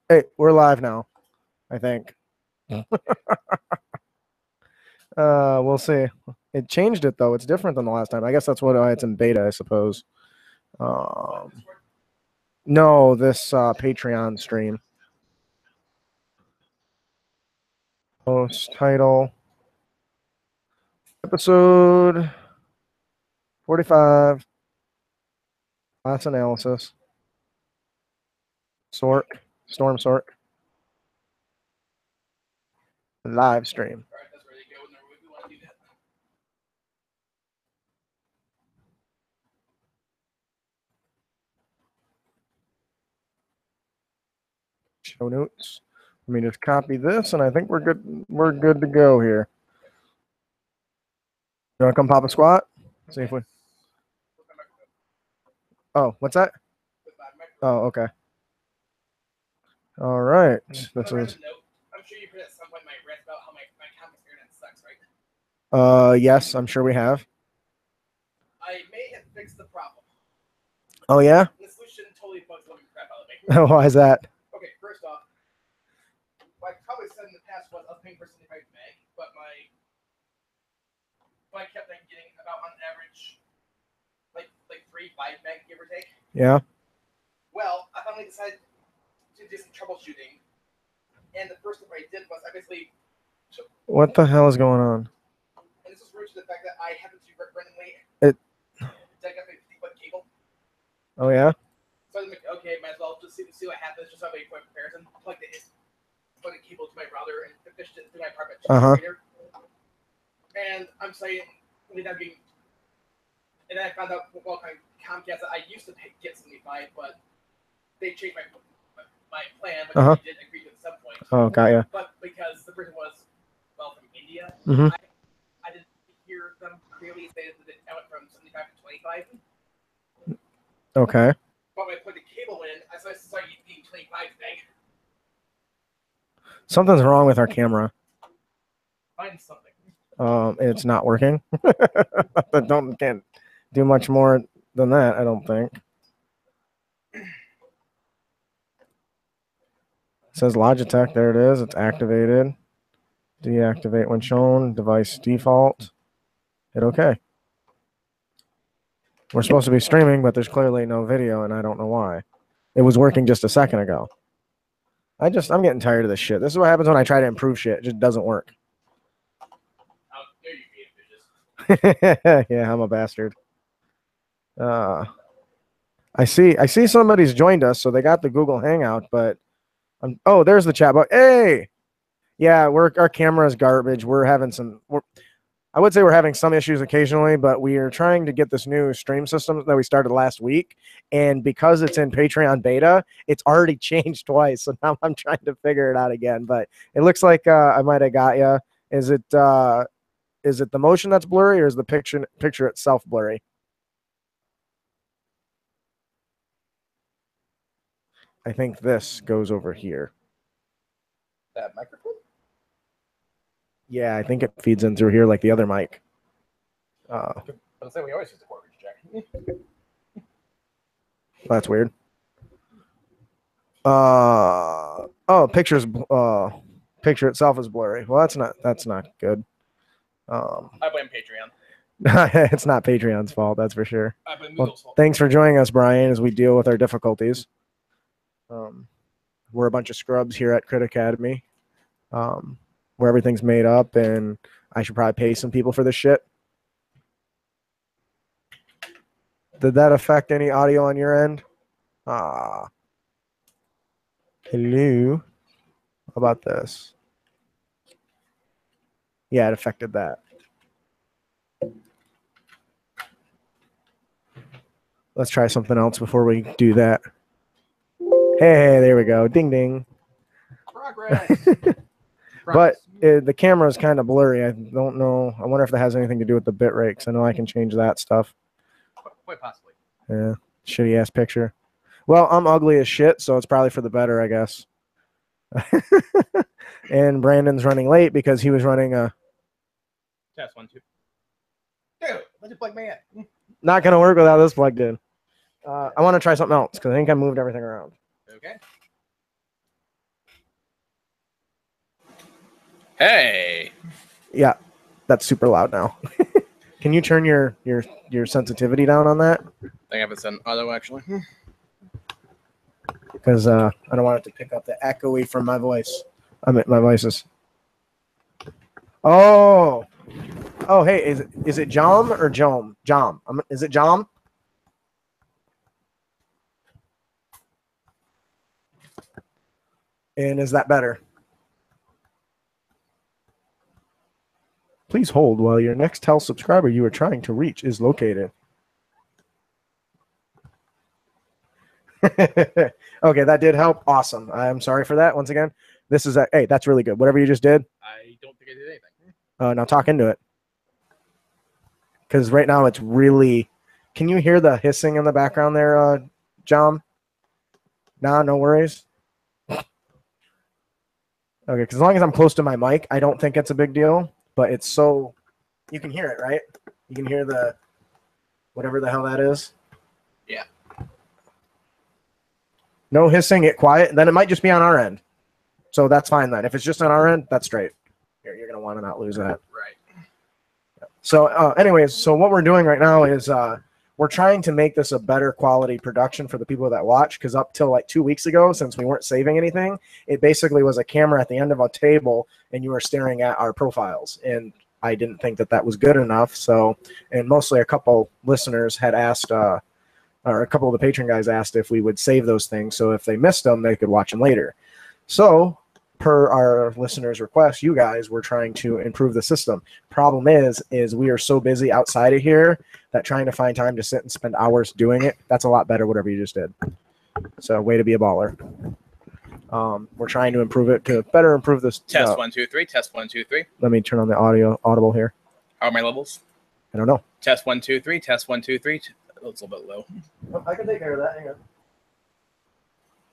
Hey, we're live now, I think. We'll see. It changed it though. It's different than the last time. I guess that's why it's in beta, I suppose. No, this Patreon stream. Post title. Episode 45. Class analysis. Sort. Storm sort. Live stream. Show notes. Let me just copy this, and I think we're good. We're good to go here. You want to come pop a squat? See if we. Oh, what's that? Oh, okay. All right. This is. I'm sure you've heard at some point my rant about how my comics internet sucks, right? Yes, I'm sure we have. I may have fixed the problem. Oh yeah? The solution totally bugs the living crap out of me. Why is that? Okay, first off, what I probably said in the past was I was paying for 75 meg, but I kept getting about on average like 3-5 meg, give or take. Yeah. Well, I finally decided to do some troubleshooting, and the first thing I did was I basically. What the hell is going on? And this was rooted to the fact that I happened to randomly dig up a 50-foot cable. Oh yeah. So I was like, okay, might as well just see what happens, just have a point of comparison. Plug the cable to my router and fished it through my apartment generator. And I'm saying, without being. And then I found out Comcast that I used to get 75, but they changed my plan, but they did agree to at some point. Oh, got ya. But because the person was from India, I didn't hear them clearly say that I went from 75 to 25. Okay. But when I put the cable in, I started using 25 meg. Something's wrong with our camera. Find something. It's not working. But can't do much more than that, I don't think. It says Logitech. There it is. It's activated. Deactivate when shown. Device default. Hit OK. We're supposed to be streaming, but there's clearly no video, and I don't know why. It was working just a second ago. I'm getting tired of this shit. This is what happens when I try to improve shit. It just doesn't work. Yeah, I'm a bastard. I see somebody's joined us, so they got the Google Hangout, but oh, there's the chat box. Hey, yeah, our camera is garbage. I would say we're having some issues occasionally, but we are trying to get this new stream system that we started last week, and because it's in Patreon beta, it's already changed twice. So now I'm trying to figure it out again. But it looks like I might have got you. Is it the motion that's blurry, or is the picture itself blurry? I think this goes over here. That microphone? Yeah, I think it feeds in through here like the other mic. But we always use the cord jack. That's weird. Picture itself is blurry. Well, that's not good. I blame Patreon. It's not Patreon's fault, that's for sure. I blame Google's fault. Thanks for joining us, Brian, as we deal with our difficulties. We're a bunch of scrubs here at Crit Academy, where everything's made up, and I should probably pay some people for this shit. Did that affect any audio on your end? Hello. How about this? Yeah, it affected that. Let's try something else before we do that. Hey, there we go. Ding, ding. Progress. But the camera is kind of blurry. I don't know. I wonder if that has anything to do with the bit rate, because I know I can change that stuff. Quite possibly. Yeah, shitty ass picture. Well, I'm ugly as shit, so it's probably for the better, I guess. And Brandon's running late because he was running a test 1, 2. Dude, let's just plug me in. Not gonna work without this plugged in. I want to try something else because I think I moved everything around. Okay. Hey. Yeah, that's super loud now. Can you turn your sensitivity down on that? I think I have it set on auto actually. Because I don't want it to pick up the echoey from my voice. I mean, my voices. Oh, hey, is it Jom or Jom? Jom. Is it Jom? And is that better? Please hold while your next tel subscriber you are trying to reach is located. Okay, that did help. Awesome. I'm sorry for that. Once again, this is hey, that's really good. Whatever you just did. I don't think I did anything. Now talk into it. Because right now it's really. Can you hear the hissing in the background there, John? Nah, no worries. Okay, because as long as I'm close to my mic, I don't think it's a big deal. But it's so. You can hear it, right? You can hear the. Whatever the hell that is. Yeah. No hissing, it quiet. Then it might just be on our end. So that's fine then. If it's just on our end, that's straight. You're going to want to not lose that. Right. So anyways, so what we're doing right now is we're trying to make this a better quality production for the people that watch, because up till like 2 weeks ago, since we weren't saving anything, it basically was a camera at the end of a table and you were staring at our profiles. And I didn't think that that was good enough. So, and mostly a couple listeners had asked, or a couple of the patron guys asked if we would save those things. So if they missed them, they could watch them later. So per our listeners' request, you guys were trying to improve the system. Problem is we are so busy outside of here that trying to find time to sit and spend hours doing it, that's a lot better, whatever you just did. So way to be a baller. We're trying to improve it to better improve this. Test 1 2 3. Test 1 2 3. Let me turn on the audible here. How are my levels? I don't know. Test 1 2 3. Test 1 2 3. Oh, it's a little bit low. Oh, I can take care of that. Hang on.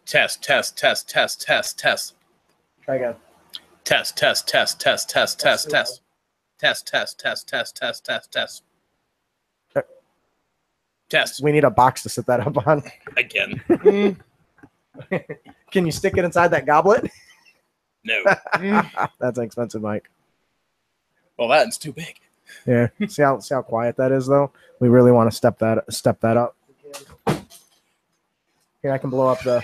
Test. Try again. Test. Test. We need a box to sit that up on. Again. Can you stick it inside that goblet? No. That's an expensive mic. Well, that's too big. Yeah. See how quiet that is, though. We really want to step that up. Here, I can blow up the.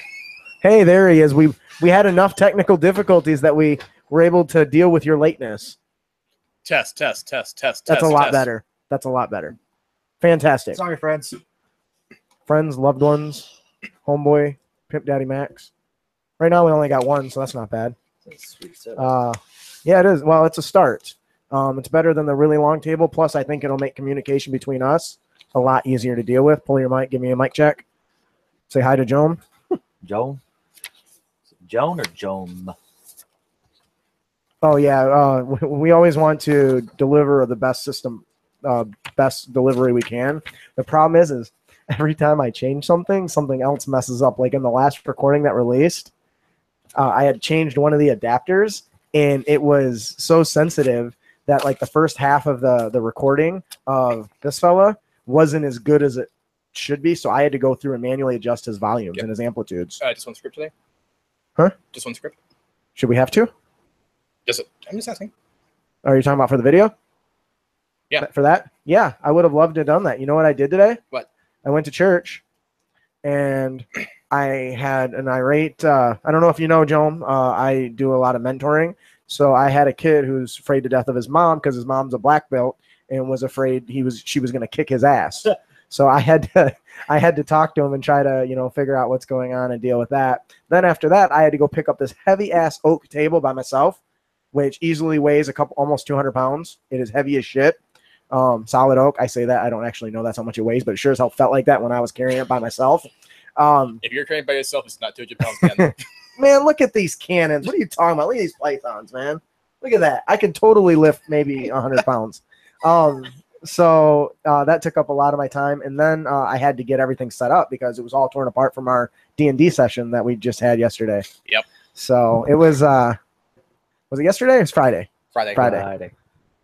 Hey, there he is. We had enough technical difficulties that we were able to deal with your lateness. Test. That's a lot better. That's a lot better. Fantastic. Sorry, friends. Friends, loved ones, homeboy, Pimp Daddy Max. Right now we only got one, so that's not bad. Yeah, it is. Well, it's a start. It's better than the really long table. Plus, I think it'll make communication between us a lot easier to deal with. Pull your mic. Give me a mic check. Say hi to Joan. Joan or Joan? Oh, yeah. We always want to deliver the best system, best delivery we can. The problem is every time I change something else messes up. Like in the last recording that released, I had changed one of the adapters, and it was so sensitive that like the first half of the recording of this fella wasn't as good as it should be. So I had to go through and manually adjust his volumes and his amplitudes. Just one script today? Huh? Just one script? Should we have to? I'm just asking. Are you talking about for the video? Yeah. For that? Yeah, I would have loved to have done that. You know what I did today? What? I went to church, and I had an irate, I don't know if you know, Joan, I do a lot of mentoring. So I had a kid who's afraid to death of his mom because his mom's a black belt and was afraid she was going to kick his ass. So I had to talk to him and try to, figure out what's going on and deal with that. Then after that, I had to go pick up this heavy ass oak table by myself, which easily weighs almost 200 pounds. It is heavy as shit. Solid oak. I say that. I don't actually know that's how much it weighs, but it sure as hell felt like that when I was carrying it by myself. If you're carrying it by yourself, it's not 200 pounds, man. Man, look at these cannons. What are you talking about? Look at these pythons, man. Look at that. I could totally lift maybe 100 pounds. So that took up a lot of my time. And then I had to get everything set up because it was all torn apart from our D&D session that we just had yesterday. Yep. So it was it yesterday or was it Friday? Friday.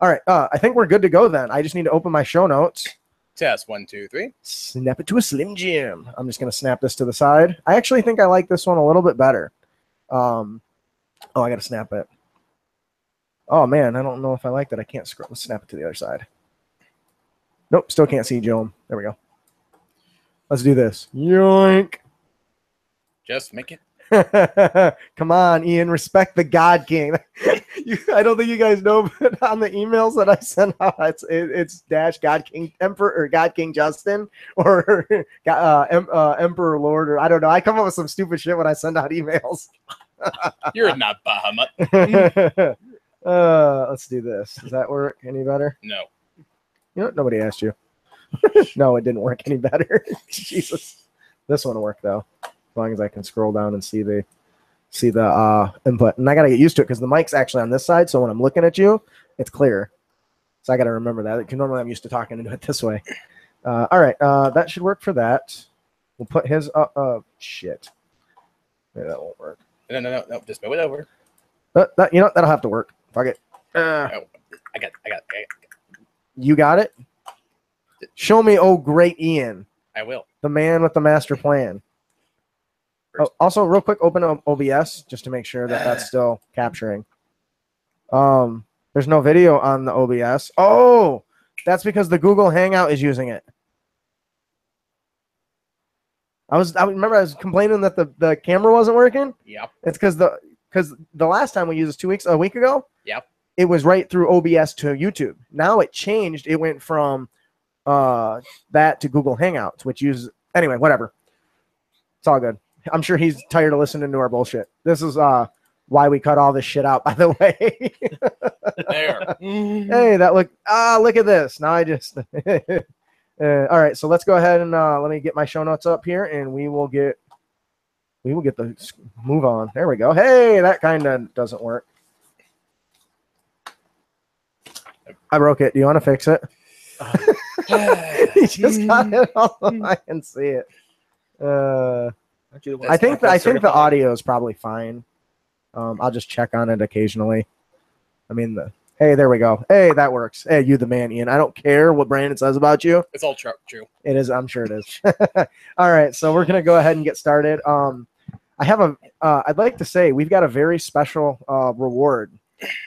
All right. I think we're good to go then. I just need to open my show notes. Test 1 2 3. Snap it to a Slim Jim. I'm just going to snap this to the side. I actually think I like this one a little bit better. I got to snap it. Oh man, I don't know if I like that. I can't scroll. Let's snap it to the other side. Nope, still can't see Joan. There we go. Let's do this. Yoink. Just make it. Come on, Ian. Respect the God King. I don't think you guys know, but on the emails that I send out, it's dash God King Emperor or God King Justin or Emperor Lord, or I don't know. I come up with some stupid shit when I send out emails. You're not Bahamut. Let's do this. Does that work any better? No. You know what? Nobody asked you. No, it didn't work any better. Jesus. This one will work though. As long as I can scroll down and see the input. And I gotta get used to it because the mic's actually on this side, so when I'm looking at you, it's clear. So I gotta remember that. Because normally I'm used to talking into it this way. All right, that should work for that. We'll put his shit. Maybe that won't work. No. Just move it over. You know, that'll have to work. Fuck it. I got it. You got it? Show me, oh great Ian. I will. The man with the master plan. Oh, also, real quick, open up OBS just to make sure that that's still capturing. There's no video on the OBS. Oh, that's because the Google Hangout is using it. I remember I was complaining that the camera wasn't working. Yep. It's because the last time we used this a week ago. Yep. It was right through OBS to YouTube. Now it changed. It went from that to Google Hangouts, which uses anyway. Whatever. It's all good. I'm sure he's tired of listening to our bullshit. This is why we cut all this shit out, by the way. There. Hey, look at this. Now I just all right, so let's go ahead and let me get my show notes up here and we will get the move on. There we go. Hey, that kind of doesn't work. I broke it. Do you want to fix it? He just got it all. I can see it. I think the audio is probably fine. I'll just check on it occasionally. I mean, hey, there we go. Hey, that works. Hey, you the man, Ian. I don't care what Brandon says about you. It's all true. It is. I'm sure it is. All right, so we're gonna go ahead and get started. I have I'd like to say we've got a very special reward.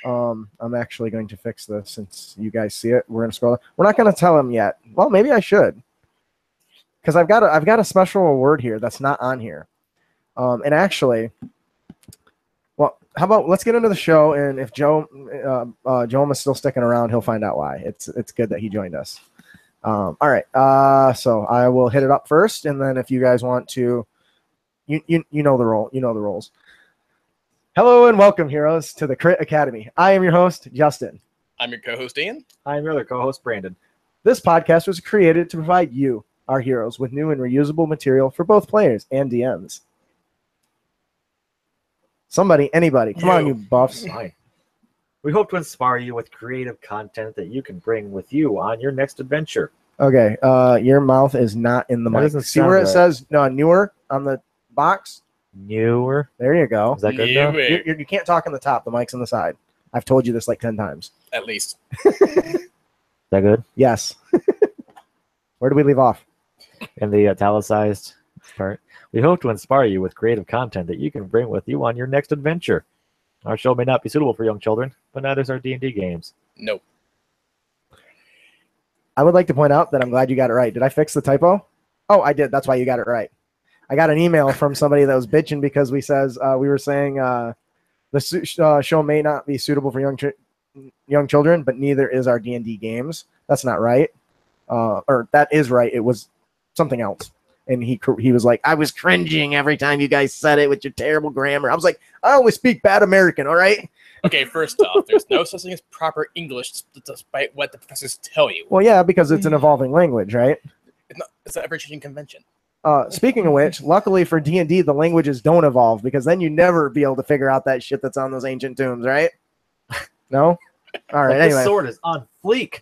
I'm actually going to fix this since you guys see it. We're gonna scroll. We're not gonna tell him yet. Well, maybe I should, because I've got a special reward here that's not on here. And actually, well, how about let's get into the show, and if Joe is still sticking around, he'll find out why. It's good that he joined us. All right. So I will hit it up first, and then if you guys want to, you know the role. You know the roles. Hello and welcome, heroes, to the Crit Academy. I am your host, Justin. I'm your co-host, Ian. I'm your other co-host, Brandon. This podcast was created to provide you, our heroes, with new and reusable material for both players and DMs. Somebody, anybody, come on, you buffs. Fine. We hope to inspire you with creative content that you can bring with you on your next adventure. Okay, your mouth is not in the mic. See where it says newer on the box? Newer. There you go. Is that good now? You can't talk on the top. The mic's on the side. I've told you this like 10 times. At least. Is that good? Yes. Where do we leave off? In the italicized part. We hope to inspire you with creative content that you can bring with you on your next adventure. Our show may not be suitable for young children, but neither is our D&D games. Nope. I would like to point out that I'm glad you got it right. Did I fix the typo? Oh, I did. That's why you got it right. I got an email from somebody that was bitching because we were saying the show may not be suitable for young children, but neither is our D&D games. That's not right. Or that is right. It was something else. And he was like, I was cringing every time you guys said it with your terrible grammar. I was like, I only speak bad American, all right? Okay, first off, there's no such thing as proper English despite what the professors tell you. Well, yeah, because it's an evolving language, right? It's an ever-changing convention. Speaking of which, luckily for D&D, the languages don't evolve because then you never be able to figure out that shit that's on those ancient tombs, right? No? All right, anyway. This sword is on fleek.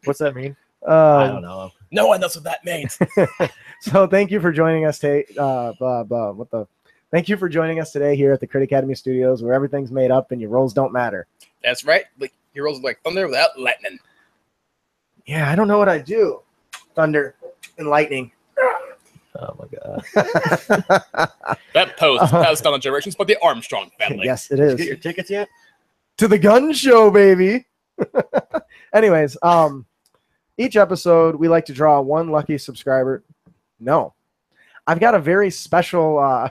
What's that mean? I don't know. No one knows what that means. So thank you for joining us today. Thank you for joining us today here at the Crit Academy Studios, where everything's made up and your rolls don't matter. That's right. Like your rolls are like thunder without lightning. Yeah, I don't know what I do. Thunder and lightning. Oh my god. That post passed down the generations by the Armstrong family. Yes, it Did you is. get your tickets yet? to the gun show, baby. Anyways, each episode we like to draw one lucky subscriber. No, I've got a very special.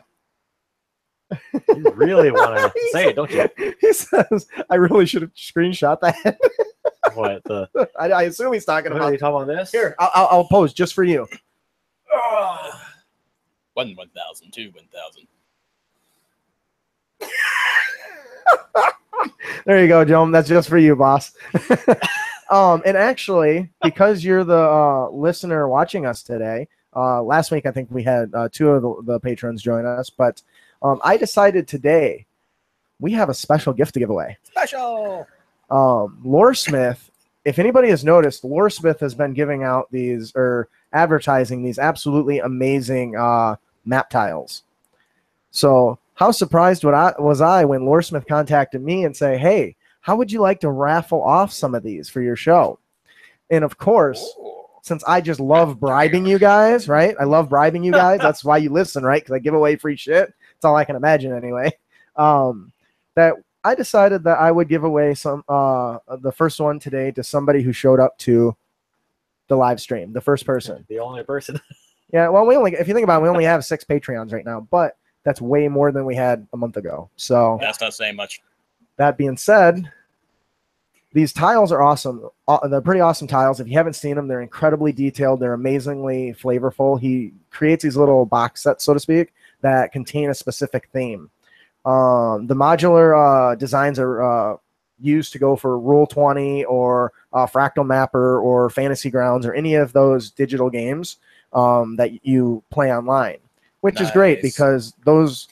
You really want to say it, don't you? He says, "I really should have screenshot that." What the? I assume he's talking What about. are you talking about this? Here, I'll pose just for you. 1,000, 2, 1,000. There you go, Joan. That's just for you, boss. And actually, because you're the listener watching us today, last week I think we had 2 of the patrons join us, but I decided today we have a special gift to give away. Special! Loresmith, if anybody has noticed, Loresmith has been giving out these, or advertising these absolutely amazing map tiles. So how surprised was I when Loresmith contacted me and say, hey, how would you like to raffle off some of these for your show? And of course, since I just love bribing you guys, right? I love bribing you guys. That's why you listen, right? Because I give away free shit. That's all I can imagine anyway. That I decided that I would give away some the first one today to somebody who showed up to the live stream, the first person. The only person. Yeah, well, if you think about it, we only have 6 Patreons right now, but that's way more than we had a month ago. So That's not saying much. that being said, these tiles are awesome. They're pretty awesome tiles. If you haven't seen them, they're incredibly detailed. They're amazingly flavorful. He creates these little box sets, so to speak, that contain a specific theme. The modular designs are used to go for Rule 20 or Fractal Mapper or Fantasy Grounds or any of those digital games that you play online, which is great because those.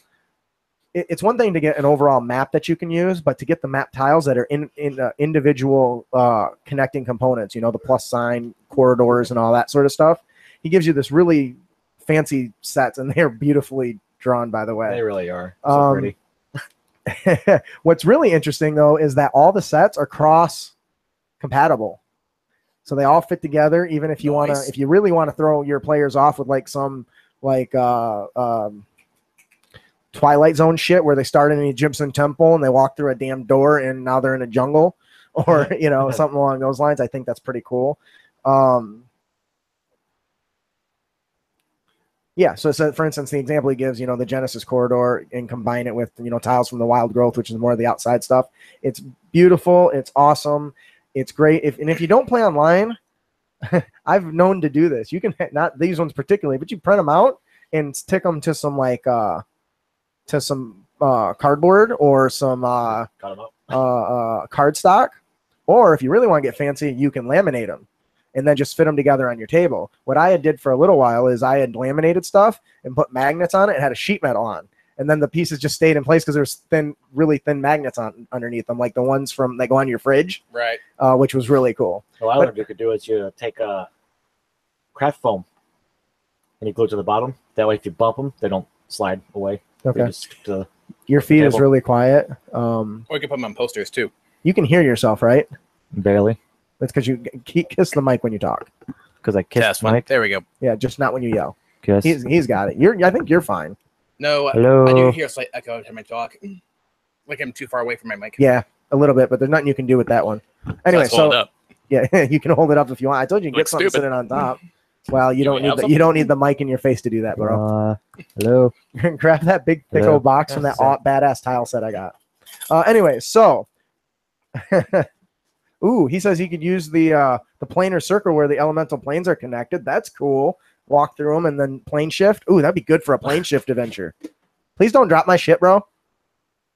It's one thing to get an overall map that you can use, but to get the map tiles that are in individual connecting components, you know, the plus sign, corridors, and all that sort of stuff. He gives you this really fancy sets, and they're beautifully drawn, by the way. They really are. So pretty. What's really interesting, though, is that all the sets are cross-compatible. So they all fit together, even if you if you really want to throw your players off with like some Twilight Zone shit where they start in an Egyptian temple and they walk through a damn door and now they're in a jungle, or you know, something along those lines. I think that's pretty cool. Yeah, so for instance, the example he gives, you know, the Genesis corridor, and combine it with, you know, tiles from the Wild Growth, which is more of the outside stuff. It's beautiful. It's awesome. It's great. If you don't play online, I've known to do this. You can, not these ones particularly, but you print them out and stick them to some cardboard or some cardstock, or if you really want to get fancy, you can laminate them and then just fit them together on your table. What I did for a little while is I had laminated stuff and put magnets on it and had a sheet metal on, and then the pieces just stayed in place because there's really thin magnets underneath them, like the ones that go on your fridge, right? Which was really cool. Well, what you could do is you take a craft foam and you glue it to the bottom. That way, if you bump them, they don't slide away. Okay. Your feed is really quiet. Or you can put them on posters too. You can hear yourself, right? Barely. That's because you kiss the mic when you talk. Because I kissed the mic. There we go. Yeah, just not when you yell. Kiss. He's got it. I think you're fine. No, hello. I do hear a slight echo every time I talk. Like I'm too far away from my mic. Yeah, a little bit, but there's nothing you can do with that one. Anyway, hold it up. Yeah, you can hold it up if you want. I told you get something sitting on top. Well, you don't need the mic in your face to do that, bro. Hello. Grab that big thick old box from that badass tile set I got. Anyway, so ooh, he says he could use the planar circle where the elemental planes are connected. That's cool. Walk through them and then plane shift. Ooh, that'd be good for a plane shift adventure. Please don't drop my shit, bro.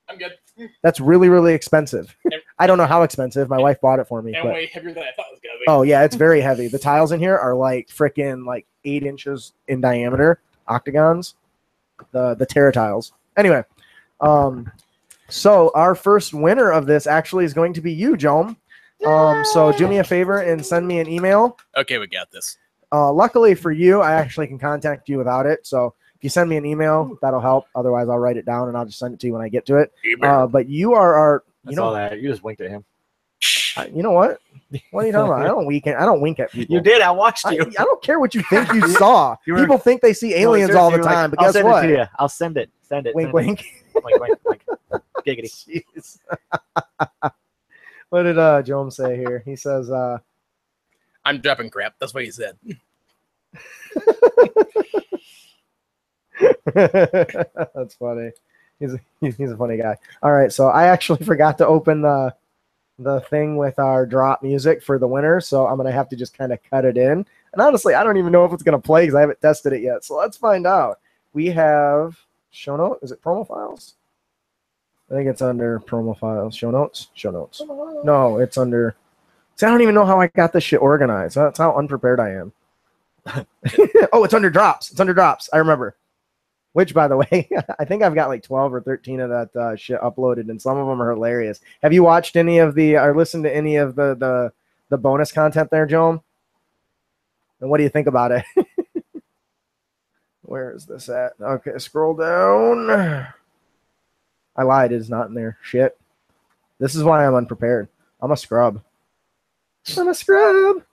I'm good. That's really, really expensive. I don't know how expensive. My wife bought it for me. And way heavier than I thought it was gonna be. Oh yeah, it's very heavy. The tiles in here are like freaking 8 inches in diameter, octagons. The Terra tiles. Anyway, so our first winner of this actually is going to be you, Joan. So do me a favor and send me an email. Okay, we got this. Luckily for you, I actually can contact you without it. So if you send me an email, that'll help. Otherwise, I'll write it down and I'll just send it to you when I get to it. But you are our. All that. You just winked at him. You know what? What are you talking about? I don't wink at people. You did. I watched you. I don't care what you think you saw. People think they see aliens all the time, but guess what? I'll send it to you. I'll send it. Send it. Wink, wink. Wink, wink, wink. Giggity. What did Joan say here? He says, I'm dropping crap. That's what he said. that's funny. He's a funny guy. All right, so I actually forgot to open the thing with our drop music for the winner, so I'm gonna have to just kind of cut it in. And honestly, I don't even know if it's gonna play because I haven't tested it yet. So let's find out. We have show note. Is it promo files? I think it's under promo files. Show notes. Show notes. No, it's under. See, I don't even know how I got this shit organized. That's how unprepared I am. Oh, it's under drops. It's under drops. I remember. Which, by the way, I think I've got like 12 or 13 of that shit uploaded, and some of them are hilarious. Have you watched any of the or listened to any of the bonus content there, Joan? And what do you think about it? Where is this at? Okay, scroll down. I lied. It's not in there. Shit. This is why I'm unprepared. I'm a scrub. I'm a scrub.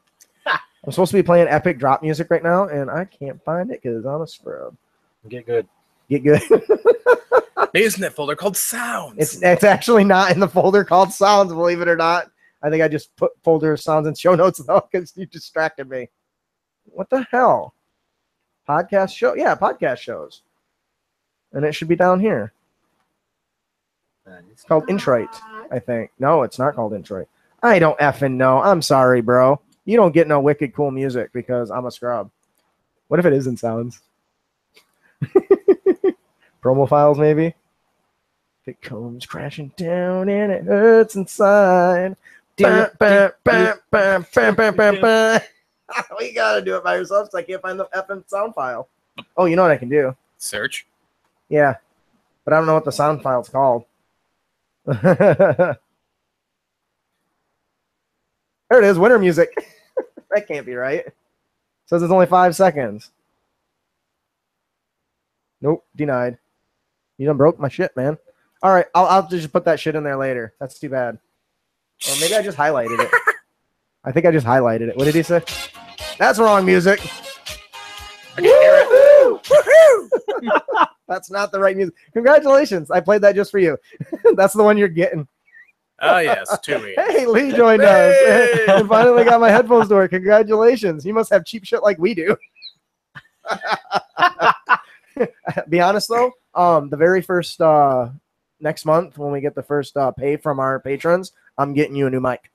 I'm supposed to be playing epic drop music right now, and I can't find it because I'm a scrub. Get good. Get good. Maybe it's in that folder called Sounds. It's actually not in the folder called Sounds, believe it or not. I think I just put folder of Sounds and show notes, though, because you distracted me. What the hell? Podcast show? Yeah, podcast shows. And it should be down here. It's called Introit, I think. No, it's not called Introit. I don't effing know. I'm sorry, bro. You don't get no wicked cool music because I'm a scrub. What if it is in Sounds? Promo files, maybe? If it comes crashing down and it hurts inside. Bam, bam, bam, bam, bam, bam, bam, bam. We gotta do it by yourself because I can't find the effing sound file. Oh, you know what I can do? Search. Yeah, but I don't know what the sound file's called. There it is, winter music. That can't be right. Says it's only 5 seconds. Nope, denied. You done broke my shit, man. All right, I'll just put that shit in there later. That's too bad. Or maybe I just highlighted it. I think I just highlighted it. What did he say? That's wrong music. I can hear it. Woohoo! That's not the right music. Congratulations. I played that just for you. That's the one you're getting. Oh, yes. 2 weeks. Hey, Lee joined us. I finally got my headphones to work. Congratulations. You must have cheap shit like we do. Be honest, though, the very first next month when we get the first pay from our patrons, I'm getting you a new mic.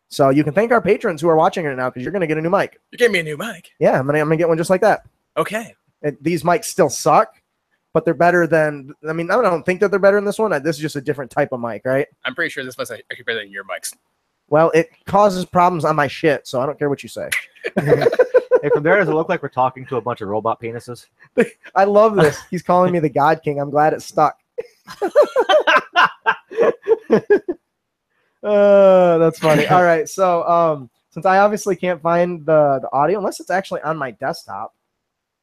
So you can thank our patrons who are watching right now because you're going to get a new mic. You gave me a new mic. Yeah, I'm gonna get one just like that. Okay. These mics still suck, but they're better than, I mean, I don't think that they're better than this one. This is just a different type of mic, right? I'm pretty sure this must actually better than your mics. Well, it causes problems on my shit, so I don't care what you say. Hey, from there, does it look like we're talking to a bunch of robot penises? I love this. He's calling me the God King. I'm glad it stuck. That's funny. All right, so since I obviously can't find the audio, unless it's actually on my desktop,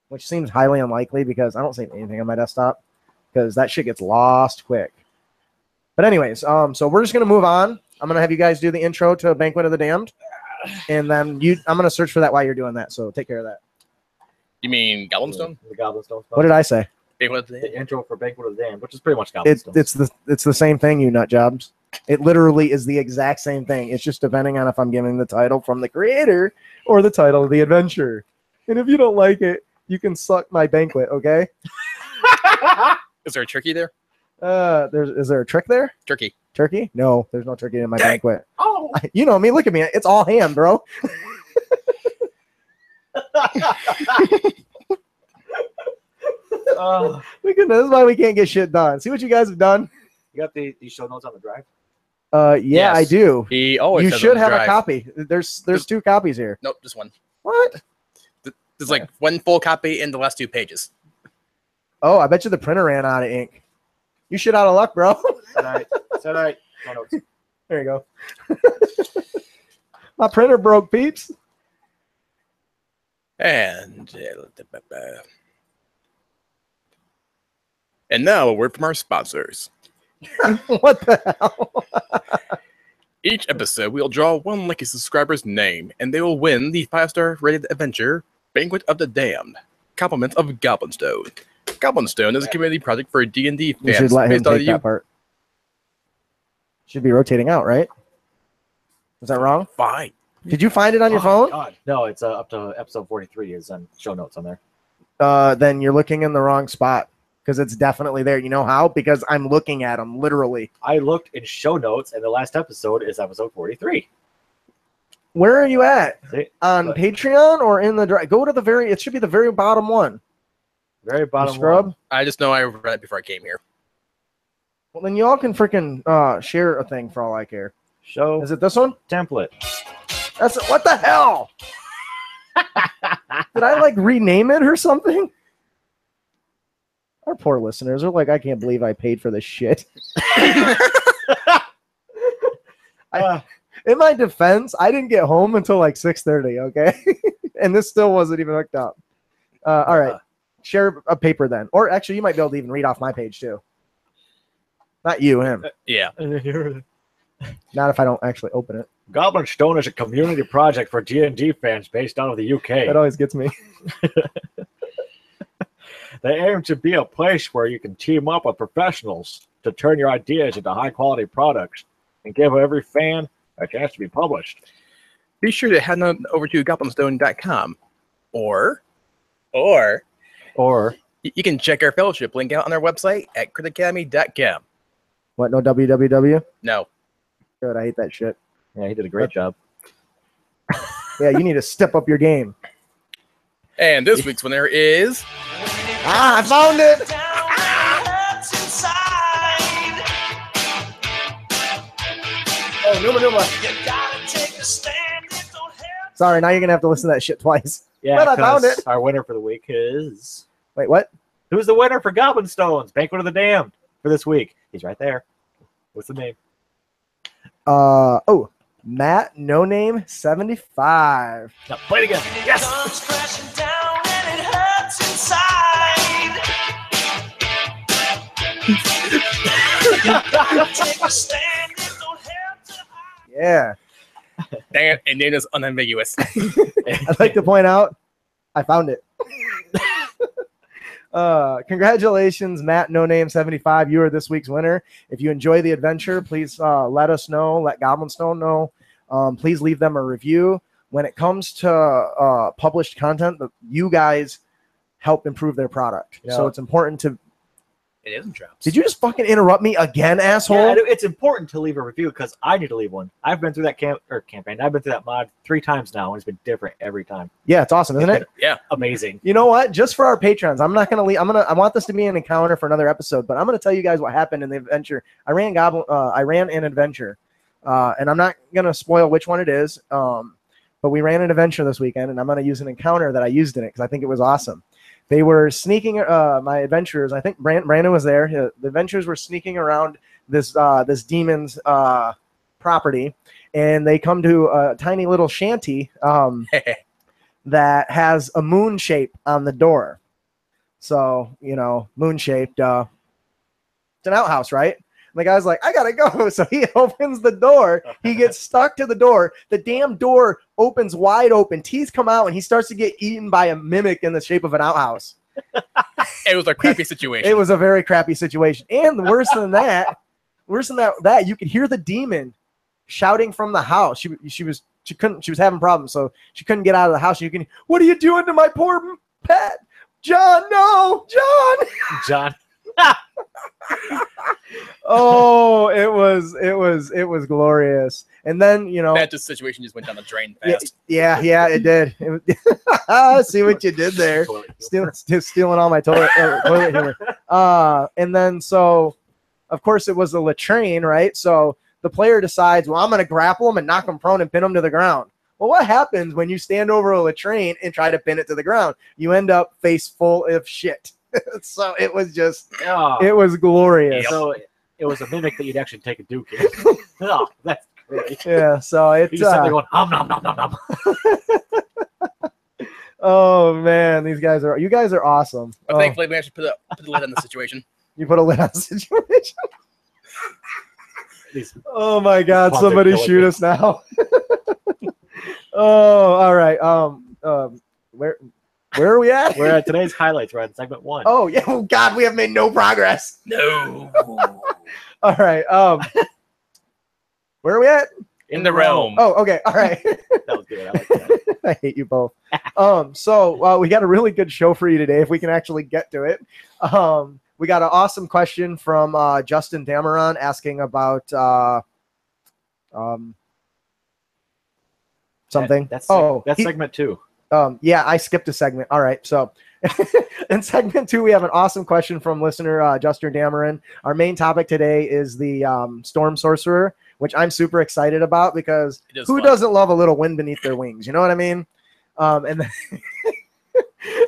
which seems highly unlikely because I don't save anything on my desktop because that shit gets lost quick. But anyways, so we're just gonna move on. I'm gonna have you guys do the intro to Banquet of the Damned, and then I'm gonna search for that while you're doing that. So take care of that. You mean Goblinstone? The Goblinstone. What did I say? The intro for Banquet of the Damned, which is pretty much Goblinstone. It's the same thing, you nut jobs. It literally is the exact same thing. It's just depending on if I'm giving the title from the creator or the title of the adventure. And if you don't like it, you can suck my banquet, okay? Is there a turkey there? Is there a trick there? Turkey. Turkey? No, there's no turkey in my banquet. Oh. You know me. Look at me. It's all ham, bro. Look at this. This is why we can't get shit done. See what you guys have done? You got these show notes on the drive? Yeah, Yes. I do. He always You says should on the have a drive. copy. There's 2 copies here. Nope, just one. What? There's like one full copy in the last 2 pages. Oh, I bet you the printer ran out of ink. You shit out of luck, bro. Tonight. Show notes. There you go. My printer broke, peeps. And now a word from our sponsors. What the hell? Each episode, we'll draw one lucky subscriber's name, and they will win the 5-star rated adventure, Banquet of the Damned, compliments of Goblinstone. Goblinstone is a community project for D&D You fans should let him based on take that part. Should be rotating out, right? Is that wrong? Fine. Did you find it on your phone? God. No, it's up to episode 43 is on show notes on there. Then you're looking in the wrong spot because it's definitely there. You know how? Because I'm looking at them literally. I looked in show notes, and the last episode is episode 43. Where are you at? See? On But- Patreon or in the drive? Go to the very. It should be the very bottom one. Very bottom Scrub. one. I just know I read it before I came here. Well, then y'all can freaking share a thing for all I care. Show Is it this one? template. That's what the hell? Did I like rename it or something? Our poor listeners are like, I can't believe I paid for this shit. In my defense, I didn't get home until like 6:30. Okay, and this still wasn't even hooked up. All right, share a paper then, or actually, you might be able to even read off my page too. Not you, him. Yeah. Not if I don't actually open it. Goblin Stone is a community project for D&D fans based out of the UK. That always gets me. They aim to be a place where you can team up with professionals to turn your ideas into high-quality products and give every fan a chance to be published. Be sure to head on over to goblinstone.com. Or you can check our fellowship link out on our website at critacademy.com. What? No www. No. Good. I hate that shit. Yeah, he did a great job. Yeah, you need to step up your game. And this week's winner is... I found it. Oh, Numa. Sorry, now you're gonna have to listen to that shit twice. Yeah, But I found 'cause it. Our winner for the week is... Wait, what? Who's the winner for Goblin Stones? Banquet of the Damned for this week. He's right there. What's the name? Matt No Name 75. Now, play it again. Yes! Yeah. Dang it, and name is unambiguous. I'd like to point out, I found it. Congratulations, Matt No Name 75. You are this week's winner. If you enjoy the adventure, please let us know. Let Goblin Stone know. Please leave them a review. When it comes to published content, you guys help improve their product. Yeah. So it's important to. It isn't drops. Did you just fucking interrupt me again, asshole? Yeah, it's important to leave a review because I need to leave one. I've been through that campaign. I've been through that mod 3 times now, and it's been different every time. Yeah, it's awesome, isn't it? Yeah. Amazing. You know what? Just for our patrons, I'm not gonna leave. I want this to be an encounter for another episode, but I'm gonna tell you guys what happened in the adventure. I ran an adventure, and I'm not gonna spoil which one it is. But we ran an adventure this weekend, and I'm gonna use an encounter that I used in it because I think it was awesome. They were sneaking. My adventurers, I think Brandon was there. The adventurers were sneaking around this demon's property, and they come to a tiny little shanty that has a moon shape on the door. So, moon shaped. It's an outhouse, right? And the guy's like, I gotta go. So he opens the door. He gets stuck to the door. The damn door opens wide open. Teeth come out, and he starts to get eaten by a mimic in the shape of an outhouse. It was a crappy situation. It was a very crappy situation. And worse than that, you could hear the demon shouting from the house. She was having problems, so she couldn't get out of the house. What are you doing to my poor pet? John, no, John. Oh, it was glorious. And then that situation just went down the drain fast. Yeah, it did. See what you did there, stealing all my toilet humor. And then so, of course, it was a latrine, right? So the player decides, well, I'm going to grapple him and knock him prone and pin him to the ground. Well, what happens when you stand over a latrine and try to pin it to the ground? You end up face full of shit. So it was it was glorious. Yep. So it was a mimic that you'd actually take a duke in. Oh, that's great. Yeah, so it's You just sat there going, nom, nom, nom, nom, nom. Oh man, you guys are awesome. But thankfully, we actually put the lid on the situation. You put a lid on the situation. These Oh my God! Puns are Somebody killing shoot me. us now. Oh, all right. Where are we at? We're at today's highlights. We're at segment 1. Oh yeah. Oh God, we have made no progress. No. All right. Where are we at? In the realm. Oh, okay. All right. That was good. I like that. I hate you both. So we got a really good show for you today, if we can actually get to it. We got an awesome question from Justin Dameron asking about something. That's he- segment 2. Yeah, I skipped a segment. All right. So in segment 2, we have an awesome question from listener Justin Dameron. Our main topic today is the Storm Sorcerer, which I'm super excited about because who doesn't love a little wind beneath their wings? You know what I mean? And then,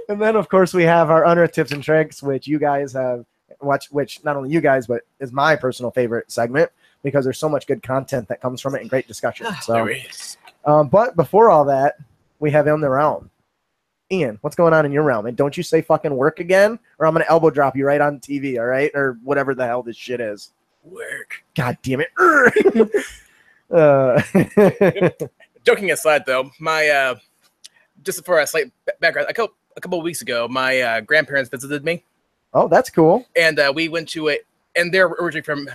and then, of course, we have our Unearthed Tips and Tricks, which you guys have watched, which not only you guys, but is my personal favorite segment because there's so much good content that comes from it and great discussion. So, There is. but before all that, we have In the Realm. Ian, what's going on in your realm? And don't you say fucking work again, or I'm going to elbow drop you right on TV, all right? Or whatever the hell this shit is. Work. God damn it. Joking aside, though, my just for a slight background, a couple of weeks ago, my grandparents visited me, Oh, that's cool. and we went to it, and they're originally from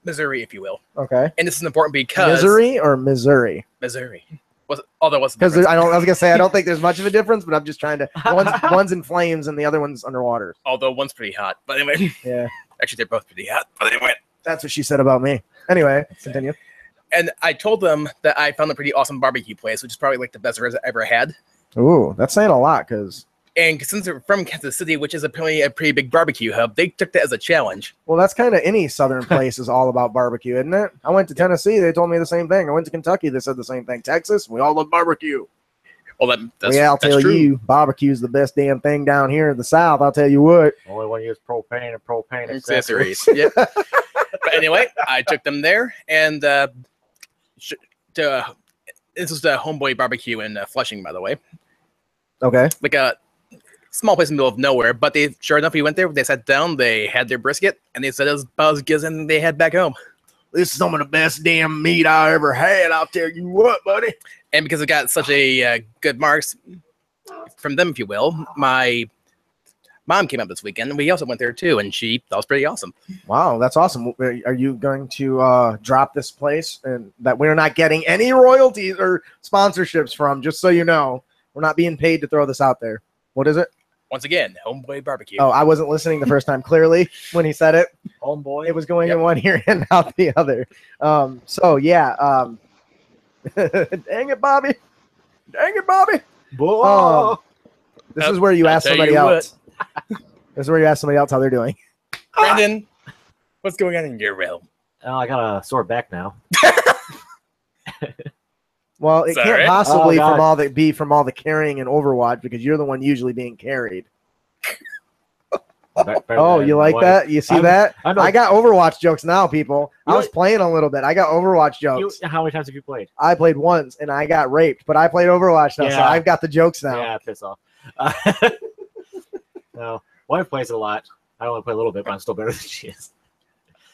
Missouri, if you will. Okay. And this is important because Missouri or Missouri? Missouri. Although what's the Because difference? I was gonna say I don't think there's much of a difference, but I'm just trying to. One's in flames and the other one's underwater. Although one's pretty hot, but anyway, Yeah, actually they're both pretty hot. But anyway, that's what she said about me. Anyway, continue. and I told them that I found a pretty awesome barbecue place, which is probably like the best ribs I ever had. Ooh, that's saying a lot because. And since they're from Kansas City, which is apparently a pretty big barbecue hub, they took that as a challenge. Well, that's kind of any southern place is all about barbecue, isn't it? I went to Tennessee, they told me the same thing. I went to Kentucky, they said the same thing. Texas, we all love barbecue. Well, that's I'll that's tell true. you, barbecue's the best damn thing down here in the South. I'll tell you what. Only one use propane and propane Accessories. Yep. But anyway, I took them there, and this was the Homeboy Barbecue in Flushing, by the way. Okay. Like a small place in the middle of nowhere, but they sure enough, we went there, they sat down, they had their brisket, and they said it was about as good as anything they had back home. This is some of the best damn meat I ever had. I'll tell you what, buddy. And because it got such a good marks from them, if you will, my mom came up this weekend, and we also went there too, and she thought it was pretty awesome. Wow, that's awesome. Are you going to drop this place and that we're not getting any royalties or sponsorships from, just so you know? We're not being paid to throw this out there. What is it? Once again, Homeboy Barbecue. Oh, I wasn't listening the first time clearly when he said it. Homeboy. It was going Yep. in one ear and out the other. So yeah. Dang it, Bobby. Dang it, Bobby. Whoa. This is where you I'll ask tell somebody you else. This is where you ask somebody else how they're doing. Brandon, what's going on in your realm? Oh, I got a sore back now. Well, it Sorry. can't possibly Oh, God. from all the carrying in Overwatch because you're the one usually being carried. Oh, you like that? You see that? I know. I got Overwatch jokes now, people. I You- was playing a little bit. I got Overwatch jokes. How many times have you played? I played once and I got raped, but I played Overwatch now, so Yeah. I've got the jokes now. Yeah, piss off. No, wife plays it a lot. I only play a little bit, but I'm still better than she is.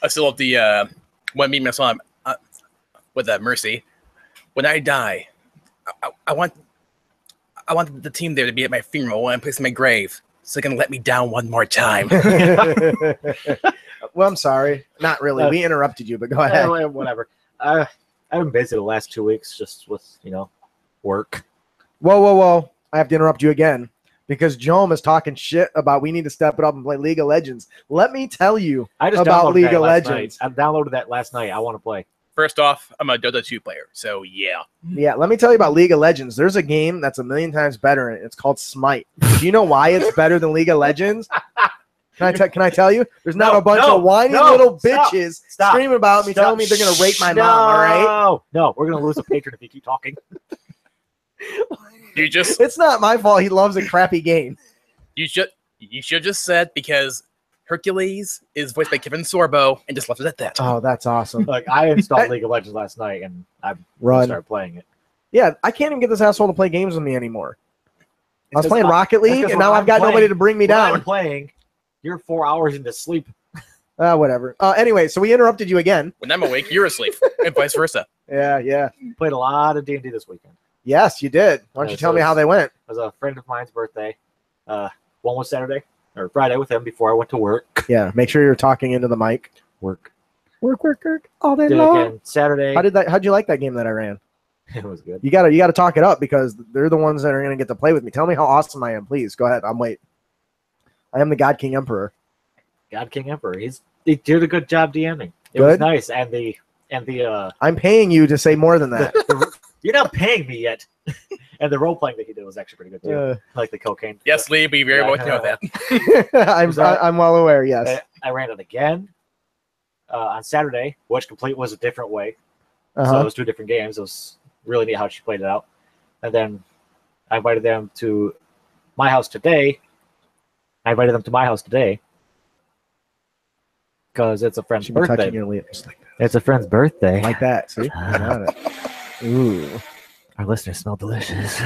I still love the when me and my son with Mercy. When I die, I want the team there to be at my funeral and place in my grave, so they can let me down one more time. Well, I'm sorry. Not really. We interrupted you, but go ahead. Whatever. I've been busy the last 2 weeks just with, work. Whoa. I have to interrupt you again because Jome is talking shit about we need to step it up and play League of Legends. Let me tell you I just about downloaded League that of last Legends. night. I downloaded that last night. I want to play. First off, I'm a Dota 2 player, so yeah. Yeah, let me tell you about League of Legends. There's a game that's a million times better, and it's called Smite. Do you know why it's better than League of Legends? Can I tell you? There's not a bunch of whiny little bitches screaming about me, telling me they're gonna rape my mom. All right? No, we're gonna lose a patron if you keep talking. You just It's not my fault. He loves a crappy game. you should just said because Hercules is voiced by Kevin Sorbo and just left it at that. Oh, that's awesome. Like I installed League of Legends last night and I Run. started playing it. Yeah, I can't even get this asshole to play games with me anymore. I was It's playing 'cause Rocket League, 'cause and when now I've I'm got nobody playing- to bring me When I'm down. playing, you're 4 hours into sleep. Whatever. Anyway, so we interrupted you again. When I'm awake, you're asleep, and vice versa. Yeah. Played a lot of D&D this weekend. Yes, you did. Why don't Yeah, you tell so me how they went? It was a friend of mine's birthday. One was Saturday or Friday with him before I went to work. Yeah, make sure you're talking into the mic. Work. Work all day Did it long. again Saturday. How'd you like that game that I ran? It was good. You gotta talk it up because they're the ones that are gonna get to play with me. Tell me how awesome I am, please. Go ahead. I am the God King Emperor. God King Emperor. He did a good job DMing. It Good? was nice, and the I'm paying you to say more than that. you're not paying me yet. And the role playing that he did was actually pretty good too. Like the cocaine. Yes, Lee, we very well know that. I'm well aware. Yes. I ran it again on Saturday, which complete was a different way. So it was 2 different games. It was really neat how she played it out. And then I invited them to my house today. Because it's a friend's birthday. Touching your lips like that. It's a friend's birthday. Like that. See? I got it. Ooh. Our listeners smell delicious.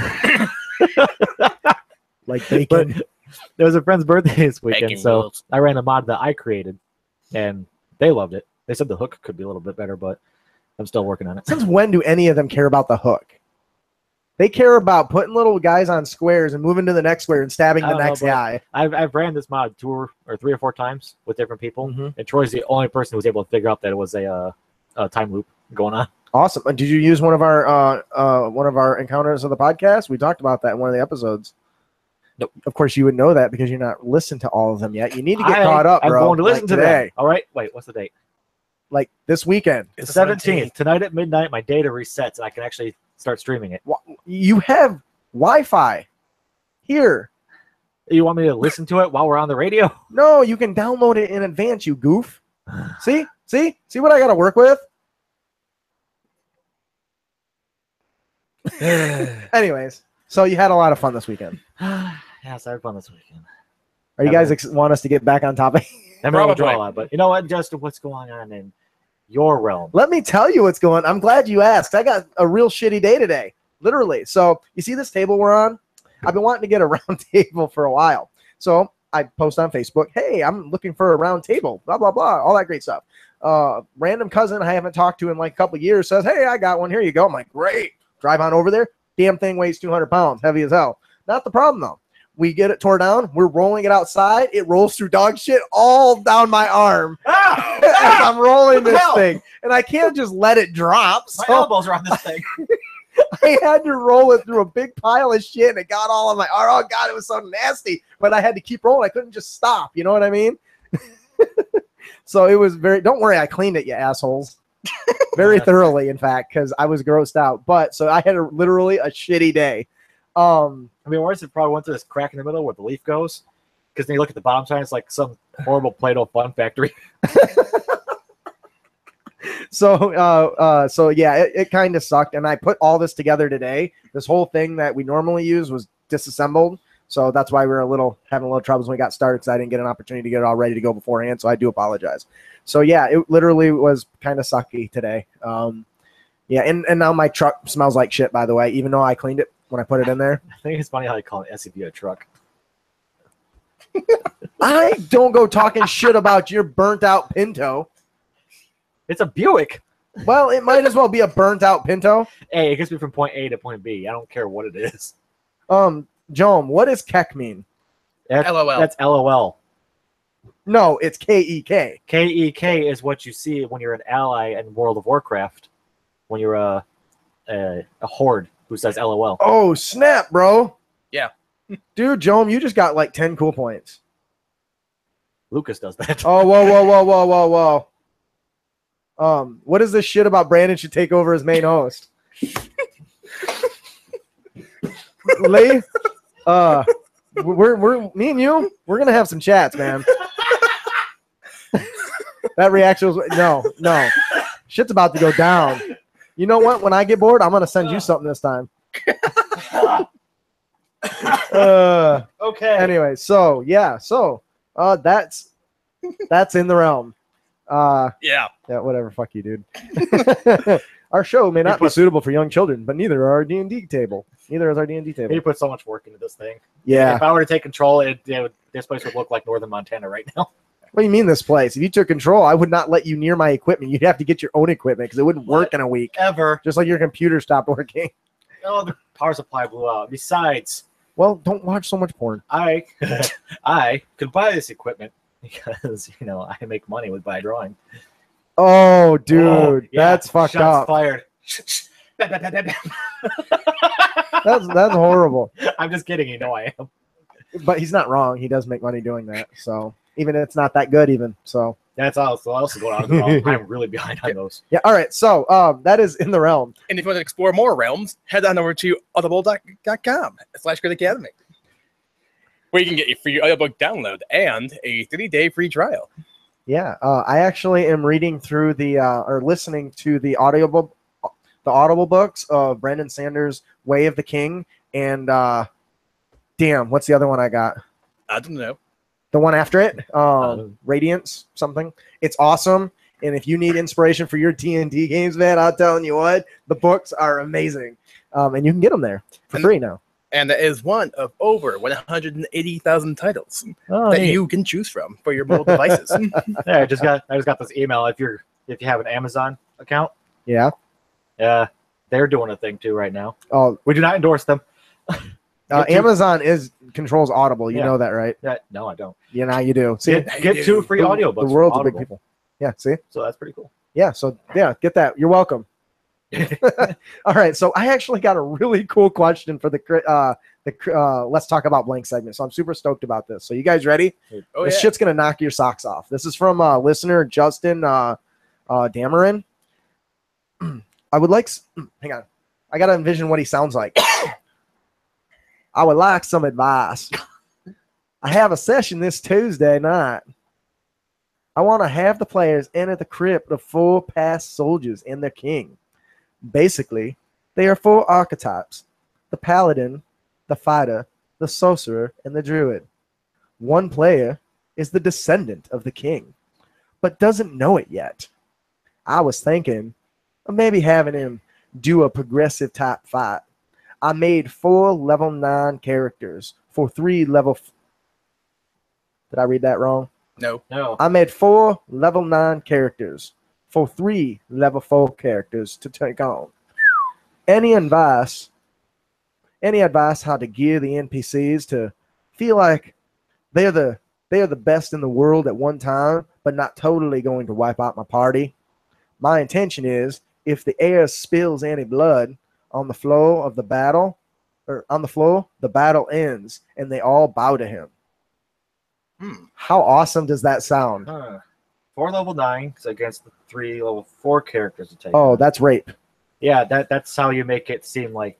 Like bacon. But there was a friend's birthday this weekend, Bacon so rolls. I ran a mod that I created, and they loved it. They said the hook could be a little bit better, but I'm still working on it. Since when do any of them care about the hook? They care about putting little guys on squares and moving to the next square and stabbing the next guy. I've ran this mod 2 or 3 or 4 times with different people, Mhm. and Troy's the only person who was able to figure out that it was a time loop going on. Awesome. Did you use one of our encounters of the podcast? We talked about that in one of the episodes. Nope. Of course, you would know that because you're not listened to all of them yet. You need to get caught up, I'm bro. going to listen like to today. that. All right. Wait, what's the date? Like this weekend. It's the 17th. Tonight at midnight, my data resets, and I can actually start streaming it. You have Wi-Fi here. You want me to listen to it while we're on the radio? No, you can download it in advance, you goof. See what I got to work with? Anyways, so you had a lot of fun this weekend. Yes, I had fun this weekend. Are you guys want us to get back on topic? I mean, we'll draw a lot, but you know what, Justin? What's going on in your realm? Let me tell you what's going on. I'm glad you asked. I got a real shitty day today, literally. So you see this table we're on? I've been wanting to get a round table for a while. So I post on Facebook, hey, I'm looking for a round table, blah, blah, blah, all that great stuff. Random cousin I haven't talked to in like a couple of years says, hey, I got one. Here you go. I'm like, great. Drive on over there. Damn thing weighs 200 pounds, heavy as hell. Not the problem, though. We get it tore down. We're rolling it outside. It rolls through dog shit all down my arm as I'm rolling this thing. And I can't just let it drop. My elbows are on this thing. I had to roll it through a big pile of shit, and it got all on my arm. Oh, God, it was so nasty. But I had to keep rolling. I couldn't just stop. You know what I mean? So it was very – don't worry, I cleaned it, you assholes. Very thoroughly, in fact, because I was grossed out. But so I had literally a shitty day. I mean, worse, it probably went to this crack in the middle where the leaf goes. Because then you look at the bottom side, it's like some horrible Play-Doh fun factory. So yeah, it kind of sucked. And I put all this together today. This whole thing that we normally use was disassembled. So that's why we were having a little troubles when we got started because I didn't get an opportunity to get it all ready to go beforehand. So I do apologize. So yeah, it literally was kind of sucky today. Yeah, and now my truck smells like shit, by the way, even though I cleaned it when I put it in there. I think it's funny how you call an SUV a truck. I don't go talking shit about your burnt out Pinto. It's a Buick. Well, it might as well be a burnt out Pinto. Hey, it gets me from point A to point B. I don't care what it is. Joan, what does KEK mean? LOL. That's LOL. No, it's KEK. KEK is what you see when you're an ally in World of Warcraft. When you're a horde who says LOL. Oh, snap, bro. Yeah. Dude, Joan, you just got like 10 cool points. Lucas does that. Oh, whoa. What is this shit about Brandon should take over as main host? Lee, we're me and you, we're gonna have some chats, man. That reaction was no. Shit's about to go down. You know what? When I get bored, I'm gonna send you something this time. Okay. Anyway, so that's in the realm. Yeah. Whatever. Fuck you, dude. Our show may not be suitable for young children, but neither are our D&D table. Neither is our D&D table. He put so much work into this thing. Yeah. If I were to take control, this place would look like northern Montana right now. What do you mean this place? If you took control, I would not let you near my equipment. You'd have to get your own equipment because it wouldn't work in a week. Ever. Just like your computer stopped working. Oh, the power supply blew out. Besides, well, don't watch so much porn. I could buy this equipment because, I make money with by drawing. Oh, dude, Oh, yeah, that's fucked shots up. fired. That's horrible. I'm just kidding. You know I am. But he's not wrong. He does make money doing that. So even if it's not that good, even so. That's also going on as well. I'm really behind on those. Yeah. All right. So that is in the realm. And if you want to explore more realms, head on over to audible.com/Grid Academy, where you can get a free audiobook download and a 30-day free trial. Yeah. I actually am reading through or listening to the audible books of Brandon Sanders' Way of the King and damn, what's the other one I got? I don't know. The one after it, Radiance something. It's awesome. And if you need inspiration for your D&D games, man, I'm telling you what, the books are amazing. And you can get them there for free now. And that is one of over 180,000 titles that you can choose from for your mobile devices. Yeah, I just got this email. If you have an Amazon account, Yeah. they're doing a thing too right now. Oh, We do not endorse them. Amazon controls Audible. You Yeah. know that, right? No, I don't. Yeah, now you do. See, Get 2 free audiobooks. The world's from a big Audible. people. Yeah. See. So that's pretty cool. Yeah. So yeah, get that. You're welcome. All right. So I actually got a really cool question for the Let's Talk About Blank segment. So I'm super stoked about this. So you guys ready? Oh, This yeah. shit's gonna knock your socks off. This is from listener Justin Dameron. I would like. Hang on. I gotta envision what he sounds like. I would like some advice. I have a session this Tuesday night. I want to have the players enter the crypt of 4 past soldiers and their king. Basically, they are 4 archetypes: the paladin, the fighter, the sorcerer, and the druid. One player is the descendant of the king, but doesn't know it yet. I was thinking of maybe having him do a progressive type fight. I made 4 level 9 characters for 3 level. Did I read that wrong? No. No. I made 4 level 9 characters for 3 level 4 characters to take on. Any advice how to gear the NPCs to feel like they are the best in the world at one time, but not totally going to wipe out my party? My intention is, if the heir spills any blood on the floor of the battle, the battle ends and they all bow to him. How awesome does that sound? 4 level 9s against the 3 level 4 characters to take. Oh, that's rape. Yeah, that's how you make it seem like.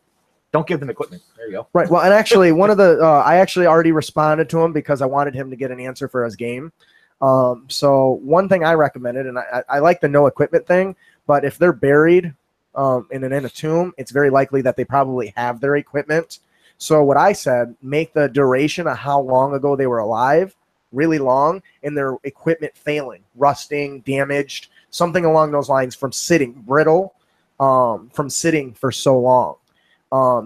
Don't give them equipment. There you go. Right. Well, and actually, one of the I actually already responded to him because I wanted him to get an answer for his game. So one thing I recommended, and I like the no equipment thing, but if they're buried in a tomb, it's very likely that they probably have their equipment. So what I said, make the duration of how long ago they were alive really long, and their equipment failing, rusting, damaged, something along those lines, from sitting, brittle, from sitting for so long.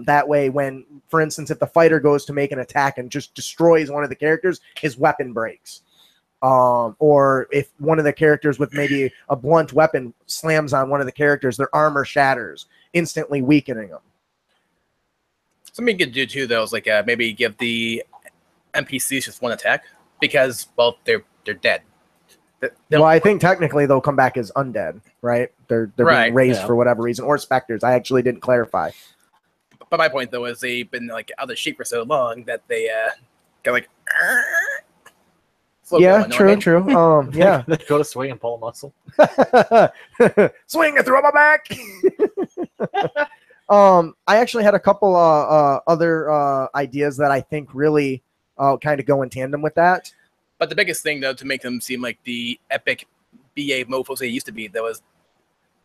That way, when, for instance, if the fighter goes to make an attack and just destroys one of the characters, his weapon breaks. Or if one of the characters with maybe a blunt weapon slams on one of the characters, their armor shatters, instantly weakening them. Something you could do too, though, is like maybe give the NPCs just 1 attack, because, well, they're dead. Well, I think technically they'll come back as undead, right? They're Right, being raised yeah. for whatever reason, or specters. I actually didn't clarify. But my point, though, is they've been like out of shape for so long that they got like. slow Yeah, going, know what I mean? true. Yeah. They go to swing and pull a muscle. Swing and throw my back. I actually had a couple other ideas that I think really kind of go in tandem with that. But the biggest thing, though, to make them seem like the epic BA mofos they used to be, that was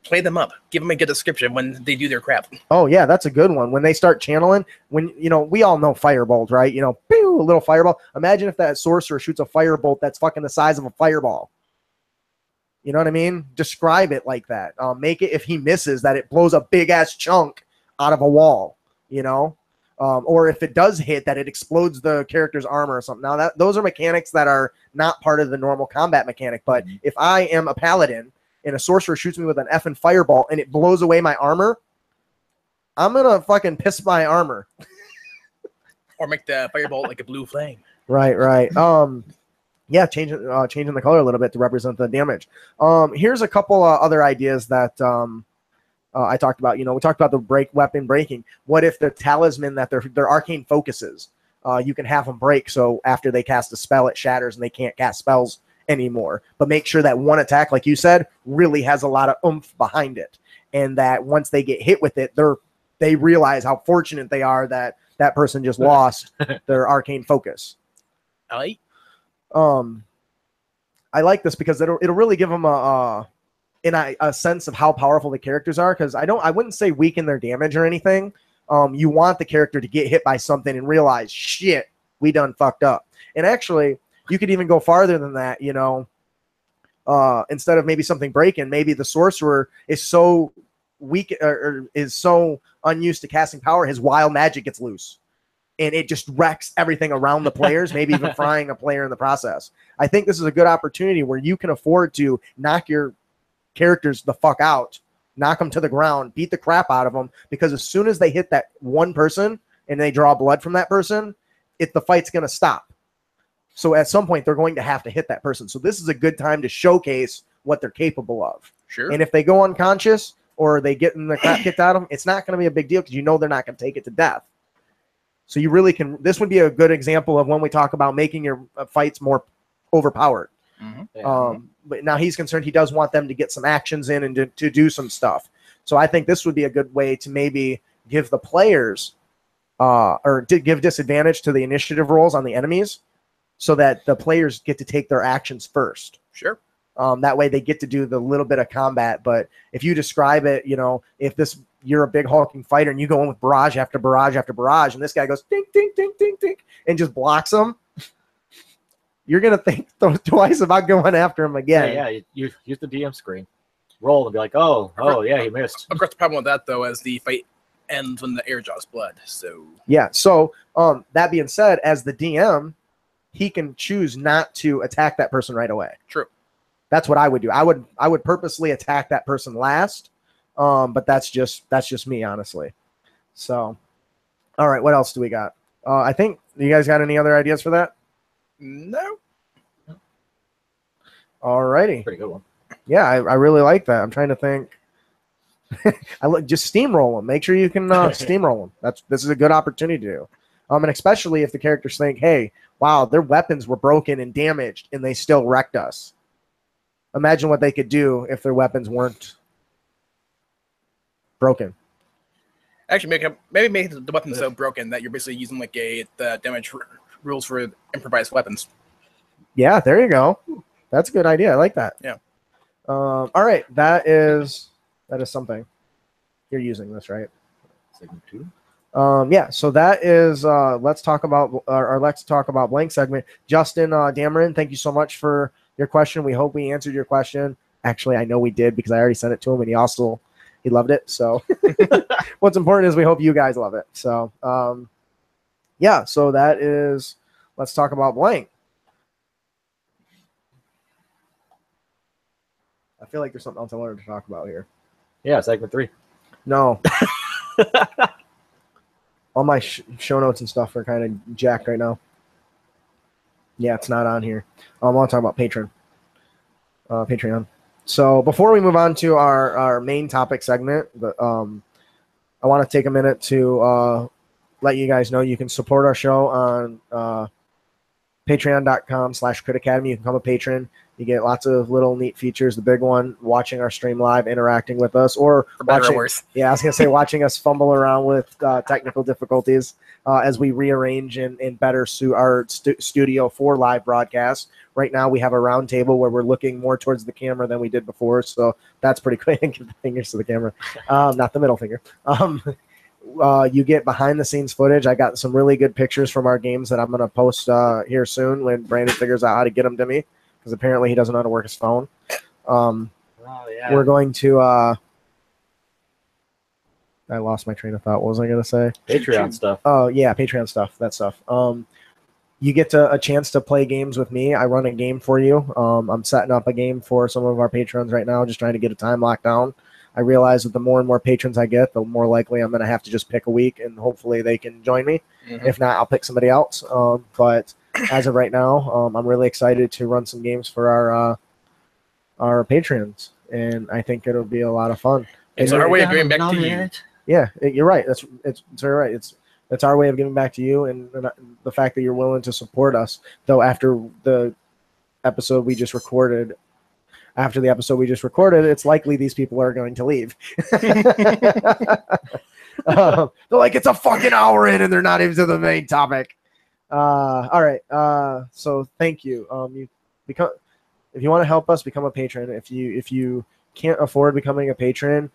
play them up, give them a good description when they do their crap. Oh yeah, that's a good one. When they start channeling, when we all know firebolt, right? Pew, a little fireball. Imagine if that sorcerer shoots a firebolt that's fucking the size of a fireball. You know what I mean? Describe it like that. Make it, if he misses, that it blows a big ass chunk out of a wall. Or if it does hit, that it explodes the character's armor or something. Now those are mechanics that are not part of the normal combat mechanic. But if I am a paladin and a sorcerer shoots me with an effing fireball and it blows away my armor, I'm gonna fucking piss my armor. Or make the firebolt like a blue flame. Right. Yeah, changing the color a little bit to represent the damage. Here's a couple other ideas that I talked about. We talked about the weapon breaking. What if the talisman that their arcane focuses, you can have them break, so after they cast a spell, it shatters and they can't cast spells anymore. But make sure that one attack, like you said, really has a lot of oomph behind it, and that once they get hit with it, they realize how fortunate they are that that person just lost their arcane focus. I like this because it'll really give them a sense of how powerful the characters are. Because I wouldn't say weaken their damage or anything. You want the character to get hit by something and realize, shit, we done fucked up. And actually, you could even go farther than that. Instead of maybe something breaking, maybe the sorcerer is so weak or is so unused to casting power, his wild magic gets loose. And it just wrecks everything around the players, maybe even frying a player in the process. I think this is a good opportunity where you can afford to knock your characters the fuck out, knock them to the ground, beat the crap out of them, because as soon as they hit that one person and they draw blood from that person, the fight's going to stop. So at some point, they're going to have to hit that person. So this is a good time to showcase what they're capable of. Sure. And if they go unconscious or they get in the crap kicked out of them, it's not going to be a big deal because they're not going to take it to death. So you really can. This would be a good example of when we talk about making your fights more overpowered. Mm-hmm. But now he's concerned. He does want them to get some actions in and to do some stuff. So I think this would be a good way to maybe give the players or to give disadvantage to the initiative rolls on the enemies, so that the players get to take their actions first. Sure. That way they get to do the little bit of combat. But if you describe it, if you're a big hulking fighter and you go in with barrage after barrage after barrage, and this guy goes ding, ding, ding, ding, ding, and just blocks them, you're going to think twice about going after him again. Yeah, you use the DM screen. Roll and be like, oh, yeah, he missed. Of course, the problem with that, though, is the fight ends when the air draws blood. So yeah. So that being said, as the DM, he can choose not to attack that person right away. True. That's what I would do. I would purposely attack that person last. But that's just me, honestly. So, all right, what else do we got? I think you guys got any other ideas for that? No. All righty. Pretty good one. Yeah, I really like that. I'm trying to think. Just steamroll them. Make sure you can steamroll them. This is a good opportunity to do. And especially if the characters think, hey, wow, their weapons were broken and damaged, and they still wrecked us. Imagine what they could do if their weapons weren't broken. Actually, maybe make the weapon so broken that you're basically using like the damage rules for improvised weapons. Yeah, there you go. That's a good idea. I like that. Yeah. All right, that is something. You're using this, right? Segment 2. Yeah. So that is let's talk about blank segment. Justin Dameron, thank you so much for your question. We hope we answered your question. Actually, I know we did because I already sent it to him, and he loved it. So what's important is we hope you guys love it. So yeah, so that is, let's talk about blank. I feel like there's something else I wanted to talk about here. Yeah, segment 3. No. All my show notes and stuff are kind of jacked right now. Yeah, it's not on here. I want to talk about Patreon. So before we move on to our main topic segment, I want to take a minute to let you guys know you can support our show on patreon.com/critacademy. You can become a patron. You get lots of little neat features. The big one, watching our stream live, interacting with us, or For better watching, or worse. Yeah, I was going to say watching us fumble around with technical difficulties as we rearrange and better suit our studio for live broadcasts. Right now, we have a round table where we're looking more towards the camera than we did before, so that's pretty quick. Give the fingers to the camera, not the middle finger. You get behind-the-scenes footage. I got some really good pictures from our games that I'm going to post here soon when Brandon figures out how to get them to me, because apparently he doesn't know how to work his phone. Yeah. We're going to I lost my train of thought. What was I going to say? Patreon stuff. Oh, yeah, Patreon stuff. That stuff. You get a chance to play games with me. I run a game for you. I'm setting up a game for some of our patrons right now, just trying to get a time locked down. I realize that the more and more patrons I get, the more likely I'm going to have to just pick a week, and hopefully they can join me. Mm-hmm. If not, I'll pick somebody else. But as of right now. I'm really excited to run some games for our patrons, and I think it'll be a lot of fun. It's our way of giving back to you. Yeah, you're right. It's very right. It's our way of giving back to you, and the fact that you're willing to support us. Though after the episode we just recorded, it's likely these people are going to leave. They're like, it's a fucking hour in, and they're not even to the main topic. All right. So thank you. If you want to help us become a patron, if you can't afford becoming a patron,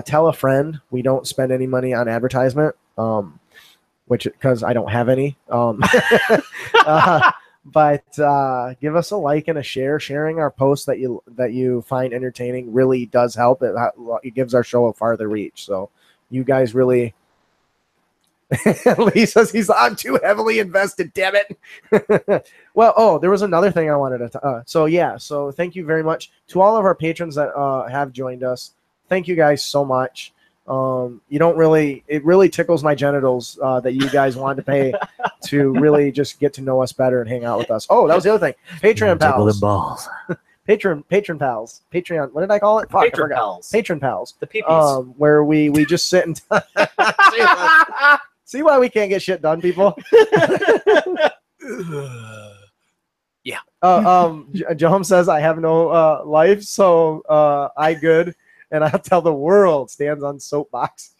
tell a friend. We don't spend any money on advertisement, which because I don't have any. But give us a like and a share. Sharing our posts that you find entertaining really does help. It gives our show a farther reach. So you guys really. Lee says I'm too heavily invested. Damn it. Well, there was another thing I wanted to. So thank you very much to all of our patrons that have joined us. Thank you guys so much. It really tickles my genitals that you guys wanted to pay to really just get to know us better and hang out with us. Oh, that was the other thing. Patreon pals. Balls. Patron pals. Patreon. What did I call it? Fuck, Patron pals. Patron pals. The peepees. Where we just sit and see why we can't get shit done, people. Yeah. John says I have no life, so I good. And I'll tell the world stands on soapbox.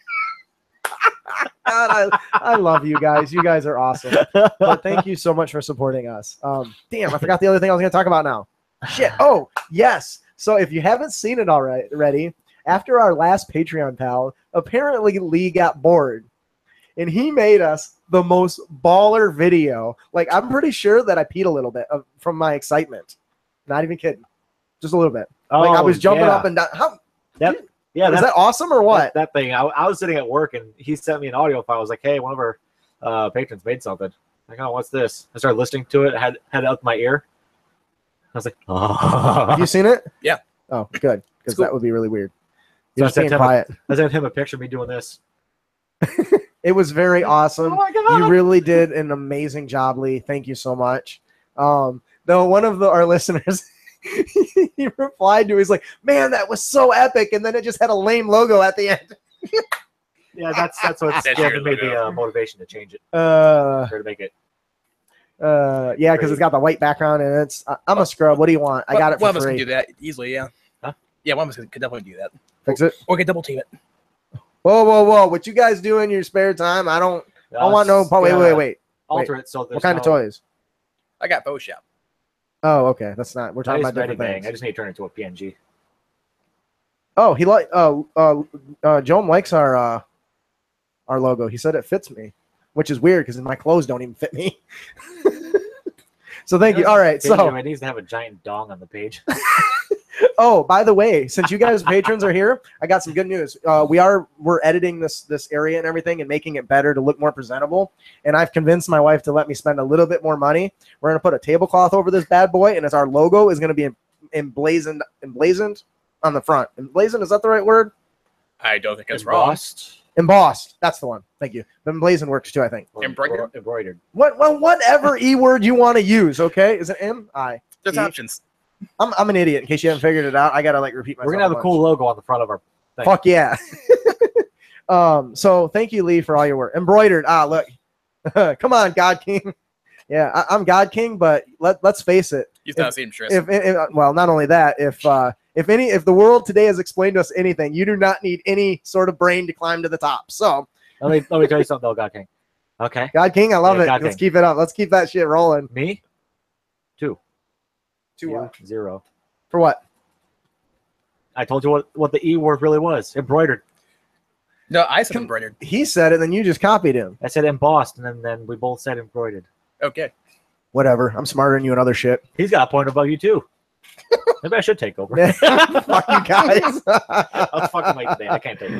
God, I love you guys. You guys are awesome. But thank you so much for supporting us. Damn, I forgot the other thing I was going to talk about now. Shit. Oh, yes. So if you haven't seen it already, after our last Patreon pal, apparently Lee got bored. And he made us the most baller video. Like, I'm pretty sure that I peed a little bit from my excitement. Not even kidding. Just a little bit. Like, I was jumping up and down. Is that awesome or what? That thing. I was sitting at work and he sent me an audio file. I was like, hey, one of our patrons made something. I'm like, oh, what's this? I started listening to it. I had it up my ear. I was like, oh. Have you seen it? Yeah. Oh, good. Because cool. That would be really weird. So You're just being quiet. I sent him a picture of me doing this. It was very awesome. Oh my God. You really did an amazing job, Lee. Thank you so much. Though one of our listeners, he replied to, he's like, man, that was so epic. And then it just had a lame logo at the end. Yeah, that's what's made the motivation to change it. Or to make it. Yeah, because it's got the white background and it's. I'm a scrub. What do you want? I got it for one of us free. can do that easily. Yeah. Huh? Yeah, one of us could definitely do that. Fix it. Or could double team it. Whoa! What you guys do in your spare time? I don't want no. Wait. Alter it so there's what kind of toys? I got Photoshop. Oh, okay. That's not. We're talking about different things. I just need to turn it into a PNG. Oh, he Joan likes our logo. He said it fits me, which is weird because my clothes don't even fit me. So thank you. All right. So it needs to have a giant dong on the page. Oh, by the way, since you guys patrons are here, I got some good news. We're editing this area and everything and making it better to look more presentable. And I've convinced my wife to let me spend a little bit more money. We're gonna put a tablecloth over this bad boy, and our logo is gonna be emblazoned on the front. Emblazoned, is that the right word? I don't think that's wrong. Embossed. That's the one. Thank you. But emblazoned works too, I think. Embroidered. Whatever E word you want to use, okay? Is it M-I? There's options. I'm an idiot. In case you haven't figured it out, I gotta repeat myself. We're gonna have a cool logo on the front of our thing. Fuck yeah. So thank you, Lee, for all your work. Embroidered. Look. Come on, God King. Yeah, I'm God King, but let's face it. He's not seemstress. Well, not only that, if the world today has explained to us anything, you do not need any sort of brain to climb to the top. So let me tell you something, though, God King. Okay. God King, I love it. God Let's King. keep it up. Let's keep that shit rolling. Me? 2-0. 2-0. For what? I told you what the E word really was. Embroidered. No, I said embroidered. He said it, then you just copied him. I said embossed, and then we both said embroidered. Okay. Whatever. I'm smarter than you and other shit. He's got a point above you, too. Maybe I should take over. Fuck you guys. I'll fucking wait today. I can't take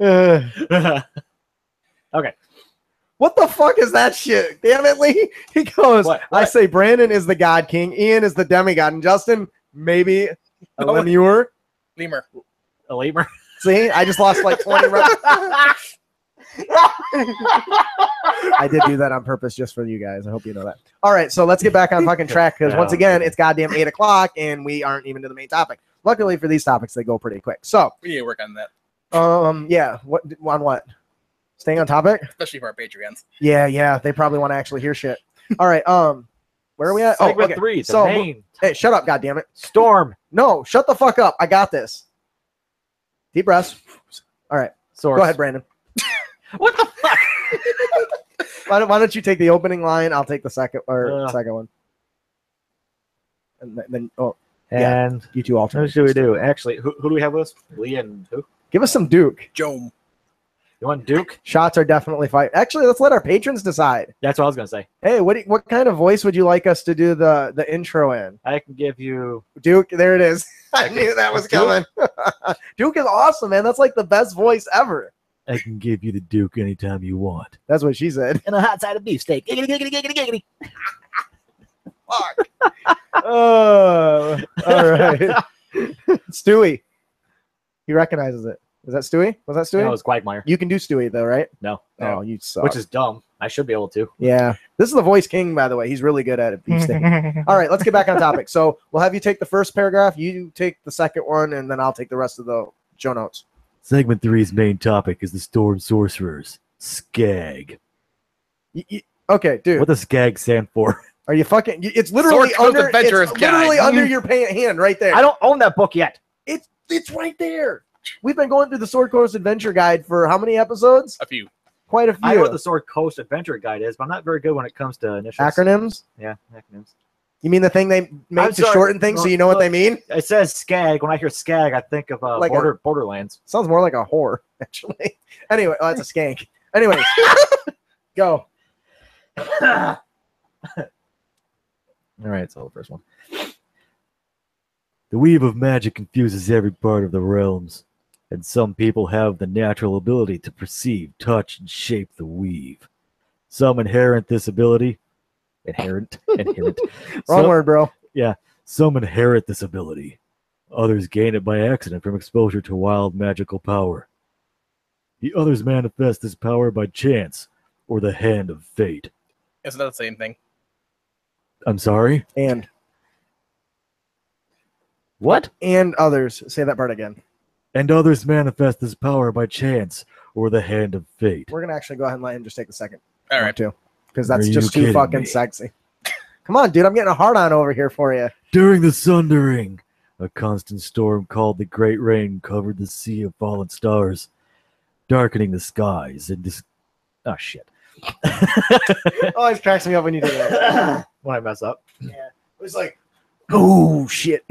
over. Okay. What the fuck is that shit? Damn it, Lee. He goes, What? I say Brandon is the God King, Ian is the demigod, and Justin, maybe a lemur. Lemur. A lemur. See, I just lost like 20 rounds. I did do that on purpose just for you guys. I hope you know that. All right, so let's get back on fucking track because once again, it's goddamn 8 o'clock and we aren't even to the main topic. Luckily for these topics, they go pretty quick. So We need to work on that, yeah. What? Staying on topic? especially for our Patreons. Yeah. They probably want to actually hear shit. All right. Where are we at? Segment 3, the So, main hey, shut up, goddammit. storm. No, shut the fuck up. I got this. Deep breaths. All right. Source. Go ahead, Brandon. What the fuck? Why don't you take the opening line? I'll take the second one. And then yeah, And you two alternate. what should we do? Actually, who do we have with us? Lee and who? Give us some Duke. Joan. You want Duke? Shots are definitely fight. Actually, let's let our patrons decide. That's what I was gonna say. Hey, what kind of voice would you like us to do the intro in? I can give you. Duke, there it is. I knew that was coming. Duke is awesome, man. That's like the best voice ever. I can give you the Duke anytime you want. That's what she said. And a hot side of beefsteak. Giggity, giggity, giggity, giggity. Fuck. Oh, all right. Stewie. He recognizes it. Is that Stewie? Was that Stewie? No, it was Quagmire. You can do Stewie though, right? No. Oh, you suck. Which is dumb. I should be able to. Yeah. This is the voice king, by the way. He's really good at it. Beefsteak. All right, let's get back on topic. So we'll have you take the first paragraph, you take the second one, and then I'll take the rest of the show notes. Segment 3's main topic is the Storm Sorcerers. SCAG. Okay, dude. What does SCAG stand for? Are you fucking? It's literally Sword Coast under. Adventurer's It's literally Guide. under your hand right there. I don't own that book yet. It's right there. We've been going through the Sword Coast Adventure Guide for how many episodes? A few. Quite a few. I know what the Sword Coast Adventure Guide is, but I'm not very good when it comes to initials. Acronyms? Yeah, acronyms. You mean the thing they made I'm to sorry. shorten things so you know what they mean? It says SCAG. When I hear SCAG, I think of Like Borderlands. Sounds more like a whore, actually. Anyway, that's a skank. Anyways, go. All right, so the first one. The weave of magic infuses every part of the realms, and some people have the natural ability to perceive, touch, and shape the weave. Some inherit this ability. Inherent. Wrong word, bro. Some inherit this ability. Others gain it by accident from exposure to wild magical power. The others manifest this power by chance or the hand of fate. Isn't that the same thing? I'm sorry? And What? and others. Say that part again. And others manifest this power by chance or the hand of fate. We're gonna actually go ahead and let him just take the second. All right. Too, because that's Are you just too kidding fucking me? sexy. Come on, dude. I'm getting a hard on over here for you. During the Sundering, a constant storm called the Great Rain covered the sea of fallen stars, darkening the skies and oh shit. Always cracks me up when you do that. When I mess up. Yeah. It was like, oh shit.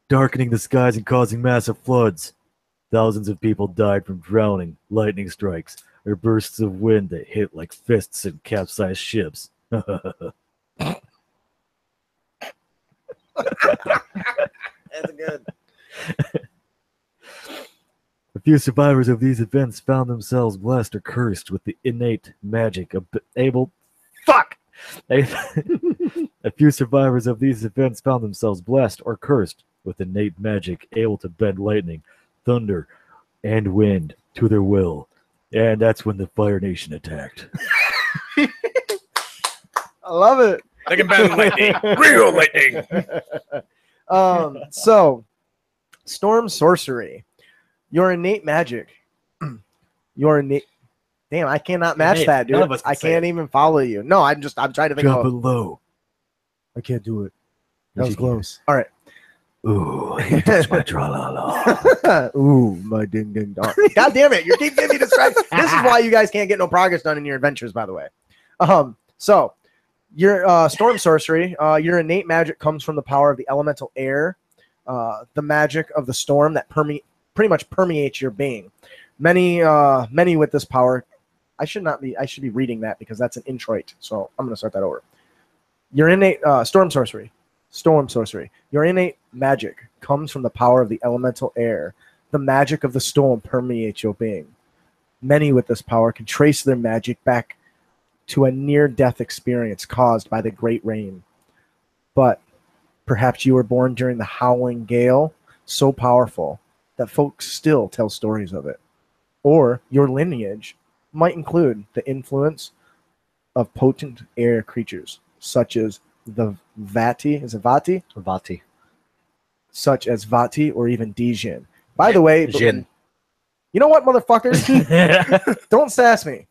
Darkening the skies and causing massive floods. Thousands of people died from drowning, lightning strikes, or bursts of wind that hit like fists and capsized ships. That's good. A few survivors of these events found themselves blessed or cursed with the innate magic able. Fuck! A few survivors of these events found themselves blessed or cursed with innate magic able to bend lightning, thunder, and wind to their will. And that's when the Fire Nation attacked. I love it. They can bend lightning. Real lightning. So, storm sorcery. Your innate magic. Your innate. Damn, I cannot match Innate. that, dude. None of us can I say can't even follow you. No, I'm trying to think Drop it of. low. I can't do it. That Yes, was you can. close. All right. Ooh, you touch my tra-la-la. Ooh, my ding ding dong. God damn it. You keep getting me distracted. This is why you guys can't get no progress done in your adventures, by the way. So your storm sorcery, your innate magic comes from the power of the elemental air, the magic of the storm that pretty much permeates your being. Many with this power. I should be reading that because that's an introit. So I'm gonna start that over. Your innate storm sorcery. Your innate magic comes from the power of the elemental air. The magic of the storm permeates your being. Many with this power can trace their magic back to a near-death experience caused by the great rain. But perhaps you were born during the howling gale, so powerful that folks still tell stories of it. Or your lineage might include the influence of potent air creatures, such as the Vati. Is it Vati? Vati. Such as Vati or even Dijin. By the way, Jin. You know what, motherfuckers? Don't sass me.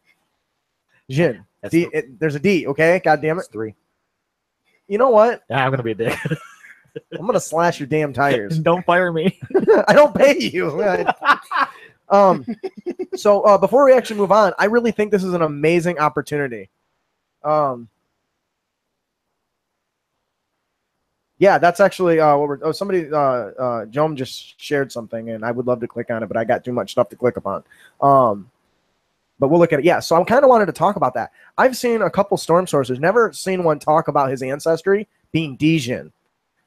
Jin. There's a D, okay? God damn it. It's 3. You know what? I'm going to be a dick. I'm going to slash your damn tires. Don't fire me. I don't pay you. So before we actually move on, I really think this is an amazing opportunity. Yeah, that's actually what we're. Oh, somebody, Jom just shared something, and I would love to click on it, but I got too much stuff to click upon. But we'll look at it. Yeah, so I kind of wanted to talk about that. I've seen a couple Storm Sorcerers, never seen one talk about his ancestry being Dijin.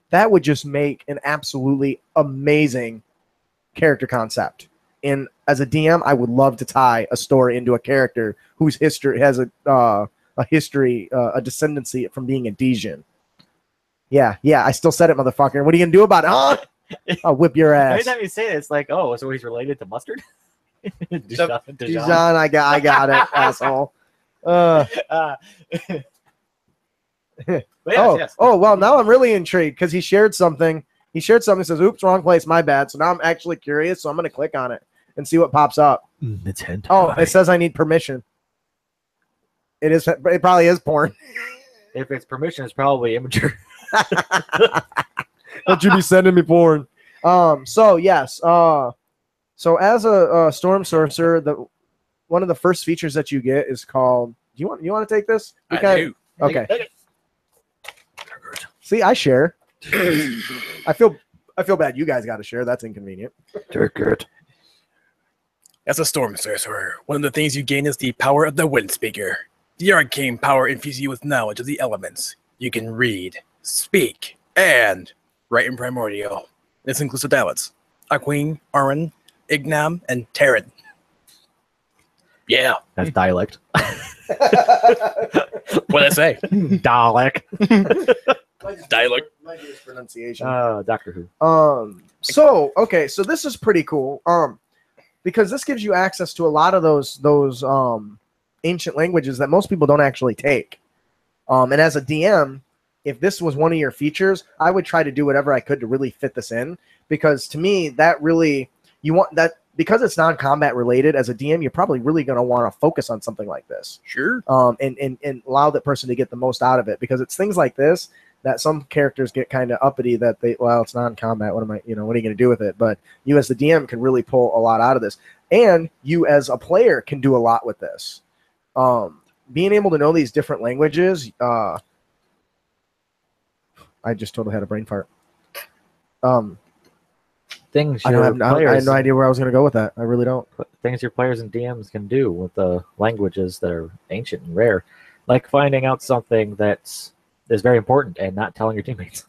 That would just make an absolutely amazing character concept. And as a DM, I would love to tie a story into a character whose history has a history, a descendancy from being a Dijin. Yeah, I still said it, motherfucker. What are you gonna do about it? Huh? I'll whip your ass. Every time you say it, it's like, oh, so he's related to Mustard? Dijon, I got it, asshole. Yes. Oh, well, now I'm really intrigued because he shared something. He says, oops, wrong place, my bad. So now I'm actually curious, so I'm going to click on it and see what pops up. It's hentai. Oh, it says I need permission. It probably is porn. If it's permission, it's probably immature. Don't you be sending me porn. So, yes. So as a Storm Sorcerer, one of the first features that you get is called... You want to take this? I do. Okay. See, I share. I feel bad. You guys got to share. That's inconvenient. Good. As a Storm Sorcerer, one of the things you gain is the power of the Wind Speaker. The arcane power infuses you with knowledge of the elements. You can read, speak, and write in Primordial. This includes the dialects: Aqueen, Aran, Ignam, and Terran. Yeah. That's dialect. What'd I say? Dialect. Dialect. Pronunciation. Doctor Who. So this is pretty cool. Because this gives you access to a lot of those ancient languages that most people don't actually take. And as a DM, if this was one of your features, I would try to do whatever I could to really fit this in, because to me, that really, you want that, because it's non-combat related. As a DM, you're probably really going to want to focus on something like this. Sure. And allow that person to get the most out of it, because it's things like this that some characters get kind of uppity that it's non-combat. What are you going to do with it? But you as the DM can really pull a lot out of this, and you as a player can do a lot with this. Being able to know these different languages. I just totally had a brain fart. Things I have no idea where I was going to go with that. I really don't. Things your players and DMs can do with the languages that are ancient and rare, like finding out something that is very important and not telling your teammates.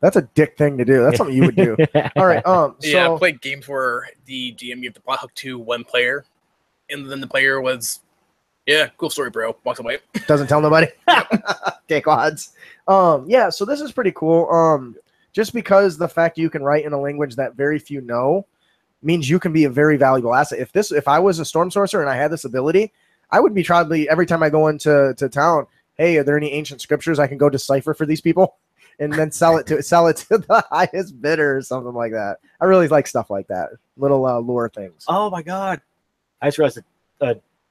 That's a dick thing to do. That's something you would do. All right. Yeah, I played games where the DM, you have to plot hook to one player, and then the player was, yeah, cool story, bro. Walks away. Doesn't tell nobody. Dick odds. Yeah, so this is pretty cool. Just because the fact you can write in a language that very few know means you can be a very valuable asset. If I was a Storm Sorcerer and I had this ability, I would be probably, every time I go into town, hey, are there any ancient scriptures I can go decipher for these people? And then sell it to the highest bidder or something like that. I really like stuff like that. Little lure things. Oh my god. I just realized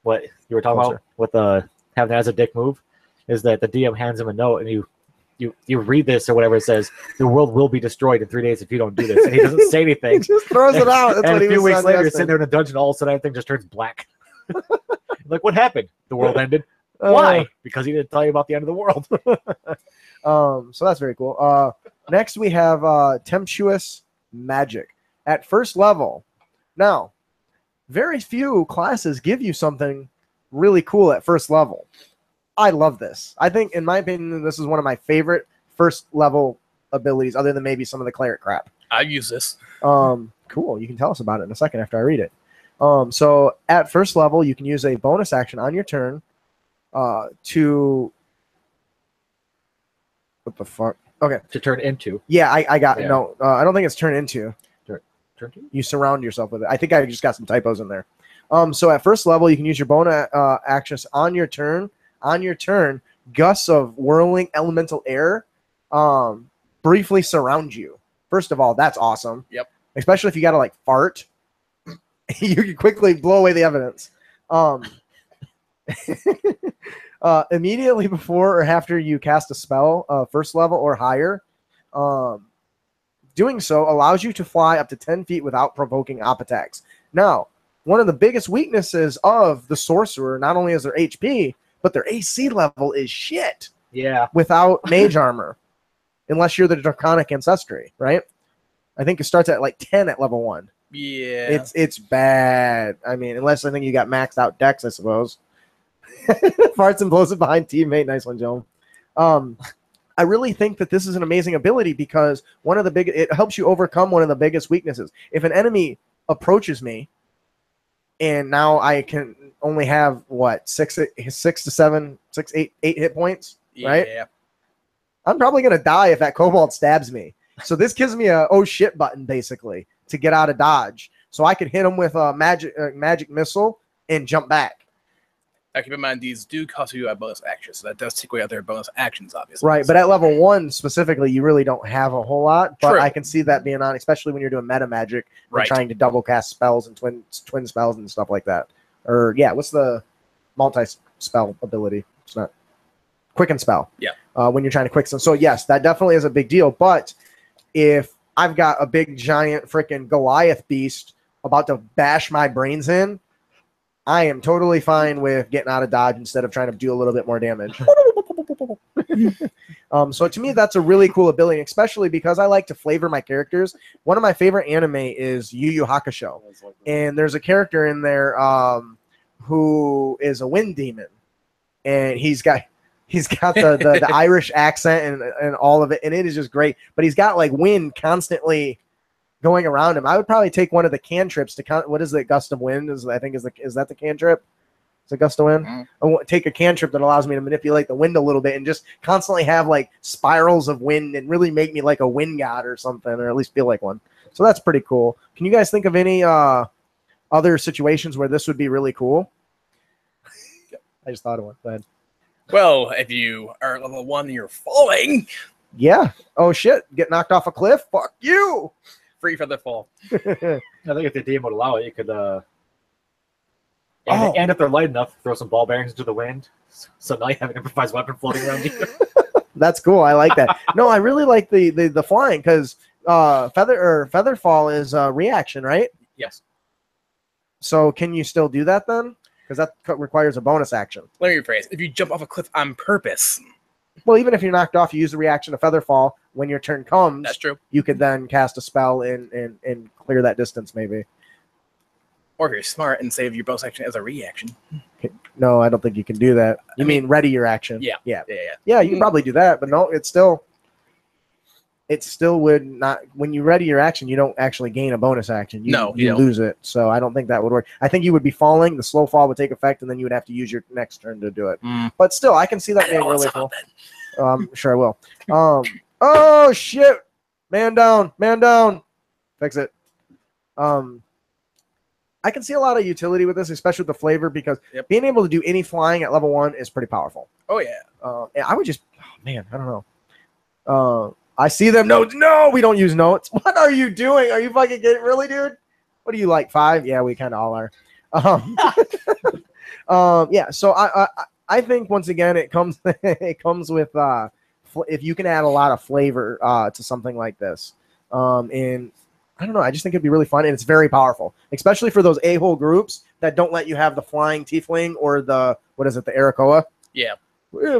what you were talking about with having that as a dick move is that the DM hands him a note, and you read this or whatever it says, the world will be destroyed in 3 days if you don't do this. And he doesn't say anything. He just throws it out. That's and what a few was weeks later, you're sitting there in a dungeon, all of a sudden everything just turns black. Like, what happened? The world ended. Why? Because he didn't tell you about the end of the world. So that's very cool. Next we have Tempestuous Magic at first level. Now, very few classes give you something really cool at first level. I love this. I think, in my opinion, this is one of my favorite first level abilities, other than maybe some of the cleric crap. I use this. Cool. You can tell us about it in a second after I read it. So at first level, you can use a bonus action on your turn to... What the fuck? Okay. To turn into. Yeah, I got it. No, I don't think it's turn into. You surround yourself with it. I think I just got some typos in there. So at first level, you can use your bonus actions on your turn. On your turn, gusts of whirling elemental air briefly surround you. First of all, that's awesome. Yep. Especially if you got to like fart. You can quickly blow away the evidence. Immediately before or after you cast a spell, first level or higher, doing so allows you to fly up to 10 feet without provoking op attacks. Now, one of the biggest weaknesses of the Sorcerer, not only is their HP, but their AC level is shit. Yeah. Without mage armor. Unless you're the Draconic Ancestry, right? I think it starts at like 10 at level 1. Yeah. It's bad. I mean, unless I think you got maxed out Dex, I suppose. Farts and blows it behind teammate. Nice one, Joe. I really think that this is an amazing ability because it helps you overcome one of the biggest weaknesses. If an enemy approaches me, and now I can only have what 8 hit points, right? Yeah. I'm probably gonna die if that kobold stabs me. So this gives me a oh shit button basically to get out of dodge. So I can hit him with a magic missile and jump back. Now keep in mind these do cost you a bonus action, so that does take away other bonus actions, obviously. Right, but at level 1 specifically, you really don't have a whole lot. But True. I can see that being on, especially when you're doing meta magic and Right. trying to double cast spells and twin spells and stuff like that. Or yeah, what's the multi-spell ability? It's not quicken spell. Yeah. When you're trying to quicken. So yes, that definitely is a big deal. But if I've got a big giant freaking Goliath beast about to bash my brains in, I am totally fine with getting out of dodge instead of trying to do a little bit more damage. So to me, that's a really cool ability, especially because I like to flavor my characters. One of my favorite anime is Yu Yu Hakusho, and there's a character in there who is a wind demon, and he's got the Irish accent and all of it, and it is just great. But he's got like wind constantly going around him. I would probably take one of the cantrips to what is it? Gust of wind is that the cantrip? Is it gust of wind? I want take a cantrip that allows me to manipulate the wind a little bit and just constantly have like spirals of wind and really make me like a wind god or something, or at least feel like one. So that's pretty cool. Can you guys think of any other situations where this would be really cool? I just thought of one. Go ahead. Well, if you are at level 1 and you're falling, Yeah. Oh shit! Get knocked off a cliff? Fuck you! free feather fall. I think if the DM would allow it, you could. And if they're light enough, throw some ball bearings into the wind. So now you have an improvised weapon floating around you. That's cool. I like that. No, I really like the flying because feather fall is a reaction, right? Yes. So can you still do that then? Because that requires a bonus action. Let me rephrase. If you jump off a cliff on purpose. Well, even if you're knocked off, you use the reaction of feather fall. When your turn comes, That's true. you could then cast a spell and clear that distance maybe. Or if you're smart and save your bonus action as a reaction. No, I don't think you can do that. You mean ready your action? Yeah. Yeah, you can probably do that, but no, it still would not. When you ready your action, you don't actually gain a bonus action. You don't. lose it. So I don't think that would work. I think you would be falling. The slow fall would take effect, and then you would have to use your next turn to do it. But still, I can see that being really cool. Sure I will. Oh shit! Man down! Fix it. I can see a lot of utility with this, especially with the flavor, because being able to do any flying at level 1 is pretty powerful. Oh yeah. And I would just, I don't know. I see them notes. No, we don't use notes. What are you doing? Are you fucking getting really, dude? What are you like 5? Yeah, we kind of all are. Yeah. So I think once again it comes with if you can add a lot of flavor to something like this, and I don't know. I just think it'd be really fun, and it's very powerful, especially for those a-hole groups that don't let you have the flying tiefling or the the Arakoa. Yeah.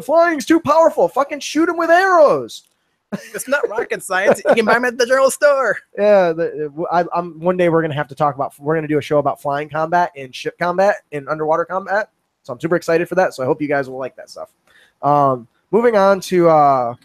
Flying's too powerful. Fucking shoot him with arrows. It's not rocket science. You can buy them at the general store. Yeah. One day we're gonna do a show about flying combat and ship combat and underwater combat. So I'm super excited for that. So I hope you guys will like that stuff. Moving on to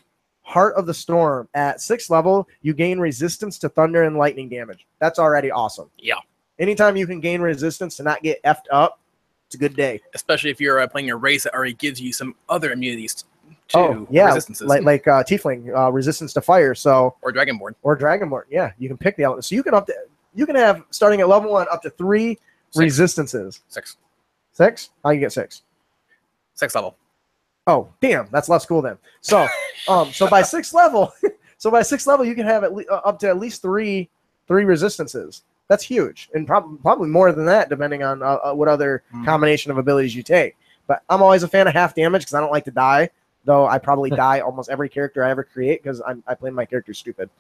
Heart of the Storm. At 6th level, you gain resistance to thunder and lightning damage. That's already awesome. Yeah. Anytime you can gain resistance to not get effed up, it's a good day. Especially if you're playing a race that already gives you some other immunities to resistances. like Tiefling, resistance to fire. So or Dragonborn. Yeah, you can pick the element. So you can you can have starting at level 1 up to 3 resistances. 6. 6? How you get 6? 6th level. Oh, damn, that's less cool then. So, so by 6th level, you can have up to at least three resistances. That's huge, and probably more than that, depending on what other combination of abilities you take. But I'm always a fan of half damage because I don't like to die. Though I probably die almost every character I ever create because I play my character stupid.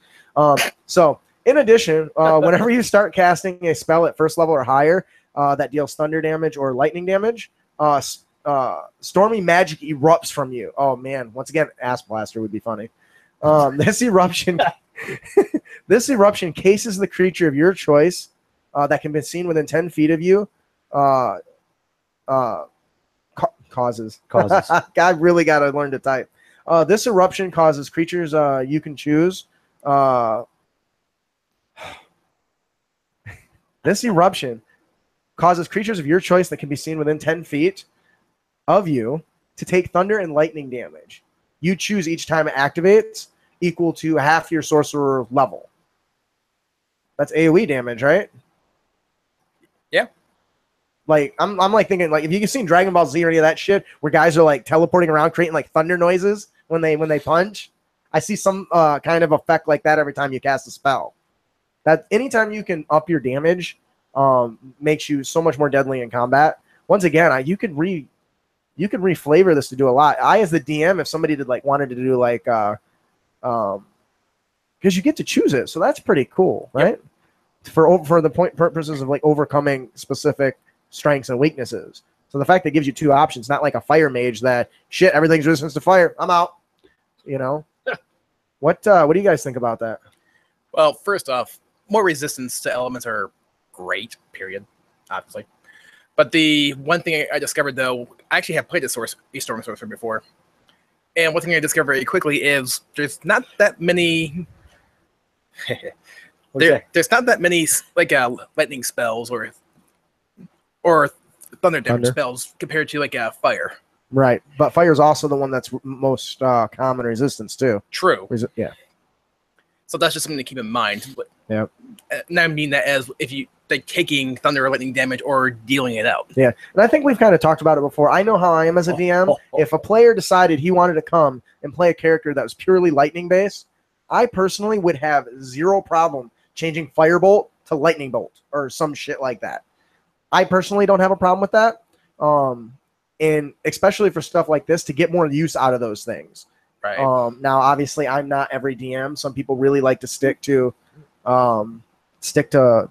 So in addition, whenever you start casting a spell at 1st level or higher that deals thunder damage or lightning damage, stormy magic erupts from you. Oh man, once again, Ass Blaster would be funny. This eruption cases the creature of your choice that can be seen within 10 feet of you. Causes. I really got to learn to type. This eruption causes creatures you can choose. This eruption causes creatures of your choice that can be seen within 10 feet of you to take thunder and lightning damage. You choose each time it activates, equal to half your sorcerer level. That's AoE damage, right? Yeah. Like I'm like thinking like if you can see Dragon Ball Z or any of that shit where guys are like teleporting around creating like thunder noises when they punch. I see some kind of effect like that every time you cast a spell. That anytime you can up your damage makes you so much more deadly in combat. Once again, you could reflavor this to do a lot. I as the DM, if somebody wanted to do like because you get to choose it, so that's pretty cool, right? Yep. For the purposes of like overcoming specific strengths and weaknesses. So the fact that it gives you 2 options, not like a fire mage that shit, everything's resistance to fire. I'm out. You know? What do you guys think about that? Well, first off, more resistance to elements are great, period. Obviously. But the one thing I discovered though, I actually have played a Storm Sorcerer before. And one thing I discovered very quickly is there's not that many there's not that many like lightning spells or thunder damage spells compared to like fire. Right, but fire is also the one that's most common resistance too. True. Yeah. So that's just something to keep in mind. Yeah. And I mean that as if you like taking thunder or lightning damage or dealing it out. Yeah, and I think we've kind of talked about it before. I know how I am as a DM. If a player decided he wanted to come and play a character that was purely lightning based, I personally would have 0 problem changing Firebolt to Lightning Bolt or some shit like that. I personally don't have a problem with that. And especially for stuff like this to get more use out of those things. Right. Now, obviously, I'm not every DM. Some people really like to stick to the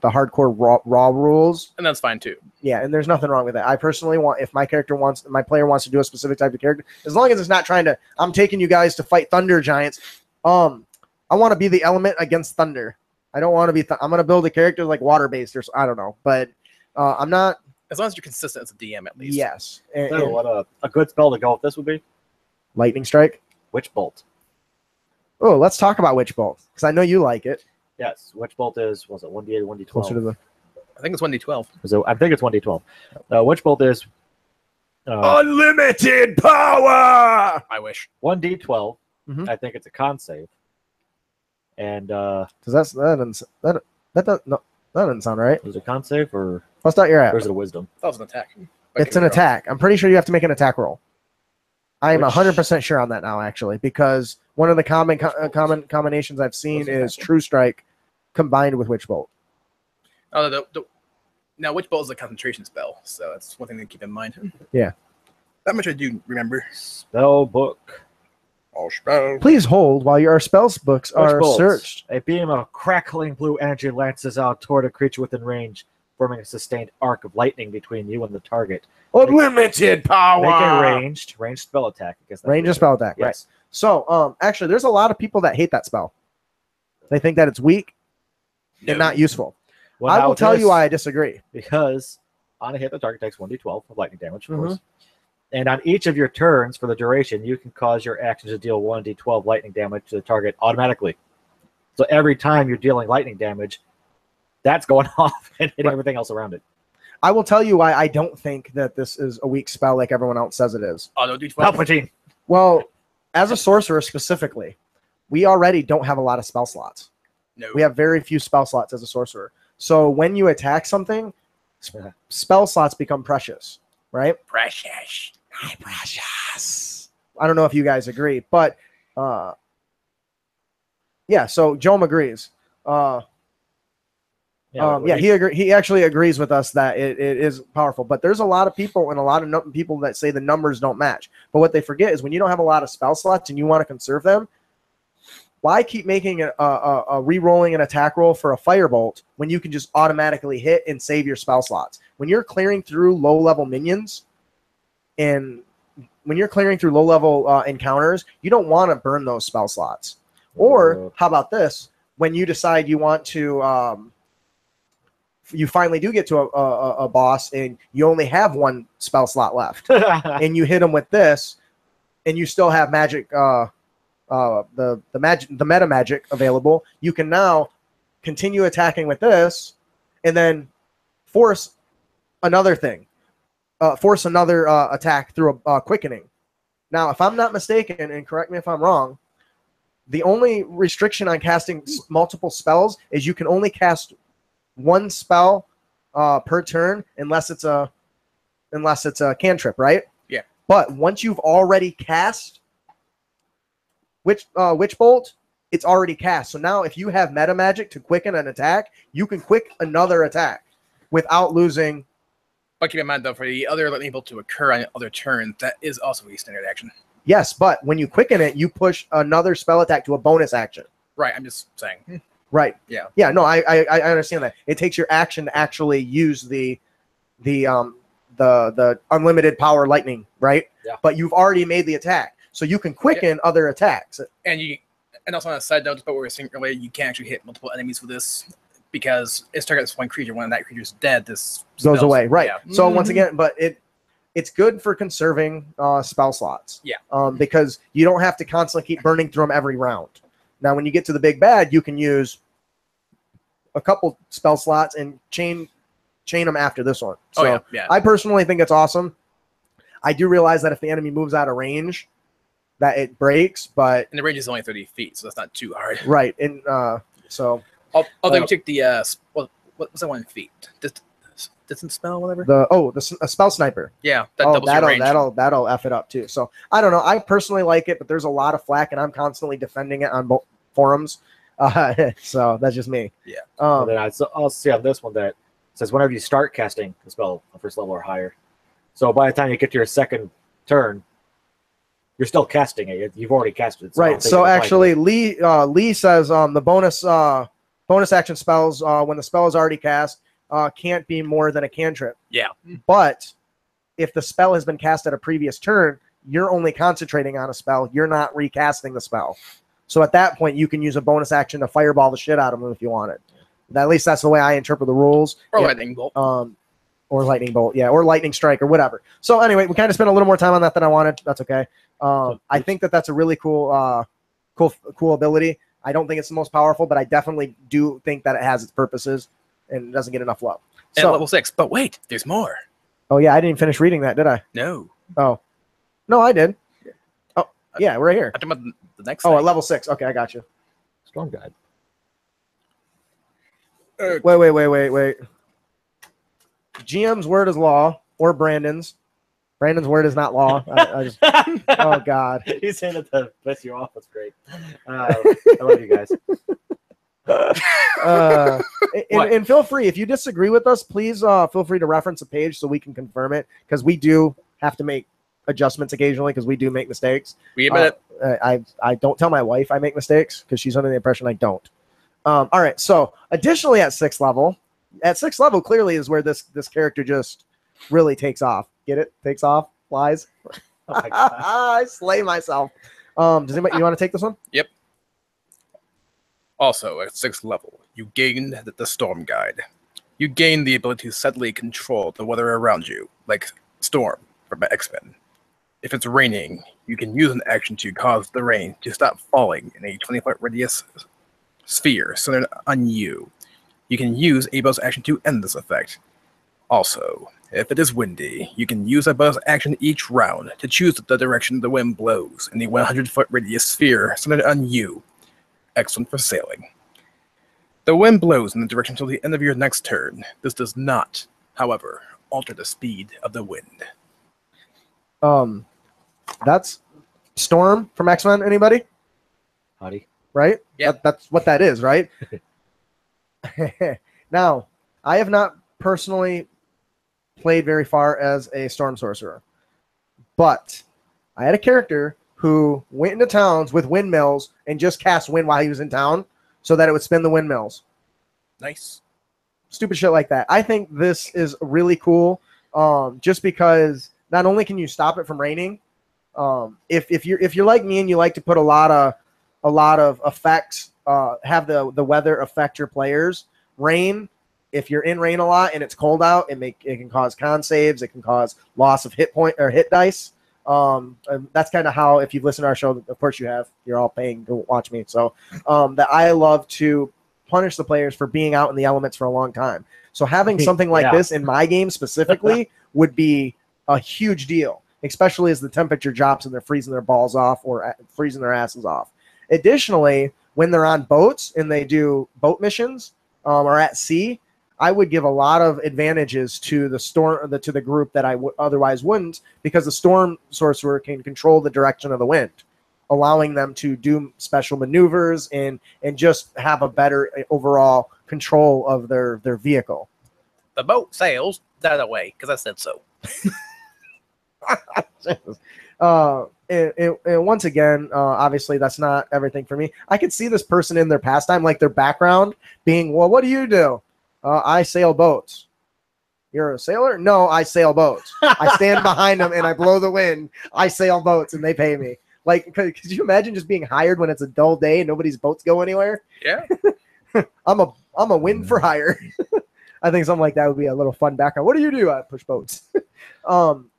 hardcore raw rules. And that's fine too. Yeah, and there's nothing wrong with that. I personally want, if my player wants to do a specific type of character, as long as it's not trying to, I'm taking you guys to fight thunder giants. I want to be the element against thunder. I don't want to be, I'm going to build a character like water-based or I don't know, but I'm not. As long as you're consistent as a DM, at least. Yes. So what a good spell to go with this would be? Lightning Strike. Witch Bolt. Oh, let's talk about Witch Bolt because I know you like it. Yes, Witch Bolt was it 1d8 or 1d12? Closer to the. I think it's 1d12. So I think it's 1d12. Witch Bolt is unlimited power. I wish 1d12. Mm-hmm. I think it's a con save. And because that doesn't sound right. Was it a con save or? What's not your app? Or is it a wisdom? That was an attack. It's an attack. I'm pretty sure you have to make an attack roll. I am 100% sure on that now, actually, because one of the common combinations I've seen is True Strike combined with Witch Bolt. Oh, now Witch Bolt is a concentration spell, so that's one thing to keep in mind. Yeah. That much I do remember. Spell book. Oh, spell. Please hold while your spells books are searched. A beam of crackling blue energy lances out toward a creature within range, forming a sustained arc of lightning between you and the target. Unlimited power. Make a ranged spell attack. Ranged spell attack, yes. Right. So, actually, there's a lot of people that hate that spell. They think that it's weak and not useful. Well, I will tell you why I disagree. Because on a hit, the target takes 1d12 of lightning damage, of course. And on each of your turns for the duration, you can cause your action to deal 1d12 lightning damage to the target automatically. So every time you're dealing lightning damage, that's going off and hitting everything else around it. I will tell you why I don't think that this is a weak spell like everyone else says it is. Auto D12. Palpatine. Well, as a sorcerer specifically, we already don't have a lot of spell slots. No. We have very few spell slots as a sorcerer. So when you attack something, spell slots become precious, right? Precious. Precious. I don't know if you guys agree, but yeah. So Joe agrees. He actually agrees with us that it is powerful. But there's a lot of people and a lot of people that say the numbers don't match. But what they forget is when you don't have a lot of spell slots and you want to conserve them, why keep making a re-rolling an attack roll for a firebolt when you can just automatically hit and save your spell slots? When you're clearing through low-level minions and when you're clearing through low-level encounters, you don't want to burn those spell slots. Or how about this? When you decide you want to you finally do get to a boss and you only have one spell slot left and you hit them with this and you still have magic the meta magic available, you can now continue attacking with this and then force another attack through a quickening. Now, if I'm not mistaken, and correct me if I'm wrong, the only restriction on casting multiple spells is you can only cast one spell per turn unless it's a cantrip, right? Yeah. But once you've already cast Witch Bolt, it's already cast. So now if you have meta magic to quicken an attack, you can quick another attack without losing. But keep in mind, though, for the other lightning bolt to occur on other turns, that is also a standard action. Yes, but when you quicken it, you push another spell attack to a bonus action. Right, I'm just saying. Right. Yeah. Yeah. No, I understand that. It takes your action to actually use the unlimited power lightning, right? Yeah. But you've already made the attack, so you can quicken other attacks. And also on a side note, but we were saying earlier, you can't actually hit multiple enemies with this because it's targets one creature. When that creature's dead, this goes away. Right. Yeah. So once again, but it's good for conserving spell slots. Yeah. Because you don't have to constantly keep burning through them every round. Now, when you get to the big bad, you can use a couple spell slots and chain them after this one. So yeah. I personally think it's awesome. I do realize that if the enemy moves out of range, that it breaks, but and the range is only 30 feet, so that's not too hard. Right. And so although you take the what's that 1 feet? Distance spell, whatever. A spell sniper. Yeah, that doubles your range. That'll F it up too. So I don't know. I personally like it, but there's a lot of flack, and I'm constantly defending it on both forums. So that's just me. Yeah. Then I'll see on this one that it says whenever you start casting a spell on first level or higher. So by the time you get to your second turn, you're still casting it. You've already casted it. Right. So actually, Lee says the bonus action spells when the spell is already cast can't be more than a cantrip. Yeah. But if the spell has been cast at a previous turn, you're only concentrating on a spell. You're not recasting the spell. So at that point, you can use a bonus action to fireball the shit out of them if you wanted. At least that's the way I interpret the rules. Or lightning bolt. Or lightning bolt, yeah, or lightning strike or whatever. So anyway, we kind of spent a little more time on that than I wanted. That's okay. I think that's a really cool ability. I don't think it's the most powerful, but I definitely do think that it has its purposes and it doesn't get enough love. So level 6, but wait, there's more. Oh yeah, I didn't finish reading that, did I? No. Oh, no, I did. Oh yeah, right here. I'm talking about the next. Oh, at level 6. Okay, I got you. Storm Guide. Wait. GM's word is law, or Brandon's. Brandon's word is not law. I just, oh God. He's saying it to piss you off. That's great. I love you guys. And feel free, if you disagree with us, please feel free to reference a page so we can confirm it, because we do have to make adjustments occasionally because we do make mistakes. We admit it. I don't tell my wife I make mistakes because she's under the impression I don't. All right. So additionally, at 6th level, clearly is where this character just really takes off. Get it? Takes off, flies. Oh my God. I slay myself. Does anybody you want to take this one? Yep. Also, at 6th level, you gain the Storm Guide. You gain the ability to subtly control the weather around you, like Storm from X-Men. If it's raining, you can use an action to cause the rain to stop falling in a 20-foot radius sphere centered on you. You can use a bonus action to end this effect. Also, if it is windy, you can use a bonus action each round to choose the direction the wind blows in the 100-foot radius sphere centered on you. Excellent for sailing. The wind blows in the direction until the end of your next turn. This does not, however, alter the speed of the wind. That's Storm from X-Men. Anybody? Howdy. Right? Yeah. That's what that is, right? Now, I have not personally played very far as a Storm Sorcerer, but I had a character who went into towns with windmills and just cast wind while he was in town so that it would spin the windmills. Nice. Stupid shit like that. I think this is really cool, just because not only can you stop it from raining, if you're like me and you like to put a lot of effects, have the weather affect your players. Rain, if you're in rain a lot and it's cold out, it can cause con saves. It can cause loss of hit point or hit dice. And that's kind of how, if you've listened to our show, of course you have. You're all paying to watch me, so that I love to punish the players for being out in the elements for a long time. So having something like this in my game specifically would be a huge deal, especially as the temperature drops and they're freezing their balls off or freezing their asses off. Additionally, when they're on boats and they do boat missions or at sea, I would give a lot of advantages to the group that I otherwise wouldn't, because the Storm Sorcerer can control the direction of the wind, allowing them to do special maneuvers and just have a better overall control of their vehicle. The boat sails the other way because I said so. And once again, obviously that's not everything for me. I could see this person in their pastime, like their background being, well, what do you do? I sail boats. You're a sailor? No, I sail boats. I stand behind them and I blow the wind. I sail boats and they pay me. Like, could you imagine just being hired when it's a dull day and nobody's boats go anywhere? Yeah. I'm a wind for hire. I think something like that would be a little fun background. What do you do? I push boats.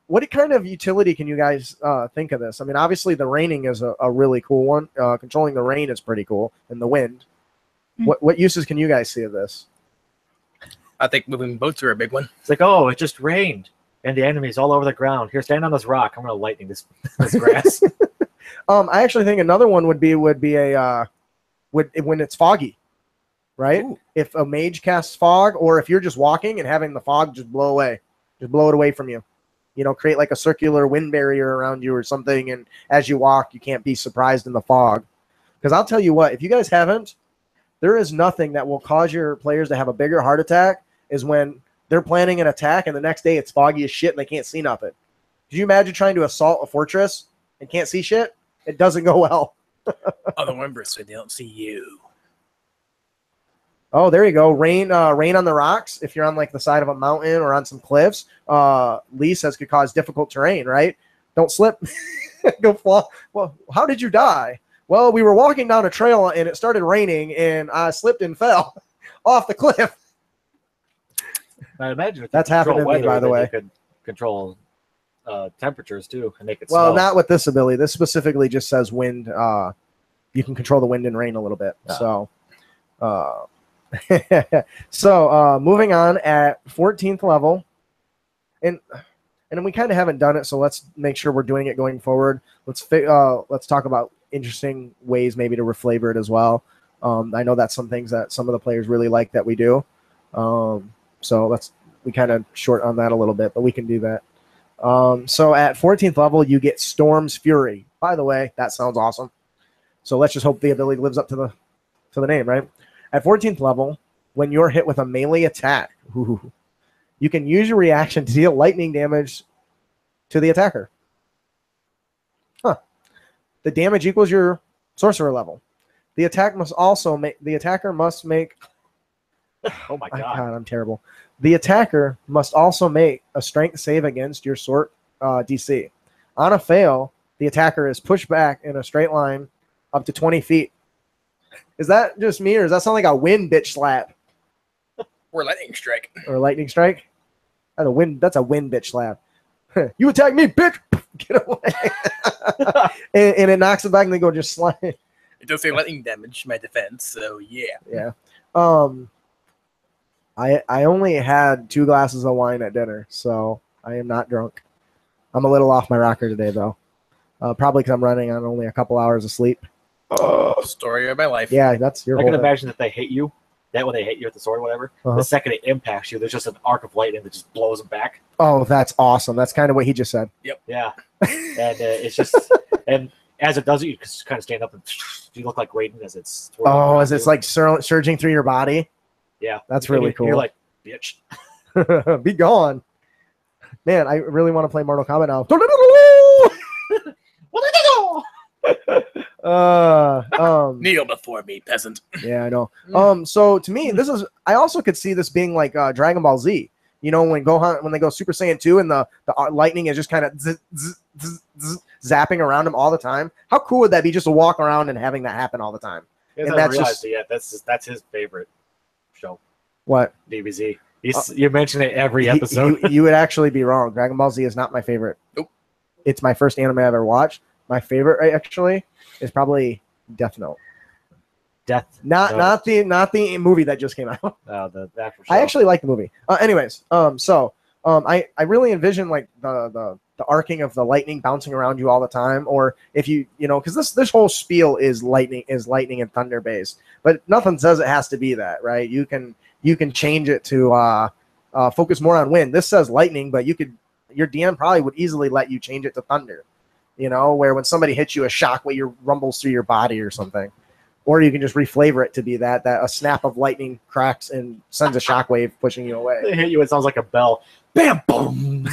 What kind of utility can you guys think of this? I mean, obviously the raining is a really cool one. Controlling the rain is pretty cool, and the wind. What uses can you guys see of this? I think moving boats are a big one. It's like, oh, it just rained, and the enemy's all over the ground. Here, stand on this rock. I'm going to lightning this grass. I actually think another one would be when it's foggy, right? Ooh. If a mage casts fog, or if you're just walking and having the fog just blow it away from you. You know, create like a circular wind barrier around you or something, and as you walk, you can't be surprised in the fog. Because I'll tell you what, if you guys haven't, there is nothing that will cause your players to have a bigger heart attack is when they're planning an attack and the next day it's foggy as shit and they can't see nothing. Could you imagine trying to assault a fortress and can't see shit? It doesn't go well. Other members say they don't see you. Oh, there you go. Rain on the rocks. If you're on like the side of a mountain or on some cliffs, Lee says could cause difficult terrain, right? Don't slip. Go fall. Well, how did you die? Well, we were walking down a trail and it started raining and I slipped and fell off the cliff. I imagine if That's you control happened to me, weather, by the then way. you could control temperatures too and make it Well, snow. not with this ability. This specifically just says wind. You can control the wind and rain a little bit. Oh. So, moving on at 14th level, and we kind of haven't done it, so let's make sure we're doing it going forward. Let's talk about interesting ways maybe to reflavor it as well. I know that's some things that some of the players really like that we do. So we kind of short on that a little bit, but we can do that. So at 14th level, you get Storm's Fury. By the way, that sounds awesome. So let's just hope the ability lives up to the name, right? At 14th level, when you're hit with a melee attack, you can use your reaction to deal lightning damage to the attacker. The damage equals your sorcerer level. The attacker must make. Oh my god! I'm terrible. The attacker must also make a strength save against your sort DC. On a fail, the attacker is pushed back in a straight line up to 20 feet. Is that just me, or does that sound like a wind bitch slap? Or lightning strike. Or a lightning strike? That's a wind bitch slap. You attack me, bitch! Get away. and it knocks it back and they go just slide. It does say lightning damage, my defense, so yeah. Yeah. I only had 2 glasses of wine at dinner, so I am not drunk. I'm a little off my rocker today, though. Probably because I'm running on only a couple hours of sleep. Story of my life. Yeah, that's your I whole can thing. imagine that they hate you that when they hit you with the sword or whatever, Uh-huh. the second it impacts you, there's just an arc of lightning that just blows them back. Oh, that's awesome. That's kind of what he just said. Yeah, and it's just and as it does it, you just kind of stand up and you look like Raiden as it's. twirling Oh, around as it's you. like surging through your body. Yeah, That's really cool. You're like, bitch. Be gone. Man, I really want to play Mortal Kombat now. Kneel before me, peasant. Yeah, I know. So to me, this is. I also could see this being like Dragon Ball Z. You know, when they go Super Saiyan 2 and the lightning is just kind of zapping around them all the time. How cool would that be just to walk around and having that happen all the time? And And that's that's just- it yet. That's his favorite show, What? DBZ. You mention it every episode. You would actually be wrong. Dragon Ball Z is not my favorite. Nope. It's my first anime I've ever watched. My favorite actually is probably Death Note. Not the movie that just came out. The actual show. I actually like the movie. Anyways, I really envision like the arcing of the lightning bouncing around you all the time, or if you know, because this whole spiel is lightning and thunder based, but nothing says it has to be that, right? You can change it to focus more on wind. This says lightning, but your DM probably would easily let you change it to thunder. You know, where when somebody hits you, a shockwave rumbles through your body or something. Or you can just reflavor it to be that a snap of lightning cracks and sends a shockwave pushing you away. They hit you, it sounds like a bell. Bam, boom.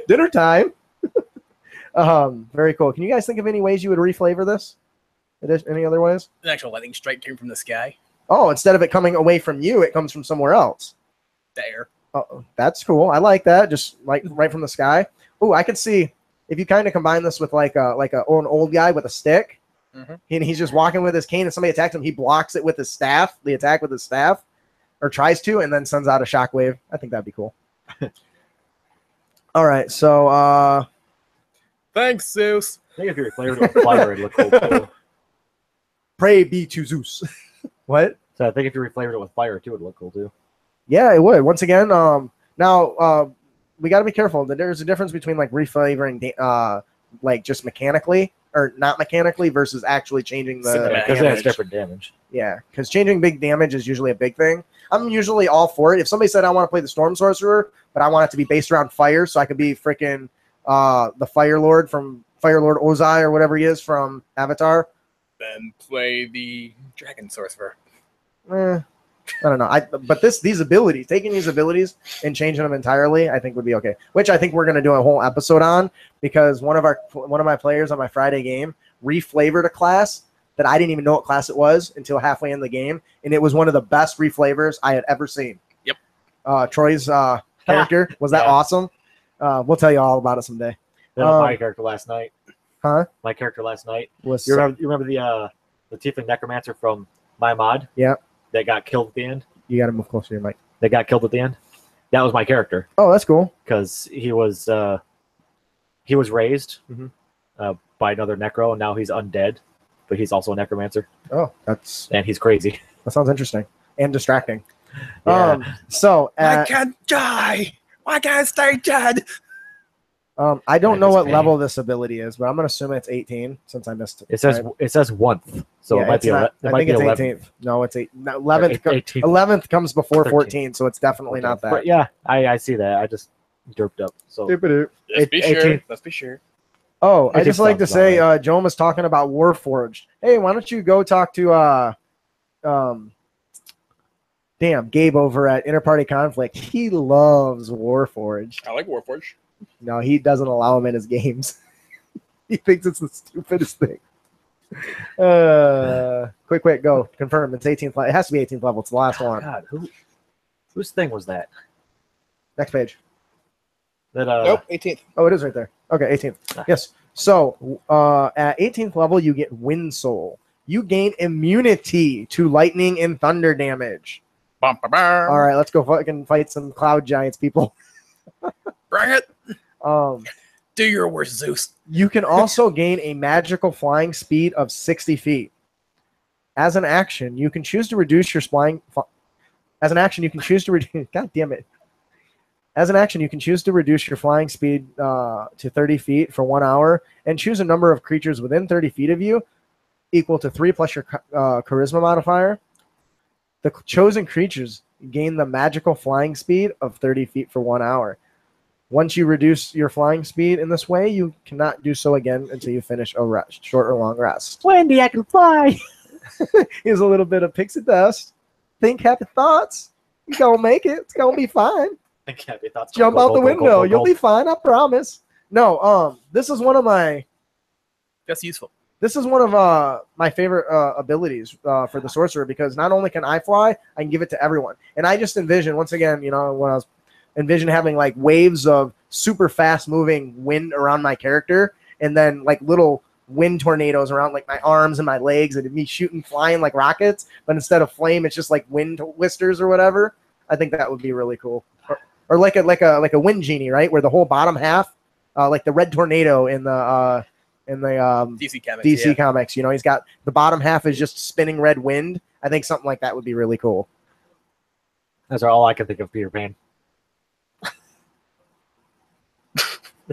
Dinner time. Very cool. Can you guys think of any ways you would reflavor this? Any other ways? An actual lightning strike came from the sky. Oh, instead of it coming away from you, it comes from somewhere else. There. Oh, that's cool. I like that. Just like right from the sky. Oh, I could see if you kind of combine this with like an old guy with a stick. Mhm. And he's just walking with his cane and somebody attacks him. He blocks it with his staff, the attack with his staff, or tries to, and then sends out a shockwave. I think that'd be cool. All right, so Thanks, Zeus. I think if you flavored it with fire, it'd look cool too. pray be to Zeus. What? So I think if you reflavored it with fire too, it'd look cool too. Yeah, it would. Once again, now we got to be careful. There's a difference between like reflavoring, like just mechanically or not mechanically versus actually changing the Because damage. that's different damage. Yeah, because changing big damage is usually a big thing. I'm usually all for it. If somebody said I want to play the Storm Sorcerer, but I want it to be based around fire, so I could be freaking the Fire Lord Ozai or whatever he is from Avatar. Then play the Dragon Sorcerer. I don't know. But these abilities, taking these abilities and changing them entirely, I think would be okay. Which I think we're going to do a whole episode on, because one of my players on my Friday game reflavored a class that I didn't even know what class it was until halfway in the game, and it was one of the best reflavors I had ever seen. Yep. Troy's character was that Yeah. awesome. We'll tell you all about it someday. Then my character last night. Huh? My character last night. Was You remember the Tiefling Necromancer from my mod? Yeah. That got killed at the end. You got to move closer to your mic. That got killed at the end. That was my character Oh, that's cool. because he was raised Mhm. by another necro, and now he's undead, but he's also a necromancer, Oh, that and he's crazy. sounds interesting and distracting. Yeah. So I can't die. Why can't I stay dead? I don't know what Pain. level this ability is, but I'm gonna assume it's 18 since I missed it. It says right? it says 1th, so Yeah, it might it's be. not- It I might think be it's 11th. 18th. No, it's 11th. 18th. 11th comes before 13th. 14, so it's definitely not that. But yeah, I see that. I just derped up. So Let's be 18th. sure. Let's be sure. Oh, I 18th just like to sounds say, about Joan was talking about Warforged. Hey, why don't you go talk to Gabe over at Interparty Conflict? He loves Warforged. I like Warforged. No, he doesn't allow him in his games. He thinks it's the stupidest thing. Quick, go. Confirm. It's 18th level. It has to be 18th level. It's the last one. God, whose thing was that? Next page. That Nope, 18th. Oh, it is right there. Okay, 18th. Yes. So at 18th level, you get Wind Soul. You gain immunity to lightning and thunder damage. Bum, bum, bum. All right, let's go fucking fight some cloud giants, people. Bring it. Um, Do your worst, Zeus. You can also gain a magical flying speed of 60 feet. As an action, you can choose to reduce your flying. As an action, you can choose to reduce. God damn it! As an action, you can choose to reduce your flying speed to 30 feet for 1 hour, and choose a number of creatures within 30 feet of you, equal to 3 plus your charisma modifier. The chosen creatures gain the magical flying speed of 30 feet for 1 hour. Once you reduce your flying speed in this way, you cannot do so again until you finish a rest, short or long rest. Wendy, I can fly. Here's a little bit of pixie dust. Think happy thoughts. You're going to make it. It's going to be fine. Think happy thoughts. Jump out the window. You'll be fine. I promise. No, this is one of my... That's useful. This is one of my favorite abilities for the sorcerer, because not only can I fly, I can give it to everyone. And I just envision, once again, when I was envision having like waves of super fast moving wind around my character, and then like little wind tornadoes around like my arms and my legs, and me shooting, flying like rockets. But instead of flame, it's just like wind whisters or whatever. I think that would be really cool. Or like a wind genie, right? Where the whole bottom half, like the red tornado in the DC comics, he's got the bottom half is just spinning red wind. I think something like that would be really cool. That's all I can think of, Peter Pan.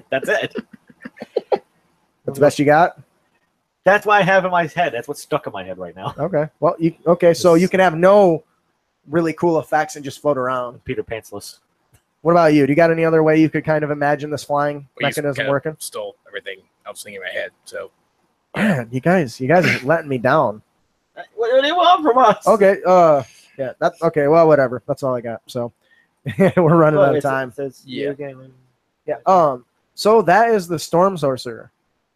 That's it. That's the best you got? That's what I have in my head. That's what's stuck in my head right now. Okay. Well, so you can have no really cool effects and just float around. Peter Pantsless. What about you? Do you got any other way you could kind of imagine this flying mechanism working? Stole everything I was thinking in my head. So, man, you guys are letting me down. What do they want from us? Okay. Yeah. That's okay. Well, whatever. That's all I got. So we're running out of time. Yeah. Yeah. So that is the Storm Sorcerer.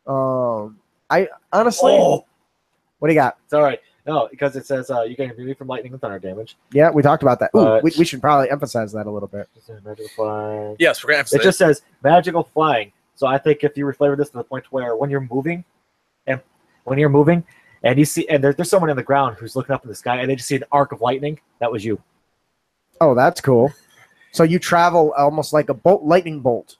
I honestly, what do you got? It's all right. No, because it says you get immunity from lightning and thunder damage. Yeah, we talked about that. Ooh, we should probably emphasize that a little bit. Magical flying. Yes, we're gonna emphasize. It just says magical flying. So I think if you reflavor this to the point where when you're moving, and you see, and there's someone in the ground who's looking up in the sky, and they just see an arc of lightning, that was you. Oh, that's cool. So you travel almost like a lightning bolt.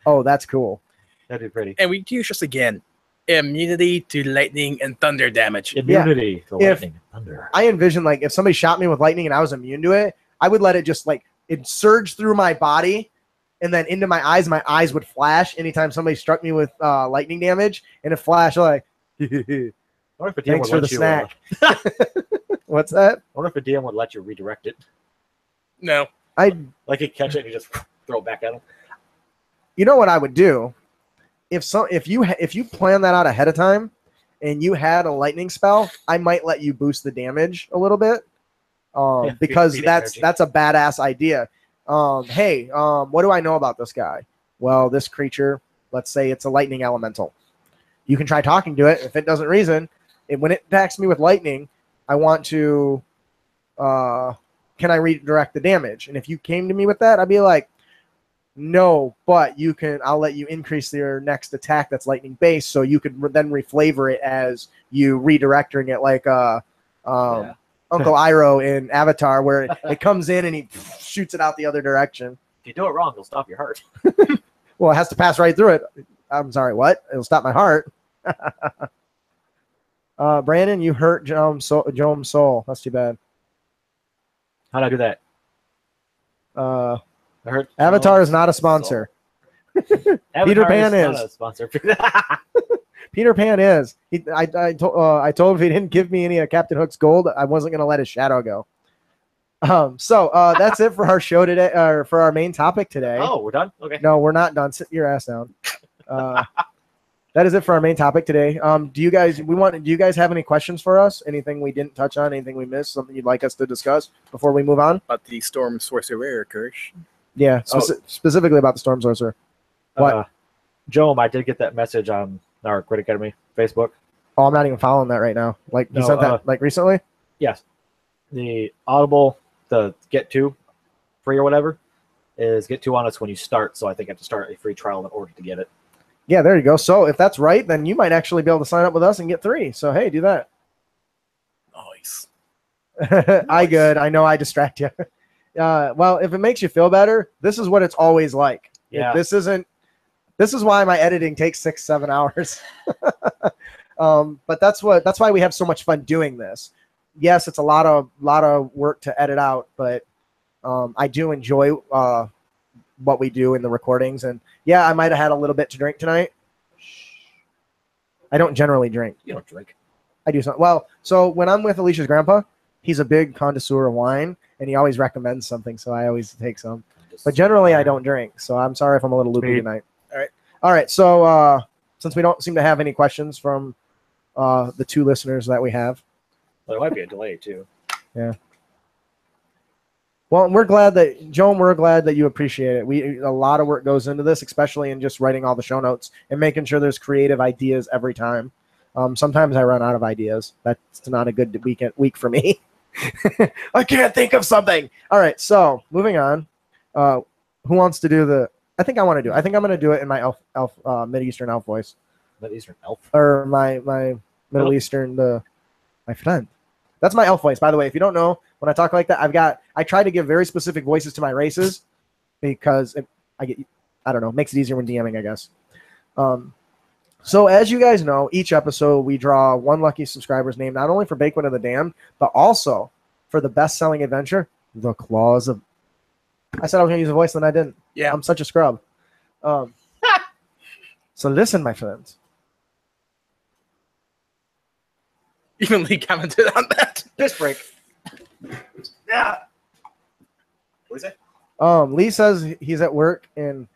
Oh, that's cool. That'd be pretty. And we use just again immunity to lightning and thunder damage. Immunity to lightning and thunder. I envision like if somebody shot me with lightning and I was immune to it, I would let it just like it surge through my body and then into my eyes. My eyes would flash anytime somebody struck me with lightning damage, and it flashed like. Thanks for the snack. What's that? I wonder if a DM would let you redirect it. No, like you catch it and you just throw it back at him. You know what I would do? If you plan that out ahead of time and you had a lightning spell, I might let you boost the damage a little bit, because that's a badass idea. Hey, what do I know about this guy? Well, this creature, let's say it's a lightning elemental. You can try talking to it. If it doesn't reason, when it attacks me with lightning, I want to, can I redirect the damage? And if you came to me with that, I'd be like, no, but I'll let you increase your next attack that's lightning based, so you could then reflavor it as you redirecting it like Uncle Iroh in Avatar, where it comes in and he shoots it out the other direction. If you do it wrong, it'll stop your heart. Well, it has to pass right through it. I'm sorry, what? It'll stop my heart. Brandon, you hurt Joam's soul. That's too bad. How'd I do that? I hurt Avatar is not a sponsor. Peter Pan is. Not a sponsor. Peter Pan is. I told him if he didn't give me any of Captain Hook's gold, I wasn't going to let his shadow go. So that's it for our show today, or for our main topic today. Oh, we're done? Okay. No, we're not done. Sit your ass down. That is it for our main topic today. Do you guys have any questions for us? Anything we didn't touch on? Anything we missed? Something you'd like us to discuss before we move on? About the Storm Sorcerer curse. Yeah, specifically about the Storm Sorcerer. What? Joe, I did get that message on our Crit Academy Facebook. Oh, I'm not even following that right now. Like, you sent that like recently? Yes. The Audible, the Get 2 free or whatever, is Get 2 on us when you start. So I think I have to start a free trial in order to get it. Yeah, there you go. So if that's right, then you might actually be able to sign up with us and get 3. So, hey, do that. Nice. I good. I know I distract you. Well, if it makes you feel better, this is what it's always like. Yeah. This is why my editing takes 6-7 hours. But that's why we have so much fun doing this. Yes, it's a lot of work to edit out, but I do enjoy what we do in the recordings. And yeah, I might have had a little bit to drink tonight. I don't generally drink. You don't drink. I do something. Well, so when I'm with Alicia's grandpa, he's a big connoisseur of wine, and he always recommends something, so I always take some. But generally, I don't drink, so I'm sorry if I'm a little loopy tonight. All right. So since we don't seem to have any questions from the 2 listeners that we have, well, there might be a delay too. Yeah. Well, we're glad that Joan. We're glad that you appreciate it. A lot of work goes into this, especially in just writing all the show notes and making sure there's creative ideas every time. Sometimes I run out of ideas. That's not a good week for me. I can't think of something. All right, so moving on. Who wants to do the? I think I'm going to do it in my elf Mid-Eastern elf voice. Mid-Eastern elf, or my Middle Eastern my friend. That's my elf voice, by the way. If you don't know, when I talk like that, I try to give very specific voices to my races because makes it easier when DMing, I guess. So as you guys know, each episode we draw 1 lucky subscriber's name, not only for Banquet of the Damned, but also for the best-selling adventure, The Claws of... I said I was going to use a voice, then I didn't. Yeah. I'm such a scrub. So listen, my friends. Even Lee commented on that. piss break. Yeah. What is it? Lee says he's at work and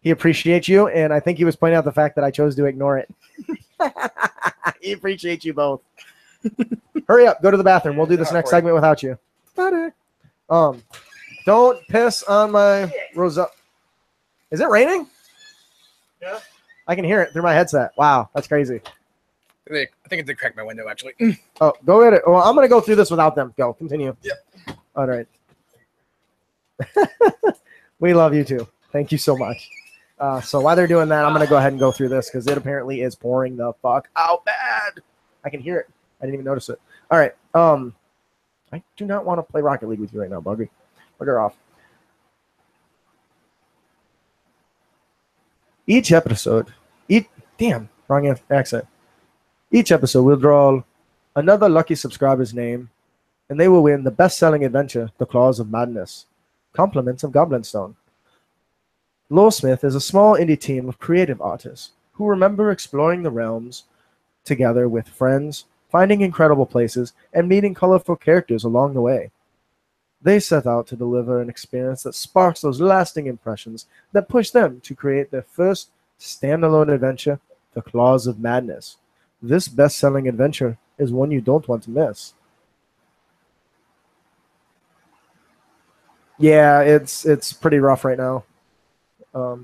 he appreciates you, and I think he was pointing out the fact that I chose to ignore it. He appreciates you both. Hurry up, go to the bathroom. We'll do this next segment without you. Don't piss on my Rosa. Is it raining? Yeah. I can hear it through my headset. Wow, that's crazy. I think it did crack my window, actually. Oh, go at it. Well, I'm going to go through this without them. Go, continue. Yep. All right. We love you too. Thank you so much. So while they're doing that, I'm going to go ahead and go through this because it apparently is pouring the fuck out bad. I can hear it. I didn't even notice it. All right. I do not want to play Rocket League with you right now, Buggy. Bugger off. Each episode, wrong accent. Each episode, we'll draw another lucky subscriber's name, and they will win the best-selling adventure, The Claws of Madness. Compliments of Goblinstone. Lawsmith is a small indie team of creative artists who remember exploring the realms together with friends, finding incredible places, and meeting colorful characters along the way. They set out to deliver an experience that sparks those lasting impressions that push them to create their first standalone adventure, The Claws of Madness. This best-selling adventure is one you don't want to miss. Yeah, it's pretty rough right now. I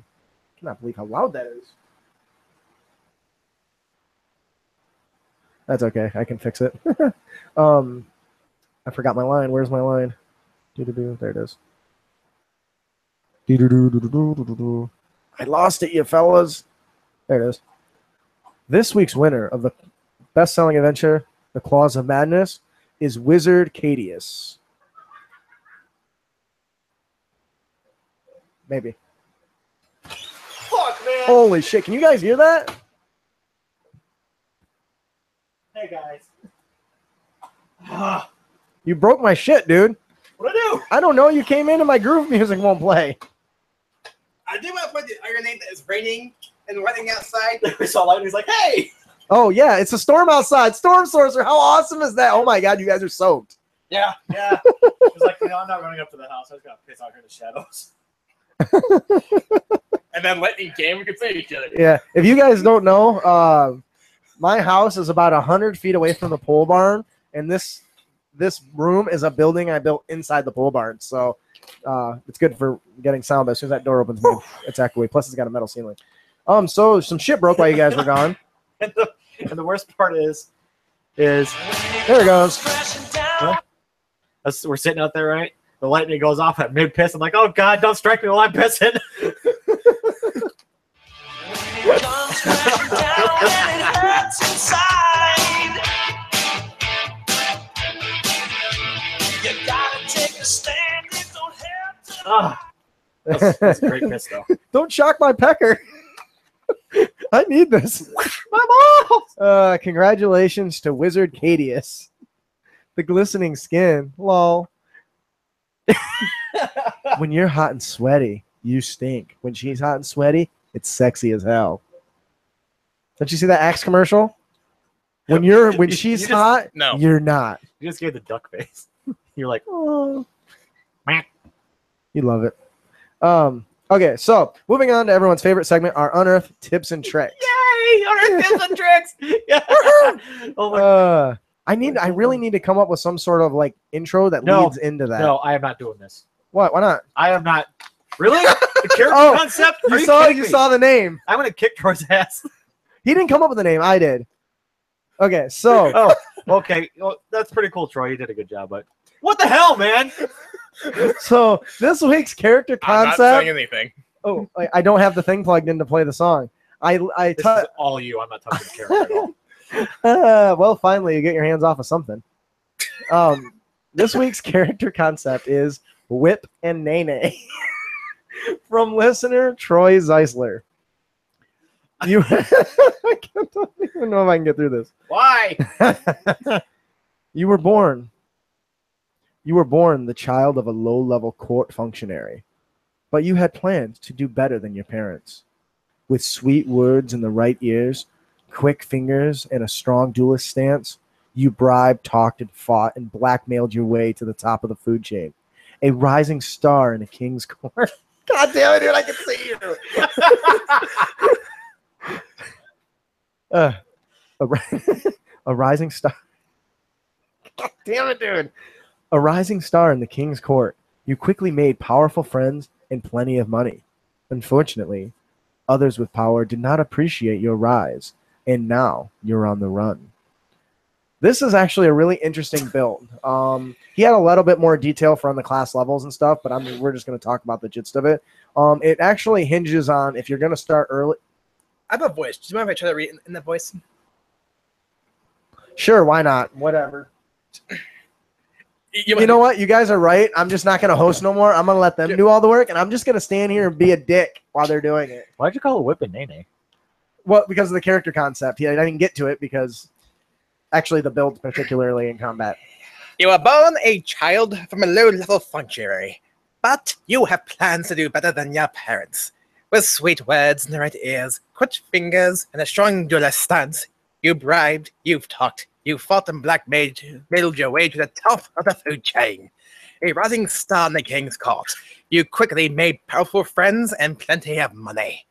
cannot believe how loud that is. That's okay. I can fix it. I forgot my line. Where's my line? There it is. I lost it, you fellas. There it is. This week's winner of the best-selling adventure, The Claws of Madness, is Wizard Cadius. Maybe. Fuck, man. Holy shit. Can you guys hear that? Hey, guys. You broke my shit, dude. What'd I do? I don't know. You came in and my groove music won't play. I did want to put the iron name that is raining and running outside. We saw lightning. He's like, hey. Oh, yeah. It's a storm outside. Storm Sorcerer. How awesome is that? Oh, my God. You guys are soaked. Yeah. It's like, I'm not running up to the house. I was gonna piss out here in the shadows. And then lightning came, we could see each other. Yeah. If you guys don't know, my house is about 100 feet away from the pole barn, and this room is a building I built inside the pole barn. So it's good for getting sound. But as soon as that door opens, it's echoey. Plus, it's got a metal ceiling. So some shit broke while you guys were gone. And the worst part is there it goes. We're sitting out there, right? The lightning goes off at mid piss. I'm like, oh God, don't strike me while I'm pissing. That's a great piss, though. Don't shock my pecker. I need this. My balls! Congratulations to Wizard Cadius. The glistening skin. Lol. When you're hot and sweaty, you stink. When she's hot and sweaty, it's sexy as hell. Don't you see that Axe commercial? When she's just- hot, No. you're not. You just gave the duck face. You're like, Oh, you love it. Okay, so moving on to everyone's favorite segment, our unearthed tips and tricks. yay! On our tips and tricks. Yeah. Oh my. I really need to come up with some sort of like intro that No. leads into that. No, I am not doing this. What? Why not? I am not. Really? The character Oh, concept? Are You saw kidding you me? saw the name. I'm gonna kick Troy's ass. He didn't come up with the name. I did. Okay, so Oh, okay. Well, that's pretty cool, Troy. You did a good job, but what the hell, man? so this week's character I'm not concept. saying anything. Oh, I don't have the thing plugged in to play the song. This is all you. I'm not touching the character at all. Well, finally, you get your hands off of something. This week's character concept is Whip and Nene from listener Troy Zeisler. You, I don't even know if I can get through this. Why? You were born the child of a low-level court functionary, but you had plans to do better than your parents. With sweet words in the right ears, quick fingers, and a strong duelist stance, you bribed, talked, and fought, and blackmailed your way to the top of the food chain. A rising star in a king's court. God damn it, dude, I can see you. A rising star. God damn it, dude. A rising star in the king's court. You quickly made powerful friends and plenty of money. Unfortunately, others with power did not appreciate your rise, and now you're on the run. This is actually a really interesting build. He had a little bit more detail from the class levels and stuff, but we're just going to talk about the gist of it. It actually hinges on if you're going to start early. I have a voice. Do you mind if I try to read it in that voice? Sure, why not? Whatever. You You know what? You guys are right. I'm just not going to host no more. I'm going to let them do all the work, and I'm just going to stand here and be a dick while they're doing it. Why'd you call it Whip and Nene? Well, because of the character concept. I didn't get to it because actually the build particularly in combat. You were born a child from a low-level functionary, but you have plans to do better than your parents. With sweet words in the right ears, quick fingers, and a strong duelist stance, you bribed, you've talked, you fought and blackmailed your way to the top of the food chain. A rising star in the king's court, you quickly made powerful friends and plenty of money.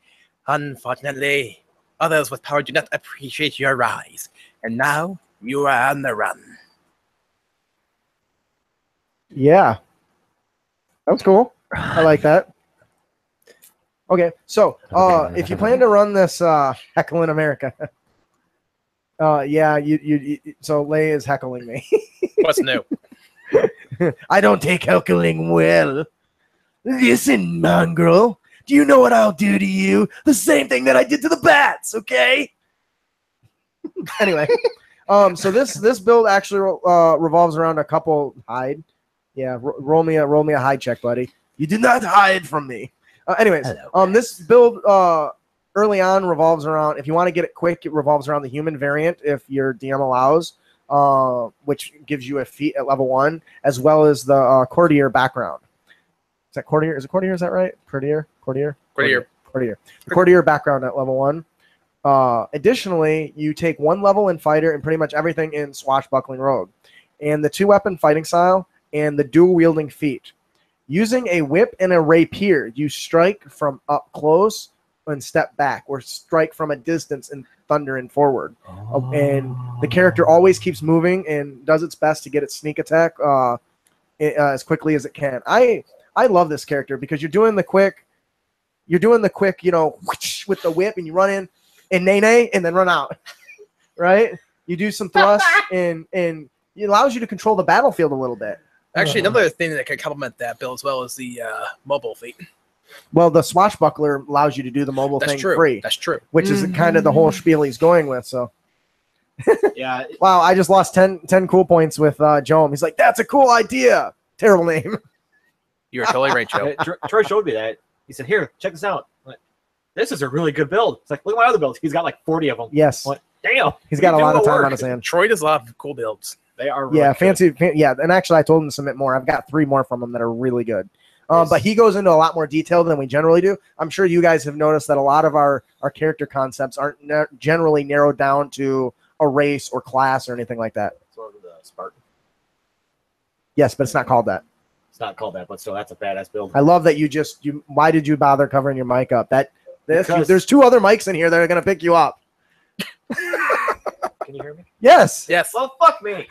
Unfortunately, others with power do not appreciate your rise, and now you are on the run. Yeah. That was cool. I like that. Okay, so if you plan to run this Heckle in America, yeah, you so Lay is heckling me. What's new? I don't take heckling well. Listen, mongrel, do you know what I'll do to you? The same thing that I did to the bats, okay? Anyway, so this build actually revolves around a couple hide. Yeah, roll me a hide check, buddy. You did not hide from me. Anyways, this build early on revolves around, if you want to get it quick, it revolves around the human variant if your DM allows, which gives you a feat at level 1, as well as the courtier background. Is that courtier? Is it courtier? Is that right? Courtier. The courtier background at level 1. Additionally, you take 1 level in fighter and pretty much everything in swashbuckling rogue, and the 2-weapon fighting style and the dual wielding feat. Using a whip and a rapier, you strike from up close and step back, or strike from a distance and thunder and forward. And the character always keeps moving and does its best to get its sneak attack as quickly as it can. I love this character because you're doing the quick, with the whip, and you run in and nay and then run out, right? You do some thrust and it allows you to control the battlefield a little bit. Actually, another thing that can complement that build as well is the mobile feat. Well, the swashbuckler allows you to do the mobile thing free. That's true. Which is kind of the whole spiel he's going with. So, Yeah. wow, I just lost 10 cool points with Joe. He's like, that's a cool idea. Terrible name. You're totally right, Joe. Troy showed me that. He said, "Here, check this out. I'm like, this is a really good build." It's like, look at my other builds. He's got like 40 of them. Yes. I'm like, damn. He's got a lot of time on his hands. Troy does a lot of cool builds. They are really good. Fancy. Yeah, and actually, I told him to submit more. I've got 3 more from him that are really good. But he goes into a lot more detail than we generally do. I'm sure you guys have noticed that a lot of our character concepts aren't generally narrowed down to a race or class or anything like that. Sort of the Spartan. Yes, but it's not called that. It's not called that, but still, that's a badass build. I love that you. Why did you bother covering your mic up? Because- There's 2 other mics in here that are gonna pick you up. Can you hear me? Yes. Yes. Well, fuck me.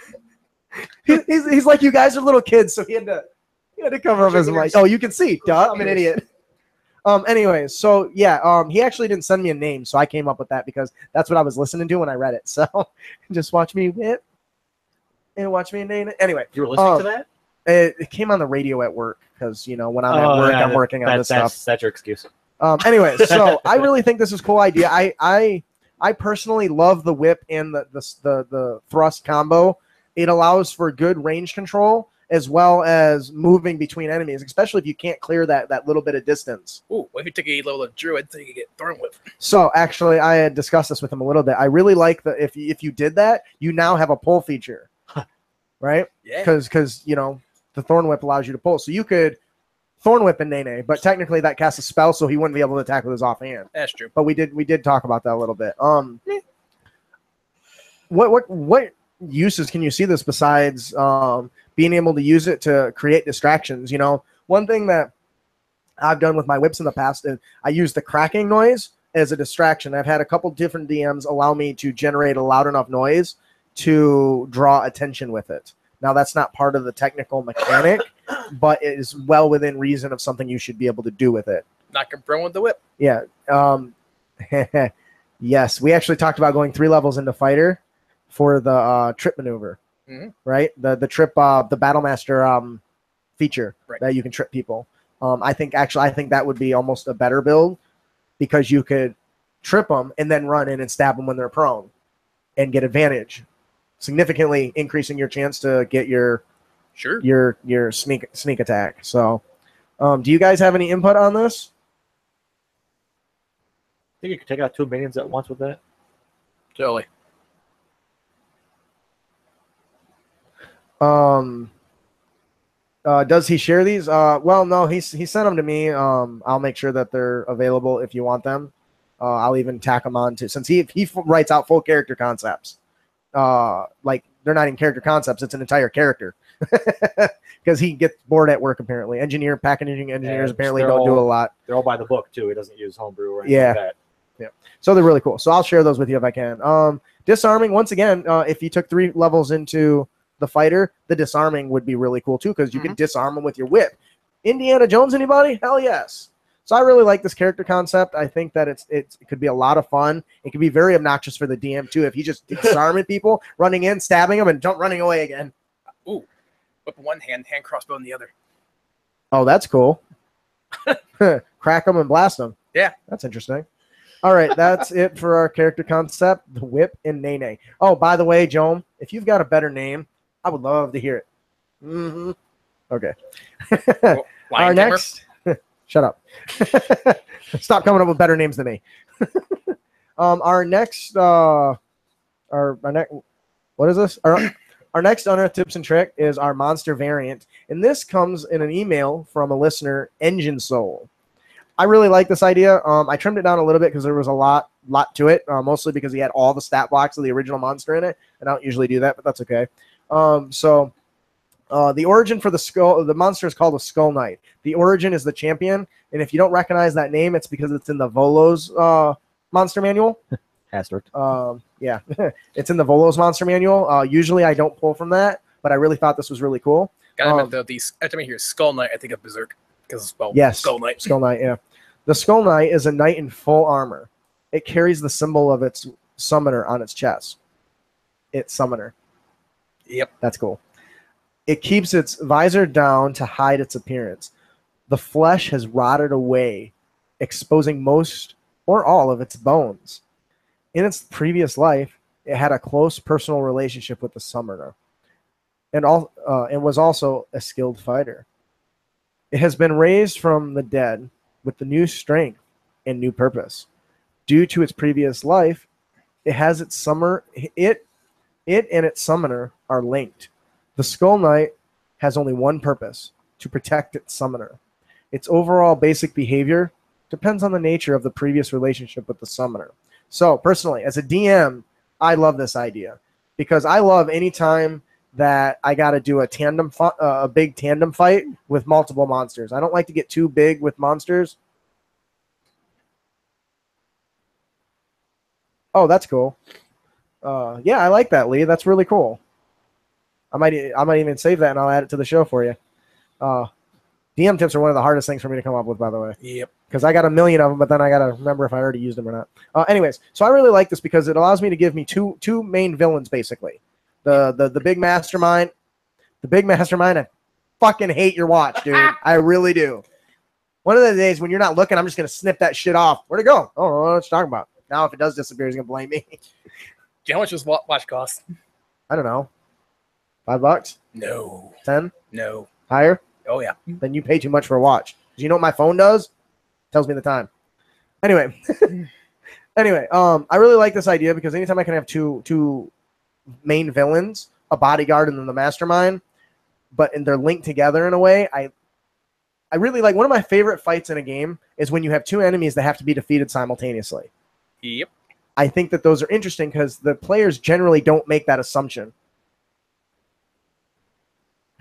He's like, you guys are little kids, so he had to cover up his mic. Oh, you can see. Duh, I'm an idiot. Anyways, so yeah, he actually didn't send me a name, so I came up with that because that's what I was listening to when I read it. So just watch me whip and watch me name it. Anyway, You were listening to that? it came on the radio at work because when I'm at work, I'm working on this stuff. That's your excuse. Anyway, so I really think this is a cool idea. I personally love the whip and the thrust combo. It allows for good range control as well as moving between enemies, especially if you can't clear that little bit of distance. Ooh, what if you take a level of druid so you can get thorn whip? So actually, I had discussed this with him a little bit. I really like if you did that, you now have a pull feature, right? Yeah. Because the thorn whip allows you to pull. So you could thorn whip in Nene, but technically that casts a spell, so he wouldn't be able to attack with his offhand. That's true. But we did talk about that a little bit. What uses can you see this besides being able to use it to create distractions? One thing that I've done with my whips in the past is I use the cracking noise as a distraction. I've had a couple different DMs allow me to generate a loud enough noise to draw attention with it. Now, that's not part of the technical mechanic, but it is well within reason of something you should be able to do with it. Not confirmed with the whip. Yeah. Yes, we actually talked about going 3 levels into fighter for the trip maneuver, right? The trip, the battle master feature that you can trip people. I think that would be almost a better build because you could trip them and then run in and stab them when they're prone and get advantage, significantly increasing your chance to get your sneak attack. So, do you guys have any input on this? I think you could take out 2 minions at once with that. Totally. Does he share these? Well, no, he sent them to me. I'll make sure that they're available if you want them. I'll even tack them on to, since he writes out full character concepts. Like they're not even character concepts; it's an entire character. Because he gets bored at work apparently. Packaging engineers apparently don't do a lot. They're all by the book too. He doesn't use homebrew or anything like that. Yeah. So they're really cool. So I'll share those with you if I can. Disarming, once again, if you took 3 levels into the fighter, the disarming would be really cool too, because you can disarm them with your whip. Indiana Jones, anybody? Hell yes. So I really like this character concept. I think that it could be a lot of fun. It could be very obnoxious for the DM too if he just disarming people, running in, stabbing them, and running away again. Ooh. Whip one hand crossbow in the other. Oh, that's cool. Crack them and blast them. Yeah. That's interesting. All right, that's it for our character concept, the whip and Nene. Oh, by the way, Joan, if you've got a better name, I would love to hear it. Okay. Our next... Shut up. Stop coming up with better names than me. Our next... what is this? Our next Unearthed Tips and Trick is our monster variant. And this comes in an email from a listener, Engine Soul. I really like this idea. I trimmed it down a little bit because there was a lot to it, mostly because he had all the stat blocks of the original monster in it. And I don't usually do that, but that's okay. The origin for the monster is called a Skull Knight. The origin is the champion. And if you don't recognize that name, it's because it's in the Volo's monster manual. Asterisk. Yeah, it's in the Volo's monster manual. Usually I don't pull from that, but I really thought this was really cool. Gotta admit, though, every time I hear Skull Knight, I think of Berserk. Because, well, yes, Skull Knight. Skull Knight, yeah. The Skull Knight is a knight in full armor. It carries the symbol of its summoner on its chest. It's summoner. Yep. That's cool. It keeps its visor down to hide its appearance. The flesh has rotted away, exposing most or all of its bones. In its previous life, it had a close personal relationship with the summoner, and was also a skilled fighter. It has been raised from the dead with the new strength and new purpose. Due to its previous life, it has its it and its summoner are linked. The Skull Knight has only one purpose: to protect its summoner. Its overall basic behavior depends on the nature of the previous relationship with the summoner. So, personally, as a DM, I love this idea because I love any time that I got to do a big tandem fight with multiple monsters. I don't like to get too big with monsters. Oh, that's cool. Yeah, I like that, Lee. That's really cool. I might even save that and I'll add it to the show for you. DM tips are one of the hardest things for me to come up with, by the way. Yep. Because I got a million of them, but then I got to remember if I already used them or not. Anyways, so I really like this because it allows me to give me two main villains, basically. The big mastermind. The big mastermind, I fucking hate your watch, dude. I really do. One of the days when you're not looking, I'm just going to snip that shit off. Where'd it go? Oh, I don't know what you're talking about. Now, if it does disappear, he's going to blame me. Do you know how much this watch costs? I don't know. $5? No. 10? No. Higher? Oh, yeah. Then you pay too much for a watch. Do you know what my phone does? Tells me the time. Anyway. I really like this idea because anytime I can have two main villains, a bodyguard and then the mastermind, and they're linked together in a way, I really like. One of my favorite fights in a game is when you have two enemies that have to be defeated simultaneously. Yep. I think that those are interesting because the players generally don't make that assumption.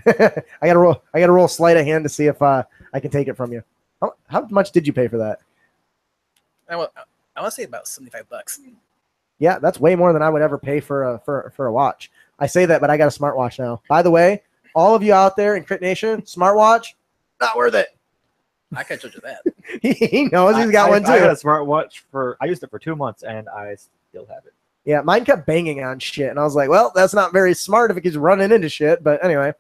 I gotta roll sleight of hand to see if I can take it from you. How much did you pay for that? I want to say about $75. Yeah, that's way more than I would ever pay for a watch. I say that, but I got a smartwatch now. By the way, all of you out there in Crit Nation, smartwatch, not worth it. I can't judge that. He knows he's got one too. I got a smartwatch I used it for 2 months and I still have it. Yeah, mine kept banging on shit, and I was like, well, that's not very smart if it keeps running into shit. But anyway,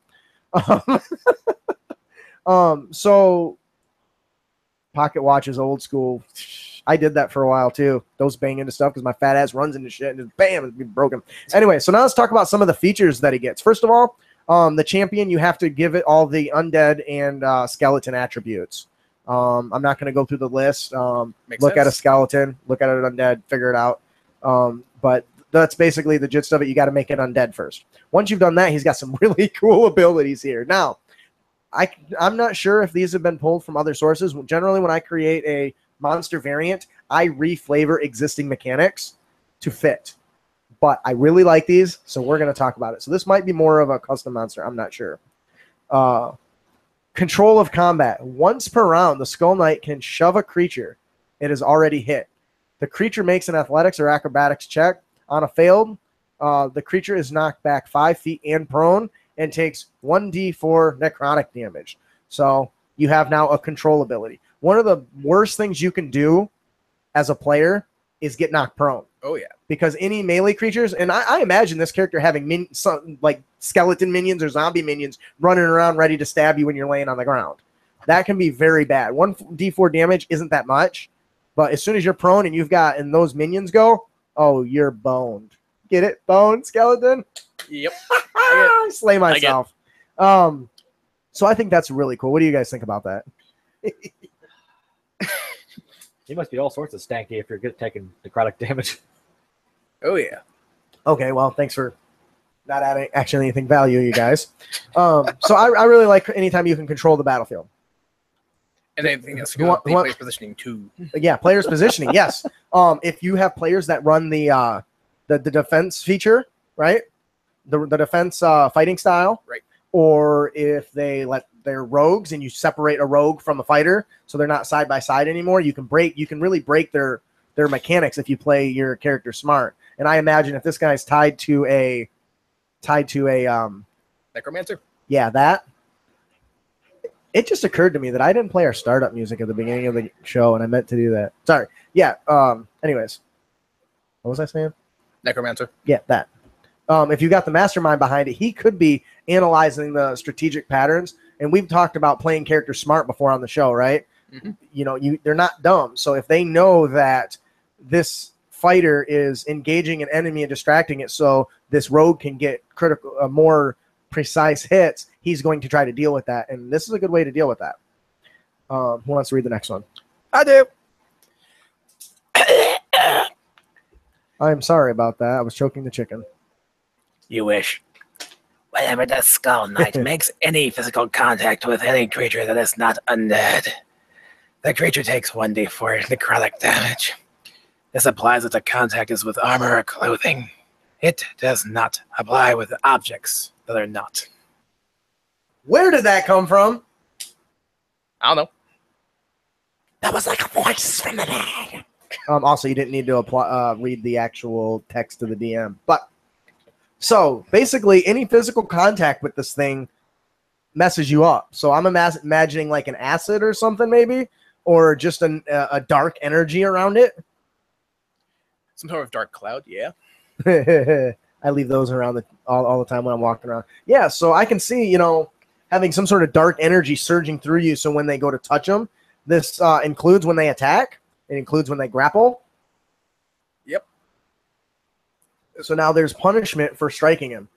so pocket watch is old school. I did that for a while too. Those bang into stuff because my fat ass runs into shit and just bam, it's broken. Anyway, so now let's talk about some of the features that he gets. First of all, the champion, you have to give it all the undead and skeleton attributes. I'm not going to go through the list. Look at a skeleton, look at an undead, figure it out. But that's basically the gist of it. You got to make it undead first. Once you've done that, he's got some really cool abilities here. Now, I'm not sure if these have been pulled from other sources. Generally, when I create a monster variant, I reflavor existing mechanics to fit. But I really like these, so we're going to talk about it. So this might be more of a custom monster. I'm not sure. Control of combat. Once per round, the Skull Knight can shove a creature it is already hit. The creature makes an athletics or acrobatics check. On a failed, the creature is knocked back 5 feet and prone and takes 1d4 necrotic damage. So you have now a control ability. One of the worst things you can do as a player is get knocked prone. Oh, yeah. Because any melee creatures, and I imagine this character having some like skeleton minions or zombie minions running around ready to stab you when you're laying on the ground. That can be very bad. 1d4 damage isn't that much, but as soon as you're prone and those minions go, oh, you're boned. Get it? Boned skeleton? Yep. Slay myself. So I think that's really cool. What do you guys think about that? You must be all sorts of stanky if you're good at taking necrotic damage. Oh, yeah. Okay, well, thanks for not adding actually anything value, you guys. So I really like anytime you can control the battlefield. And anything else, players positioning too. Yeah, players positioning, yes. If you have players that run the defense feature, right? The defense fighting style. Right. Or if they're rogues and you separate a rogue from a fighter so they're not side by side anymore, you can really break their mechanics if you play your character smart. And I imagine if this guy's tied to a necromancer. Yeah, that. It just occurred to me that I didn't play our startup music at the beginning of the show, and I meant to do that. Sorry. Yeah. Anyways, what was I saying? Necromancer. Yeah, that. If you got the mastermind behind it, he could be analyzing the strategic patterns. And we've talked about playing character smart before on the show, right? Mm-hmm. They're not dumb. So if they know that this fighter is engaging an enemy and distracting it, so this rogue can get more precise hits, he's going to try to deal with that. And this is a good way to deal with that. Who wants to read the next one? I do. I'm sorry about that. I was choking the chicken. You wish. Whenever the Skull Knight makes any physical contact with any creature that is not undead, the creature takes 1d4 necrotic damage. This applies if the contact is with armor or clothing. It does not apply with objects that are not. Where did that come from? I don't know. That was like a voice from the bag. Also, you didn't need to read the actual text of the DM. But so basically, any physical contact with this thing messes you up. So I'm imagining like an acid or something, maybe, or just a dark energy around it. Some sort of dark cloud, yeah. I leave those around all the time when I'm walking around. Yeah, so I can see, having some sort of dark energy surging through you. So when they go to touch them, this includes when they attack. It includes when they grapple. Yep. So now there's punishment for striking him,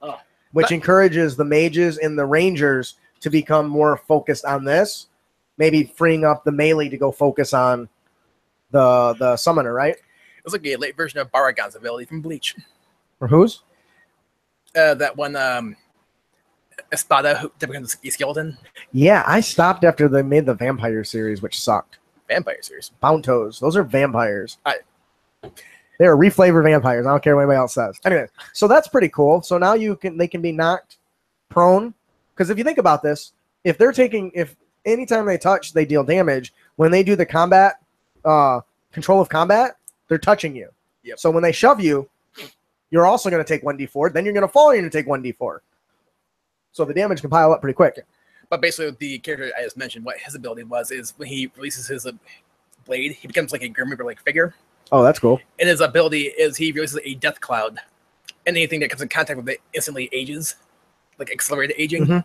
which encourages the mages and the rangers to become more focused on this, maybe freeing up the melee to go focus on the summoner, right? It's like a late version of Baragon's ability from Bleach. Or whose? That one, Espada, who becomes a skeleton. Yeah, I stopped after they made the vampire series, which sucked. Vampire series. Bountos. Those are vampires. They're reflavored vampires. I don't care what anybody else says. Anyway, so that's pretty cool. So now they can be knocked prone. Because if you think about this, if anytime they touch, they deal damage. When they do the combat, control of combat, they're touching you. Yep. So when they shove you, you're also going to take 1d4. Then you're going to fall and you're going to take 1d4. So the damage can pile up pretty quick. But basically, the character I just mentioned, what his ability is when he releases his blade, he becomes like a Grim Reaper-like figure. Oh, that's cool. And his ability is he releases a death cloud. And anything that comes in contact with it instantly ages, like accelerated aging. Mm-hmm.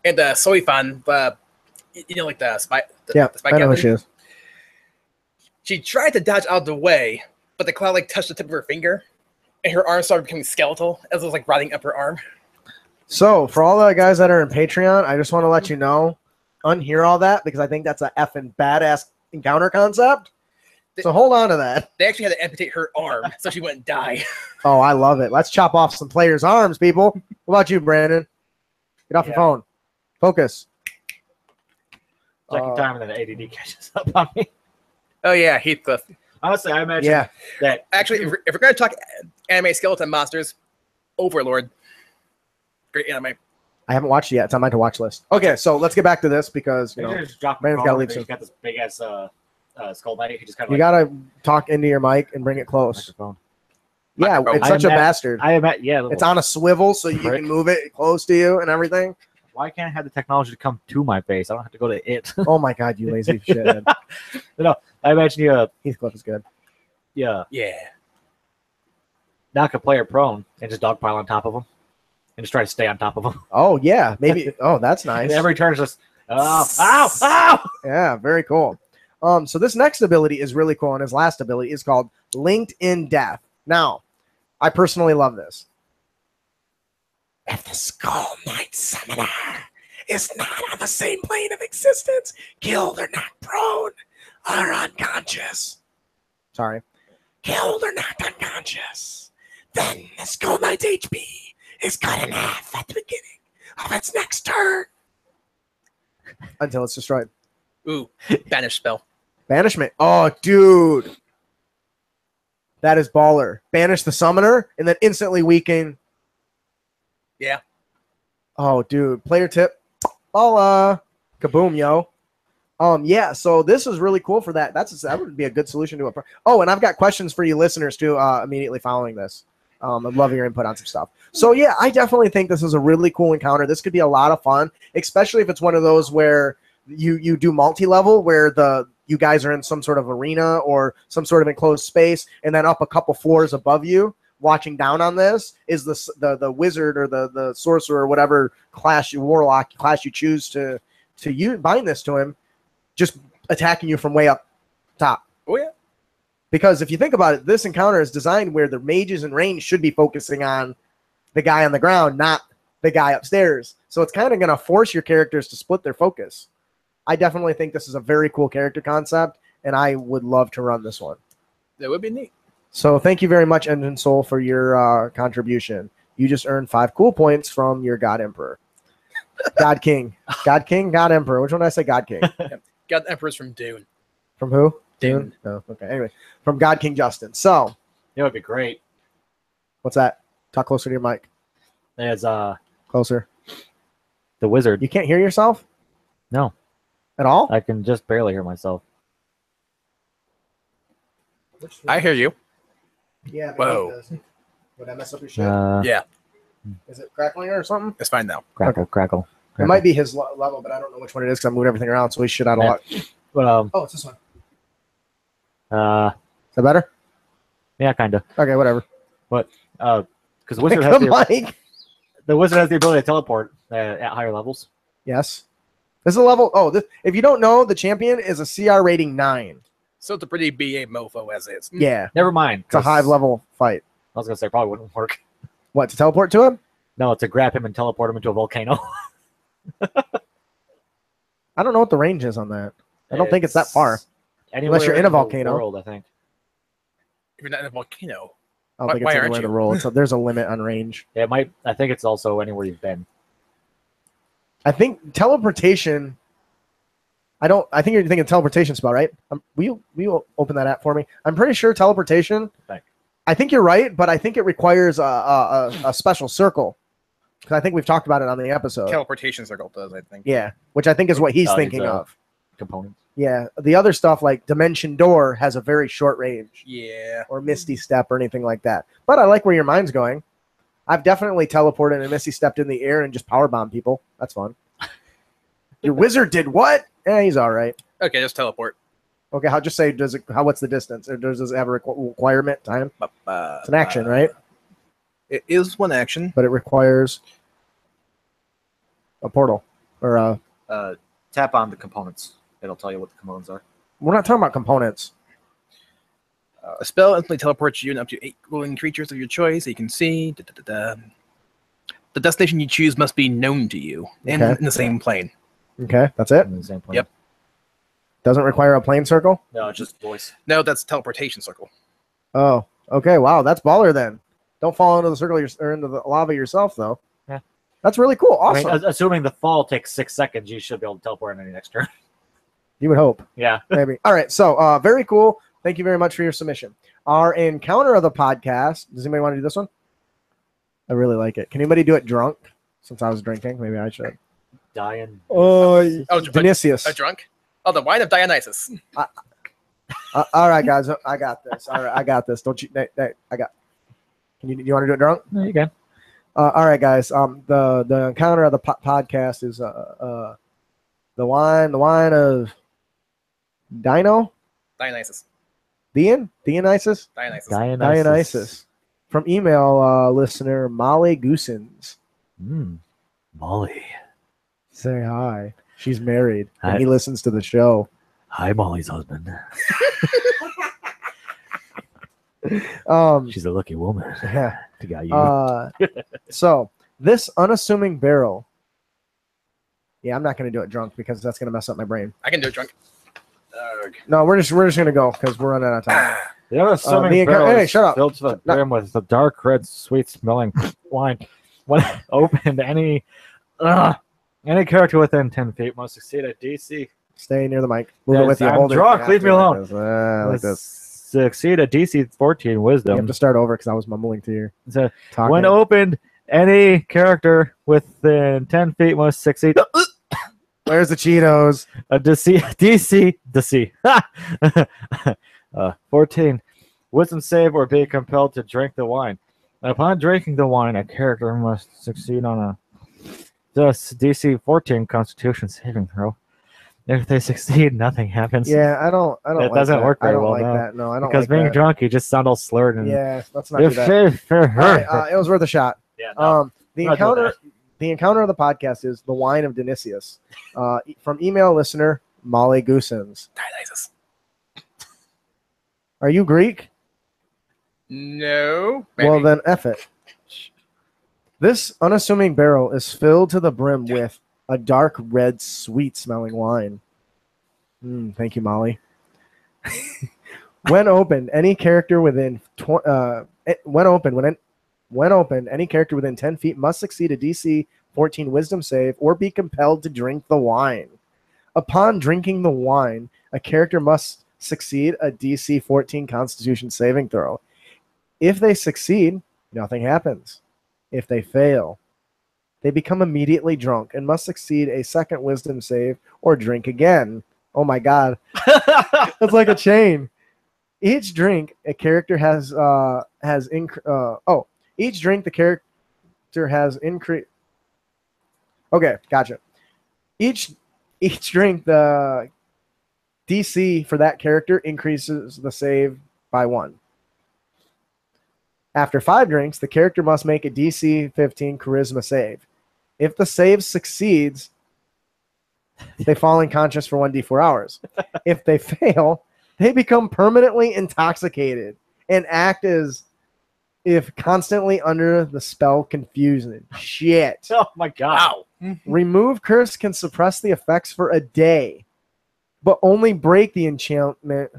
And Soifan, like the spy, the spy I know who captain, she is. she tried to dodge out of the way, but the cloud like touched the tip of her finger, and her arm started becoming skeletal as it was like rotting up her arm. So, for all the guys that are in Patreon, I just want to let you know, unhear all that, because I think that's a effing badass encounter concept. So hold on to that. They actually had to amputate her arm so she wouldn't die. Oh, I love it. Let's chop off some players' arms, people. What about you, Brandon? Get off your phone. Focus. Second time and then the ADD catches up on me. Oh, yeah, Heathcliff. Honestly, I imagine that... Actually, if we're going to talk anime skeleton monsters, Overlord. Great anime. I haven't watched it yet. It's on my to-watch list. Okay, so let's get back to this because, Brandon's got to leave soon. He's got this big-ass skull knife. He just kind of you got to talk into your mic and bring it close. Microphone. Yeah, it's such a bastard. It's on a swivel so you can move it close to you and everything. Why can't I have the technology to come to my face? I don't have to go to it. Oh my god, you lazy shit. No, I imagine you. Heathcliff is good. Yeah. Yeah. Knock a player prone and just dogpile on top of him, and just try to stay on top of him. Oh yeah, maybe. Oh, that's nice. Every turn is just ow. Yeah, very cool. So this next ability is really cool, and his last ability is called Linked in Death. Now, I personally love this. If the Skull Knight Summoner is not on the same plane of existence, killed or knocked prone or unconscious. Sorry. Killed or knocked unconscious, then the Skull Knight's HP is cut in half at the beginning of its next turn. Until it's destroyed. Ooh, banish spell. Banishment. Oh, dude. That is baller. Banish the summoner and then instantly weaken. Yeah. Oh, dude. Player tip. Hola. Kaboom, yo. Yeah, so this is really cool for that. That would be a good solution to it. Oh, and I've got questions for you listeners too immediately following this. I'd love your input on some stuff. So yeah, I definitely think this is a really cool encounter. This could be a lot of fun, especially if it's one of those where you do multi-level, where you guys are in some sort of arena or some sort of enclosed space, and then up a couple floors above you, watching down on this, is the wizard or the sorcerer or whatever warlock class you choose to bind this to him, just attacking you from way up top. Oh yeah. Because if you think about it, this encounter is designed where the mages in range should be focusing on the guy on the ground, not the guy upstairs. So it's kind of going to force your characters to split their focus. I definitely think this is a very cool character concept, and I would love to run this one. That would be neat. So thank you very much, Engine Soul, for your contribution. You just earned 5 cool points from your God Emperor. God King. God King, God Emperor. Which one did I say? God King. God Emperor's from Dune. From who? Dune. Oh, okay. Anyway, from God King Justin. So, it would be great. What's that? Talk closer to your mic. As Closer. the wizard. You can't hear yourself No, at all? I can just barely hear myself. I hear you. Yeah. Whoa. Would I mess up your shit? Yeah, Is it crackling or something? it's fine now. Crackle. It might be his level, but I don't know which one it is because I moved everything around, so he shit out a lot. But Oh, it's this one. Is that better? Yeah, kind of. Okay, whatever. Because the wizard has Mike. the wizard has the ability to teleport at higher levels. Yes. This is a level. Oh, this, if you don't know, the champion is a CR rating 9. So it's a pretty BA mofo as is. Yeah. Never mind. It's a high level fight. I was gonna say probably wouldn't work. What, to teleport to him? No, to grab him and teleport him into a volcano. I don't know what the range is on that. I don't think it's that far. Unless you're in a volcano. World, I think. If you're not in a volcano. I don't think it's Why anywhere aren't in the you? world. There's a limit on range. Yeah, it might. I think it's also anywhere you've been. I think teleportation. I think you're thinking teleportation spell, right? Will you open that app for me? I'm pretty sure teleportation. Thanks. I think you're right, but I think it requires a special circle. Because I think we've talked about it on the episode. Teleportation circle does, I think. Yeah, which I think is what he's thinking of. Components. Yeah, the other stuff like Dimension Door has a very short range. Yeah. Or Misty Step or anything like that. But I like where your mind's going. I've definitely teleported and Misty Stepped in the air and just powerbomb people. That's fun. Your wizard did what? He's all right. Okay, just teleport. Okay, I'll just say, what's the distance? Or does it have a requirement time? It's an action, right? It is one action. But it requires a portal. Or Tap on the components. It'll tell you what the components are. we're not talking about components. A spell instantly teleports you and up to 8 glowing creatures of your choice that you can see. The destination you choose must be known to you and Okay. in the same plane. Okay, that's it? In the same plane. Yep. Doesn't require a plane circle? No, it's just voice. No, that's teleportation circle. Oh, okay. Wow, that's baller then. Don't fall into the circle or into the lava yourself, though. Yeah. That's really cool. Awesome. I mean, assuming the fall takes 6 seconds, you should be able to teleport in any next turn. You would hope. Yeah. Maybe. All right. So, very cool. Thank you very much for your submission. Our encounter of the podcast. Does anybody want to do this one? I really like it. Can anybody do it drunk? Since I was drinking, maybe I should. Dying. Oh, Vinicius. A drunk? Oh, the wine of Dionysus. All right, guys. I got this. All right, I got this. Don't you? I got. You want to do it drunk? No, you can. All right, guys. The encounter of the podcast is the wine of Dionysus. Dionysus from email listener Molly Goosens. Molly. Say hi. She's married and Hi. he listens to the show. Hi, Molly's husband. She's a lucky woman. Yeah. To got you. So this unassuming barrel. Yeah, I'm not going to do it drunk because that's going to mess up my brain. I can do it drunk. No, we're just going to go because we're running out of time. The unassuming hey, barrel is shut up. filled to the brim with the dark red, sweet-smelling wine. When opened, any character within 10 feet must succeed a DC. Stay near the mic. Move it Yes, with you. I'm Hold it. drunk. Leave me alone. Like this. Succeed a DC 14 You have wisdom. to start over because I was mumbling to you. So, Talking. when opened, any character within 10 feet must succeed Where's the Cheetos? a DC 14 wisdom save or be compelled to drink the wine. Upon drinking the wine, a character must succeed on a DC 14 Constitution saving throw. If they succeed, nothing happens. Yeah, I don't. It like doesn't that. work very I don't well, like no. that. No, I don't. Because like being that. drunk, you just sound all slurred. And Yeah, let's not do that. All right, it was worth a shot. Yeah, no. The Not doing encounter. The encounter of the podcast is the wine of Dionysius. From email listener Molly Goosens. Dionysus. Are you Greek? No. Well, Maybe. then F it. This unassuming barrel is filled to the brim with a dark red, sweet-smelling wine. Thank you, Molly. When opened, any character within any character within 10 feet must succeed a DC 14 Wisdom save or be compelled to drink the wine. Upon drinking the wine, a character must succeed a DC 14 Constitution saving throw. If they succeed, nothing happens. If they fail, they become immediately drunk and must succeed a second wisdom save or drink again. Oh my god. It's like a chain. Each drink a character each drink the character has increased. Okay, gotcha. Each drink the DC for that character increases the save by 1. After 5 drinks, the character must make a DC 15 charisma save. If the save succeeds, they fall unconscious for 1d4 hours. If they fail, they become permanently intoxicated and act as if constantly under the spell confusing. Shit. Oh my god. Wow. Remove curse can suppress the effects for a day, but only break the enchantment.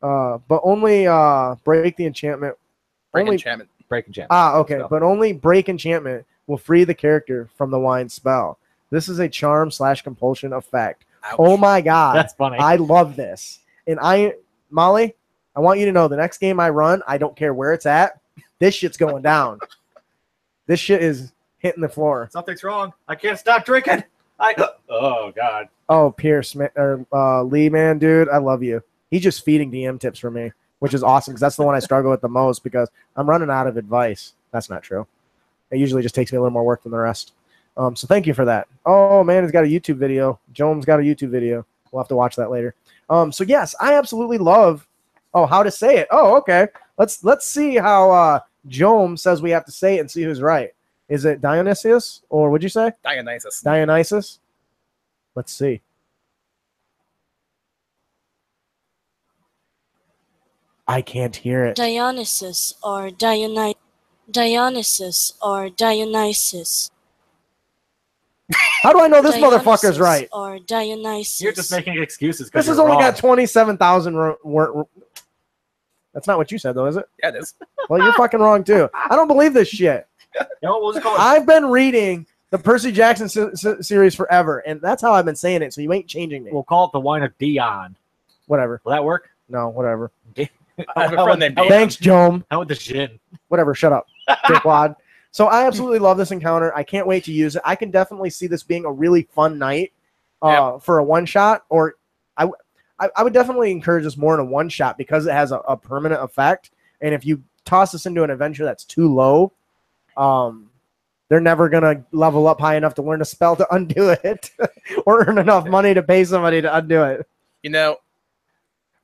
Break enchantment. Okay. Spell. But only break enchantment will free the character from the wine spell. This is a charm/compulsion effect. Ouch. Oh my god. That's funny. I love this. And Molly, I want you to know the next game I run, I don't care where it's at, this shit's going down. This shit is hitting the floor. Something's wrong. I can't stop drinking. Oh god. Oh, Pierce, Lee, man, dude, I love you. He's just feeding DM tips for me, which is awesome because that's the one I struggle with the most because I'm running out of advice. That's not true. It usually just takes me a little more work than the rest. So thank you for that. Oh man, he's got a YouTube video. Jones got a YouTube video. We'll have to watch that later. So yes, I absolutely love. Oh, how to say it? Oh, okay. Let's see how Jones says we have to say it and see who's right. Is it Dionysius or would you say Dionysus? Dionysus? Let's see. I can't hear it. Dionysus or Dionysus or Dionysus. How do I know this motherfucker's right? Or Dionysus. You're just making excuses. This has only got 27,000 That's not what you said, though, is it? Yeah, it is. Well, you're fucking wrong, too. I don't believe this shit. You know, what was it called? I've been reading the Percy Jackson series forever, and that's how I've been saying it, so you ain't changing me. We'll call it the wine of Dion. Whatever. Will that work? No, whatever. I have a friend named Dion. Thanks, Jome. How with the gin? Whatever, shut up. Dickwad. So I absolutely love this encounter. I can't wait to use it. I can definitely see this being a really fun night for a one-shot, or I would definitely encourage this more in a one-shot because it has a permanent effect, and if you toss this into an adventure that's too low, they're never going to level up high enough to learn a spell to undo it or earn enough money to pay somebody to undo it. You know,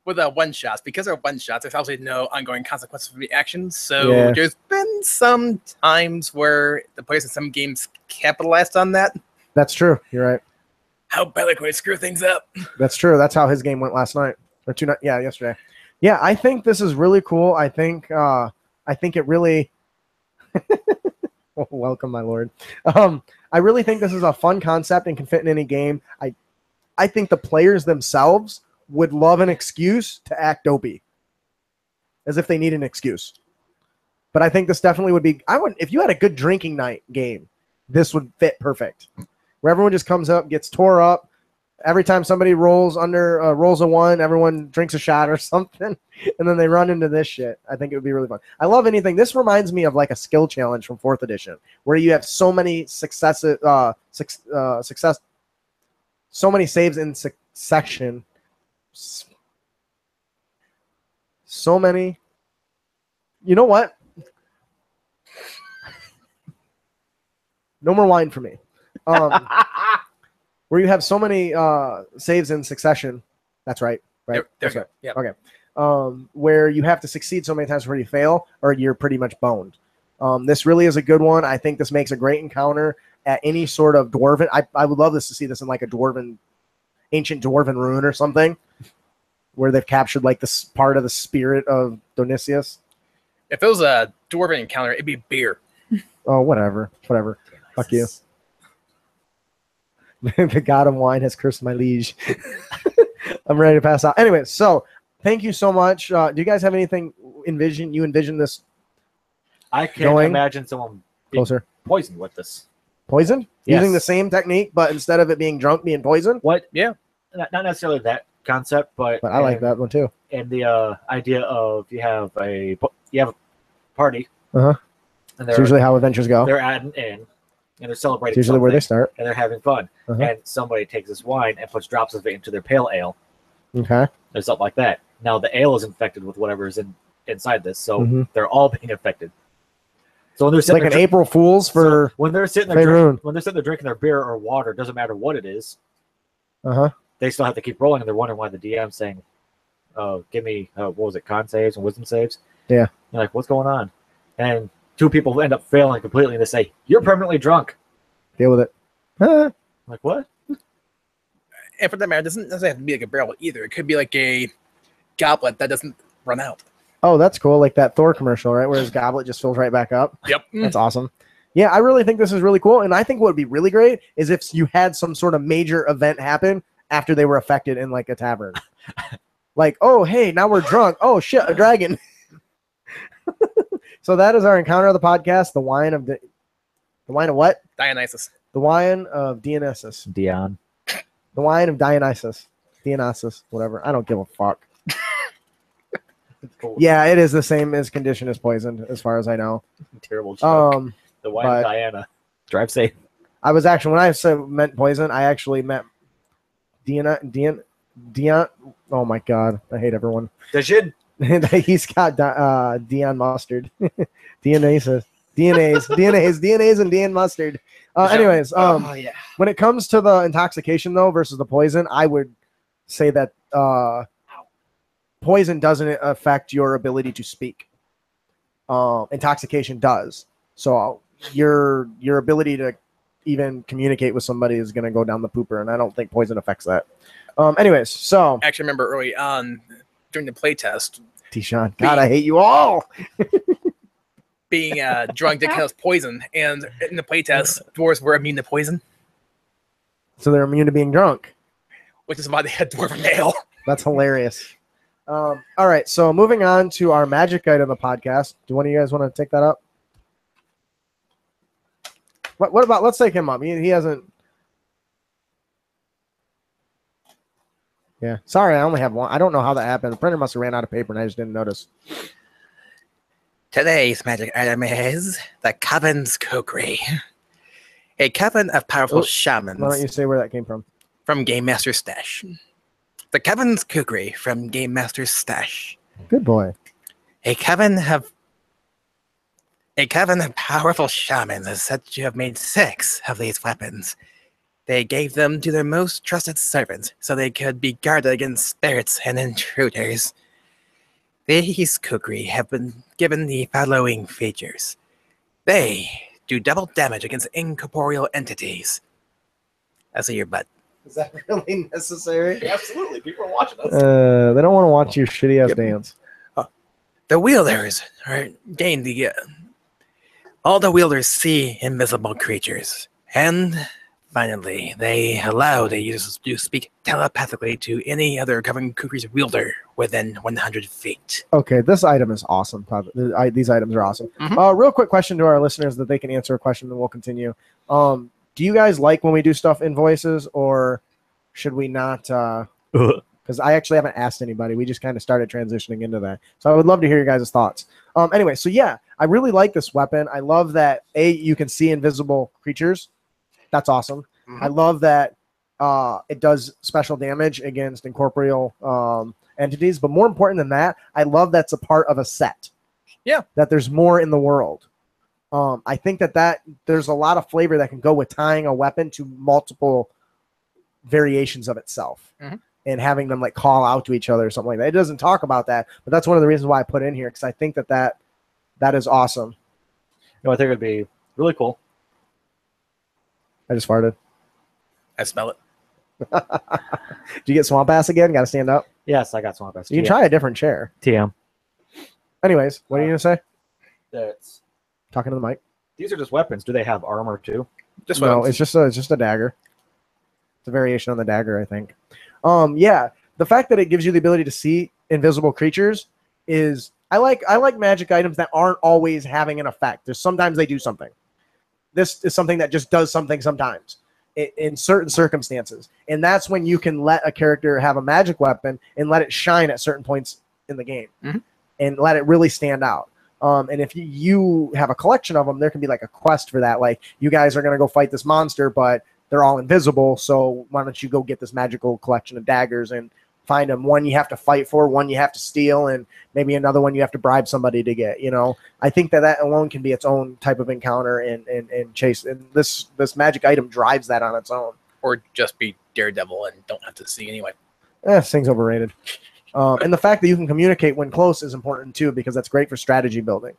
with one-shots, because they're one-shots, there's obviously no ongoing consequences for the actions. So there's been some times where the players in some games capitalized on that. That's true. You're right. How badly could I screw things up? That's true. That's how his game went last night or yesterday. Yeah, I think this is really cool. I think it really. Welcome, my lord. I really think this is a fun concept and can fit in any game. I think the players themselves would love an excuse to act dopey, as if they need an excuse. But I think this definitely would be. If you had a good drinking night game, this would fit perfect. Where everyone just comes up, gets tore up. Every time somebody rolls a 1, everyone drinks a shot or something, and then they run into this shit. I think it would be really fun. I love anything. This reminds me of like a skill challenge from 4th edition, where you have so many so many saves in succession. So many. You know what? No more wine for me. Where you have so many saves in succession. That's right. Right. That's right. Yeah. Okay. Where you have to succeed so many times before you fail, or you're pretty much boned. This really is a good one. I think this makes a great encounter at any sort of dwarven. I would love to see this in like a ancient dwarven ruin or something, where they've captured like this part of the spirit of Dionysius. If it was a dwarven encounter, it'd be beer. Oh, whatever. Fuck you. The god of wine has cursed my liege. I'm ready to pass out. Anyway, so thank you so much. Do you guys have anything you envision this? I can't imagine someone being closer poisoned with this. Poisoned? Yes. Using the same technique, but instead of it being drunk, being poisoned? What? Yeah. Not necessarily that concept, but I like that one too. And the idea of you have a party, And It's usually how adventures go. they're at an inn, and they're celebrating. It's usually where they start. And they're having fun. Uh-huh. And somebody takes this wine and puts drops of it into their pale ale, Okay. or something like that. Now the ale is infected with whatever is inside this, so Mhm. they're all being infected. So when they're It's sitting like there an April Fool's for when they're sitting there Faerun. when they're sitting there drinking their beer or water, it doesn't matter what it is, Uh-huh. they still have to keep rolling, and they're wondering why the DM's saying, give me what was it, con saves and wisdom saves. Yeah. You're like, what's going on? And two people end up failing completely, and they say, you're permanently drunk. Deal with it. I'm like, what? And for that matter, it doesn't have to be like a barrel either. It could be like a goblet that doesn't run out. Oh, that's cool. Like that Thor commercial, right? Where his goblet just fills right back up. Yep. That's awesome. Yeah, I really think this is really cool. And I think what would be really great is if you had some sort of major event happen after they were affected in like a tavern. Like, oh, hey, now we're drunk. Oh, shit, a dragon. So that is our encounter of the podcast. The wine of what? Dionysus. The wine of Dionysus. Dion. The wine of Dionysus. Whatever. I don't give a fuck. Cool. Yeah, it is the same as condition as poisoned, as far as I know. Terrible joke. The wine but- of Diana. Drive safe. I was actually, when I said meant poison, I actually meant Dion. Oh my god, I hate everyone. He's got Dion mustard. DNAs, and Dion mustard. Anyways, yeah. when it comes to the intoxication though versus the poison, I would say that poison doesn't affect your ability to speak. Intoxication does. So your ability to even communicate with somebody is going to go down the pooper, and I don't think poison affects that. Anyways, so Actually, remember early on during the playtest, Tishan, God, I hate you all. being drunk did cause poison, and in the playtest, dwarves were immune to poison, So they're immune to being drunk. which is why they had dwarven ale. That's hilarious. All right, so moving on to our magic guide on the podcast. Do one of you guys want to take that up? What about? Let's take him up. He hasn't. Yeah, sorry, I only have one. I don't know how that happened. The printer must have ran out of paper, and I just didn't notice. Today's magic item is the Coven's Kukri, a coven of powerful shamans Why don't you say where that came from? from Game Master's Stash. The Coven's Kukri from Game Master's Stash. Good boy. A coven of powerful shamans is said to have made 6 of these weapons. They gave them to their most trusted servants so they could be guarded against spirits and intruders. These kukri have been given the following features. They do double damage against incorporeal entities. I see your butt. Is that really necessary? Absolutely. People are watching us. They don't want to watch your shitty ass dance. The wielders gain the... all the wielders see invisible creatures. And finally, they allow the users to speak telepathically to any other Coven Kukri's wielder within 100 feet. Okay, this item is awesome. These items are awesome. Real quick question to our listeners that they can answer a question, and we'll continue. Do you guys like when we do stuff in voices, or should we not? Because I actually haven't asked anybody. We just kind of started transitioning into that. So I would love to hear your guys' thoughts. Anyway, so yeah, I really like this weapon. I love that you can see invisible creatures. That's awesome. I love that it does special damage against incorporeal entities. But more important than that, I love that's a part of a set. Yeah. That there's more in the world. I think that there's a lot of flavor that can go with tying a weapon to multiple variations of itself and having them like call out to each other or something like that. It doesn't talk about that, but that's one of the reasons why I put it in here, because I think that is awesome. You know, I think it'd be really cool. I just farted. I smell it. Did you get swamp ass again? Got to stand up. Yes, I got swamp ass. You can try a different chair. TM. Anyways, what are you gonna say? That's Talking to the mic. these are just weapons. Do they have armor too? Just No, weapons. it's just a dagger. It's a variation on the dagger, I think. Yeah, the fact that it gives you the ability to see invisible creatures is I like magic items that aren't always having an effect. There's sometimes they do something. This is something that just does something sometimes in certain circumstances, and that's when you can let a character have a magic weapon and let it shine at certain points in the game and let it really stand out. And if you have a collection of them, there can be like a quest for that. Like, you guys are going to go fight this monster, but they're all invisible. So why don't you go get this magical collection of daggers and find them? One you have to fight for, one you have to steal, and maybe another one you have to bribe somebody to get. I think that alone can be its own type of encounter and chase. And this magic item drives that on its own. Or just be Daredevil and don't have to see anyway. This thing's overrated. And the fact that you can communicate when close is important too, because that's great for strategy building.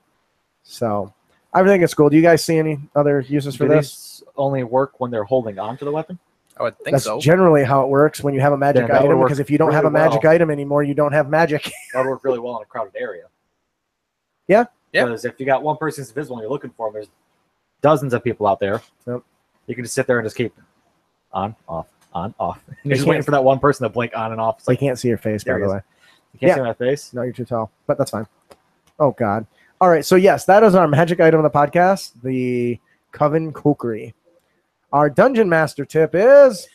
So I think it's cool. Do you guys see any other uses for this? Only work when they're holding on to the weapon? I would think That's so. generally how it works when you have a magic Yeah, that would item, work because if you don't really have a magic well. item anymore, you don't have magic. That would work really well in a crowded area. Yeah. Because if you got one person who's invisible and you're looking for them, there's dozens of people out there. Yep. You can just sit there and just keep on, off, on, off. And They you're just can't- waiting for that one person to blink on and off. It's I like, can't see your face, by There it the is. way. you can't Yeah. see my face. No, you're too tall, but that's fine. Oh, God. All right. So, yes, that is our magic item of the podcast, the Coven Kukri. Our Dungeon Master tip is...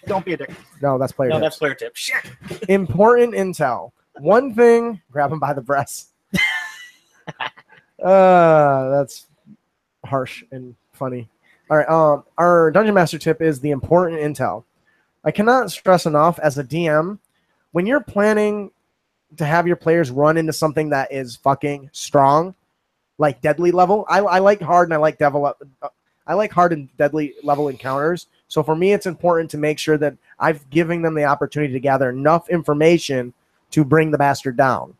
Don't be a dick. No, that's player No, tips. that's player tip. Shit. Important intel. One thing, grab him by the breasts. That's harsh and funny. All right. Our Dungeon Master tip is the important intel. I cannot stress enough as a DM, when you're planning to have your players run into something that is fucking strong, like deadly level. I like hard and I like I like hard and deadly level encounters. So for me, it's important to make sure that I've given them the opportunity to gather enough information to bring the bastard down.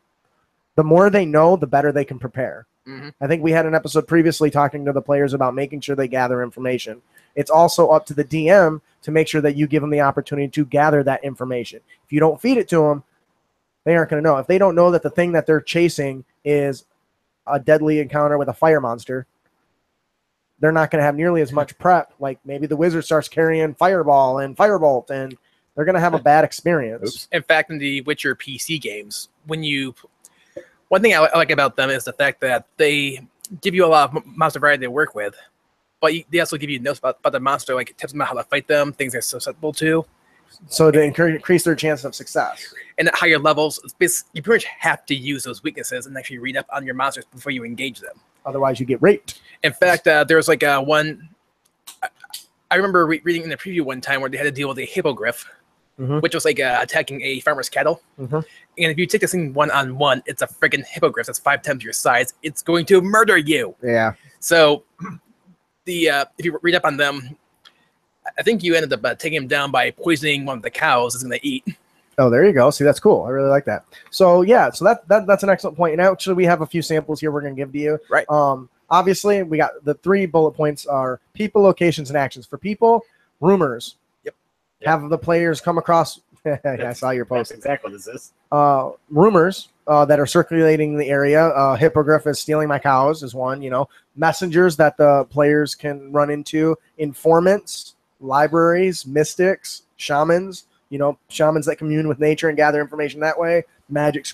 The more they know, the better they can prepare. Mhm. I think we had an episode previously talking to the players about making sure they gather information. It's also up to the DM to make sure that you give them the opportunity to gather that information. If you don't feed it to them, they aren't going to know. If they don't know that the thing that they're chasing is a deadly encounter with a fire monster, they're not going to have nearly as much prep. Like maybe the wizard starts carrying fireball and firebolt, and they're going to have a bad experience. Oops. In fact, in the Witcher PC games, one thing I like about them is the fact that they give you a lot of monster variety to work with, but they also give you notes about the monster, like tips about how to fight them, things they're susceptible to. So to increase their chance of success. And at higher levels, you pretty much have to use those weaknesses and actually read up on your monsters before you engage them. Otherwise, you get raped. In fact, there's like one. I remember reading in the preview one time where they had to deal with a hippogriff, Mhm. which was like attacking a farmer's cattle. Mhm. And if you take this thing one-on-one, it's a friggin' hippogriff that's 5 times your size. It's going to murder you. Yeah. So, if you read up on them, I think you ended up taking him down by poisoning one of the cows it's going to eat. Oh, there you go. See, that's cool. I really like that. So yeah, so that's an excellent point. And actually, we have a few samples here we're going to give to you. Right. Obviously, we got the 3 bullet points are people, locations, and actions. For people, rumors. Yep. Have the players come across. I saw your That's post. exactly what this is. Rumors that are circulating in the area. Hippogriff is stealing my cows is one. Messengers that the players can run into. Informants, libraries, mystics, shamans. Shamans that commune with nature and gather information that way. Magic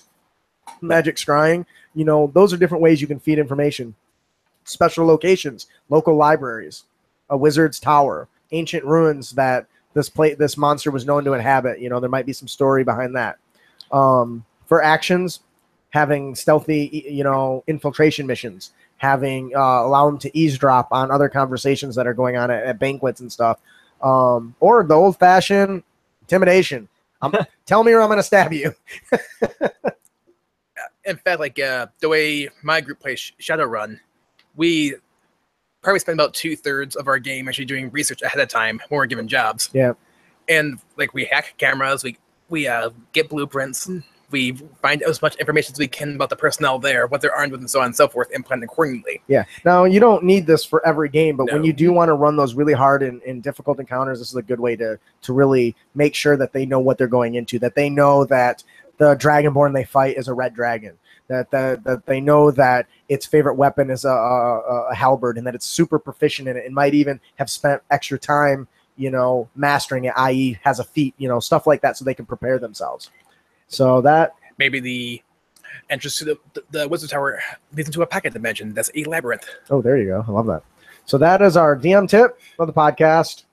scrying. Those are different ways you can feed information. Special locations, local libraries, a wizard's tower, ancient ruins that this monster was known to inhabit. There might be some story behind that. For actions, having stealthy, infiltration missions, having allow them to eavesdrop on other conversations that are going on at banquets and stuff, or the old-fashioned intimidation. Tell me or I'm going to stab you. In fact, like the way my group plays Shadowrun, we probably spend about 2/3 of our game actually doing research ahead of time when we're given jobs. Yeah. And like we hack cameras, we get blueprints, we find as much information as we can about the personnel there, what they're armed with, and so on and so forth, and plan accordingly. Yeah. Now, you don't need this for every game, but when No. you do want to run those really hard and difficult encounters, this is a good way to really make sure that they know what they're going into, that they know that the Dragonborn they fight is a red dragon, that they know that its favorite weapon is a halberd, and that it's super proficient in it and might even have spent extra time, mastering it, i.e. has a feat, stuff like that, so they can prepare themselves. So that Maybe the entrance to the Wizard Tower leads into a pocket dimension that's a labyrinth. Oh, there you go. I love that. So that is our DM tip of the podcast.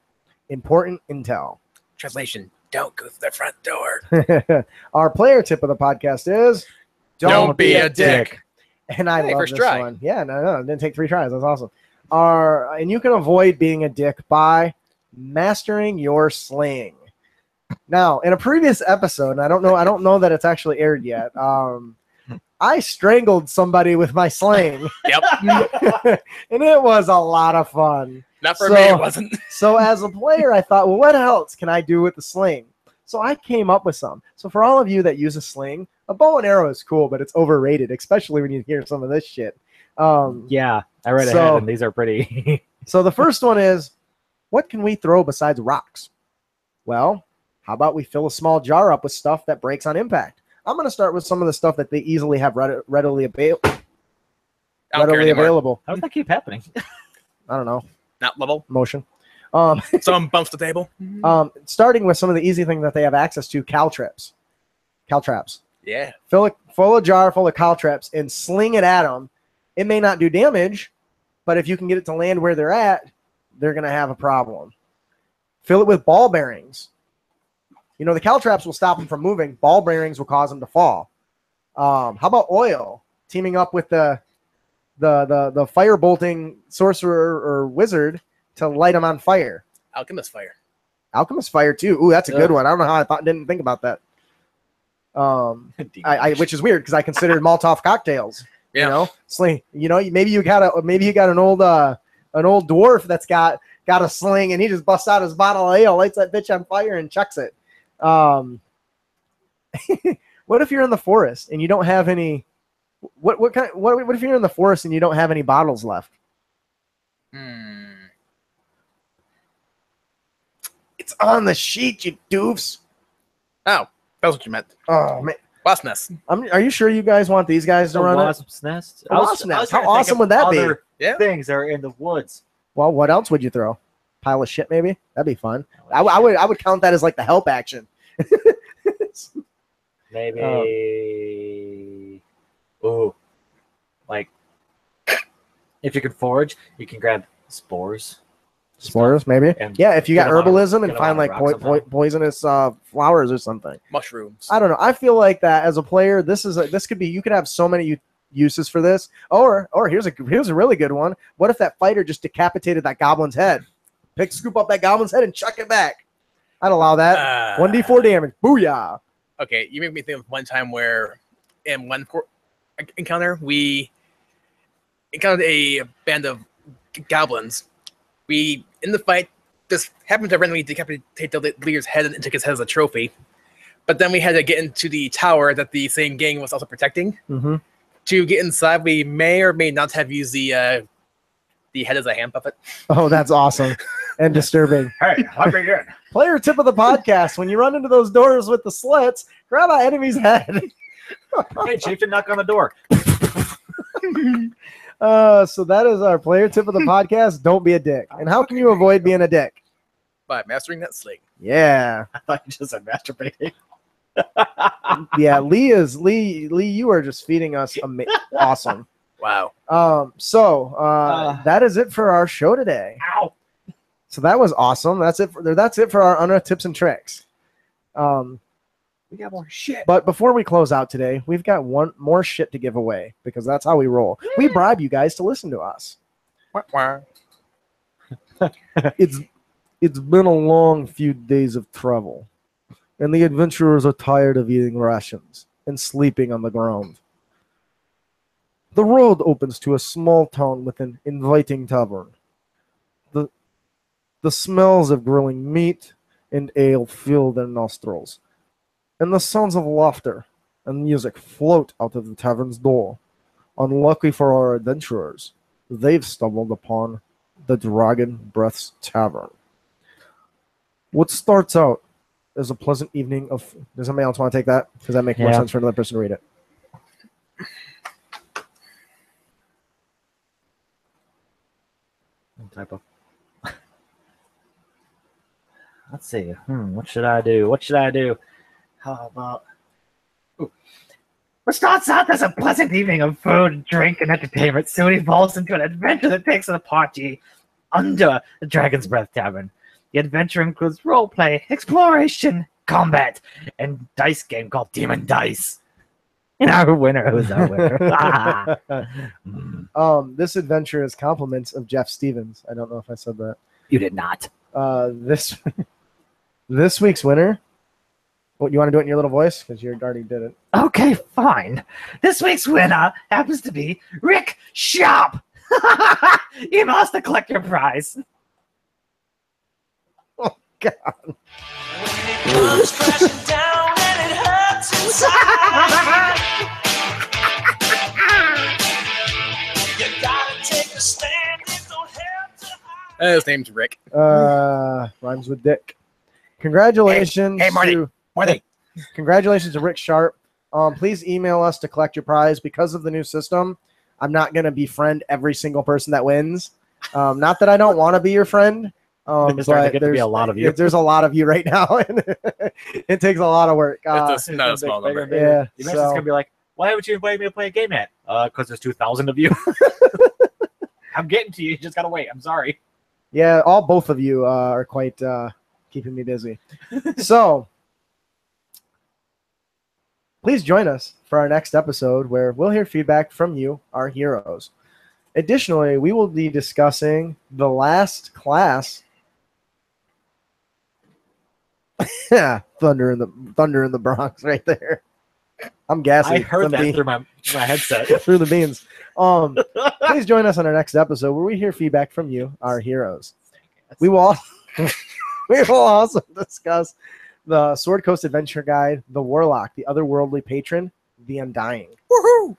Important intel. Translation: don't go through the front door. Our player tip of the podcast is Don't be a dick. And I Hey, love first this try. one. Yeah, no, it didn't take 3 tries. That's awesome. And you can avoid being a dick by mastering your sling. Now, in a previous episode, and I don't know that it's actually aired yet. I strangled somebody with my sling. Yep. And it was a lot of fun. Not for me, it wasn't. So as a player, I thought, well, what else can I do with the sling? So I came up with some. So for all of you that use a sling, a bow and arrow is cool, but it's overrated, especially when you hear some of this shit. Yeah, I read ahead, and these are pretty. So the first one is, what can we throw besides rocks? Well, how about we fill a small jar up with stuff that breaks on impact? I'm going to start with some of the stuff that they easily have readily available. I don't care anymore. How does that keep happening? I don't know. Not level. Motion. Someone bumps the table. Starting with some of the easy things that they have access to, caltraps. Caltraps. Yeah. Fill a jar full of caltraps and sling it at them. It may not do damage, but if you can get it to land where they're at, they're going to have a problem. Fill it with ball bearings. You know, the caltraps will stop them from moving. Ball bearings will cause them to fall. How about oil? Teaming up with the fire bolting sorcerer or wizard to light them on fire. Alchemist fire. Alchemist fire too. Ooh, that's a good one. I don't know how didn't think about that. Which is weird because I considered Molotov cocktails. Yeah. You know, sling. You know, maybe you got an old dwarf that's got a sling and he just busts out his bottle of ale, lights that bitch on fire, and chucks it. What if you're in the forest and you don't have any? What if you're in the forest and you don't have any bottles left? It's on the sheet, you doofs. Oh, that's what you meant. Oh man, Wasp nest. Are you sure you guys want these guys to run it? Wasp's nest. A wasp's nest. How awesome would that be? Yeah. Things that are in the woods. Well, what else would you throw? Pile of shit, maybe. That'd be fun. I would count that as like the help action. Maybe. Like if you can forage, you can grab spores. Spores, maybe. Yeah, if you got herbalism and find like poisonous flowers or something. Mushrooms. I don't know. I feel like that as a player, this could be. You could have so many uses for this. Or here's a really good one. What if that fighter just decapitated that goblin's head? Scoop up that goblin's head and chuck it back. I'd allow that. 1d4 damage. Booyah. Okay, you made me think of one time where in one encounter we encountered a band of goblins. We, in the fight, just happened to randomly decapitate the leader's head and took his head as a trophy. But then we had to get into the tower that the same gang was also protecting. Mm-hmm. To get inside, we may or may not have used the head as a hand puppet. Oh, that's awesome and disturbing. Hey, let me in. Player tip of the podcast: when you run into those doors with the slits, grab an enemy's head. Hey, Chief, did knock on the door. So that is our player tip of the podcast. Don't be a dick. And how can you avoid being a dick? By mastering that sling. Yeah. I thought you just said masturbating. Yeah, Lee, you are just feeding us awesome. Wow. That is it for our show today. Ow. So that was awesome. That's it for our Unra tips and tricks. We got more shit. But before we close out today, we've got one more shit to give away because that's how we roll. We bribe you guys to listen to us. It's been a long few days of travel, and the adventurers are tired of eating rations and sleeping on the ground. The road opens to a small town with an inviting tavern. The smells of grilling meat and ale fill their nostrils, and the sounds of laughter and music float out of the tavern's door. Unlucky for our adventurers, they've stumbled upon the Dragon Breath's Tavern. What starts out as a pleasant evening of... Does somebody else want to take that? Does that make more sense for another person to read it? Typo. Let's see. What should I do? How about... Ooh. What starts out as a pleasant evening of food, drink, and entertainment soon evolves into an adventure that takes the party under the Dragon's Breath Tavern. The adventure includes roleplay, exploration, combat, and dice game called Demon Dice. Our winner. Who's our winner? This adventure is compliments of Jeff Stevens. I don't know if I said that. You did not. This week's winner. What, you want to do it in your little voice? Because you already did it. Okay, fine. This week's winner happens to be Rick Shop. Email us to collect your prize. Oh, God. When it comes crashing down and it hurts inside, you gotta take a stand. It don't have to hide. His name's Rick. Rhymes with Dick. Congratulations. Hey, Marty. Marty. Congratulations to Rick Sharp. Please email us to collect your prize. Because of the new system, I'm not going to befriend every single person that wins. Not that I don't want to be your friend. But there's a lot of you. There's a lot of you right now. And it takes a lot of work. It's not a small number. Yeah. It's going to be like, why would you invite me to play a game at? Because there's 2,000 of you. I'm getting to you. You just got to wait. I'm sorry. Yeah, both of you are quite keeping me busy. So please join us for our next episode where we'll hear feedback from you, our heroes. Additionally, we will be discussing the last class. Yeah, thunder in the Bronx right there. I'm gassy. I heard that through my headset. Through the beans. Please join us on our next episode where we hear feedback from you, our heroes. We will also discuss the Sword Coast Adventure Guide, the Warlock, the Otherworldly Patron, the Undying. Woohoo!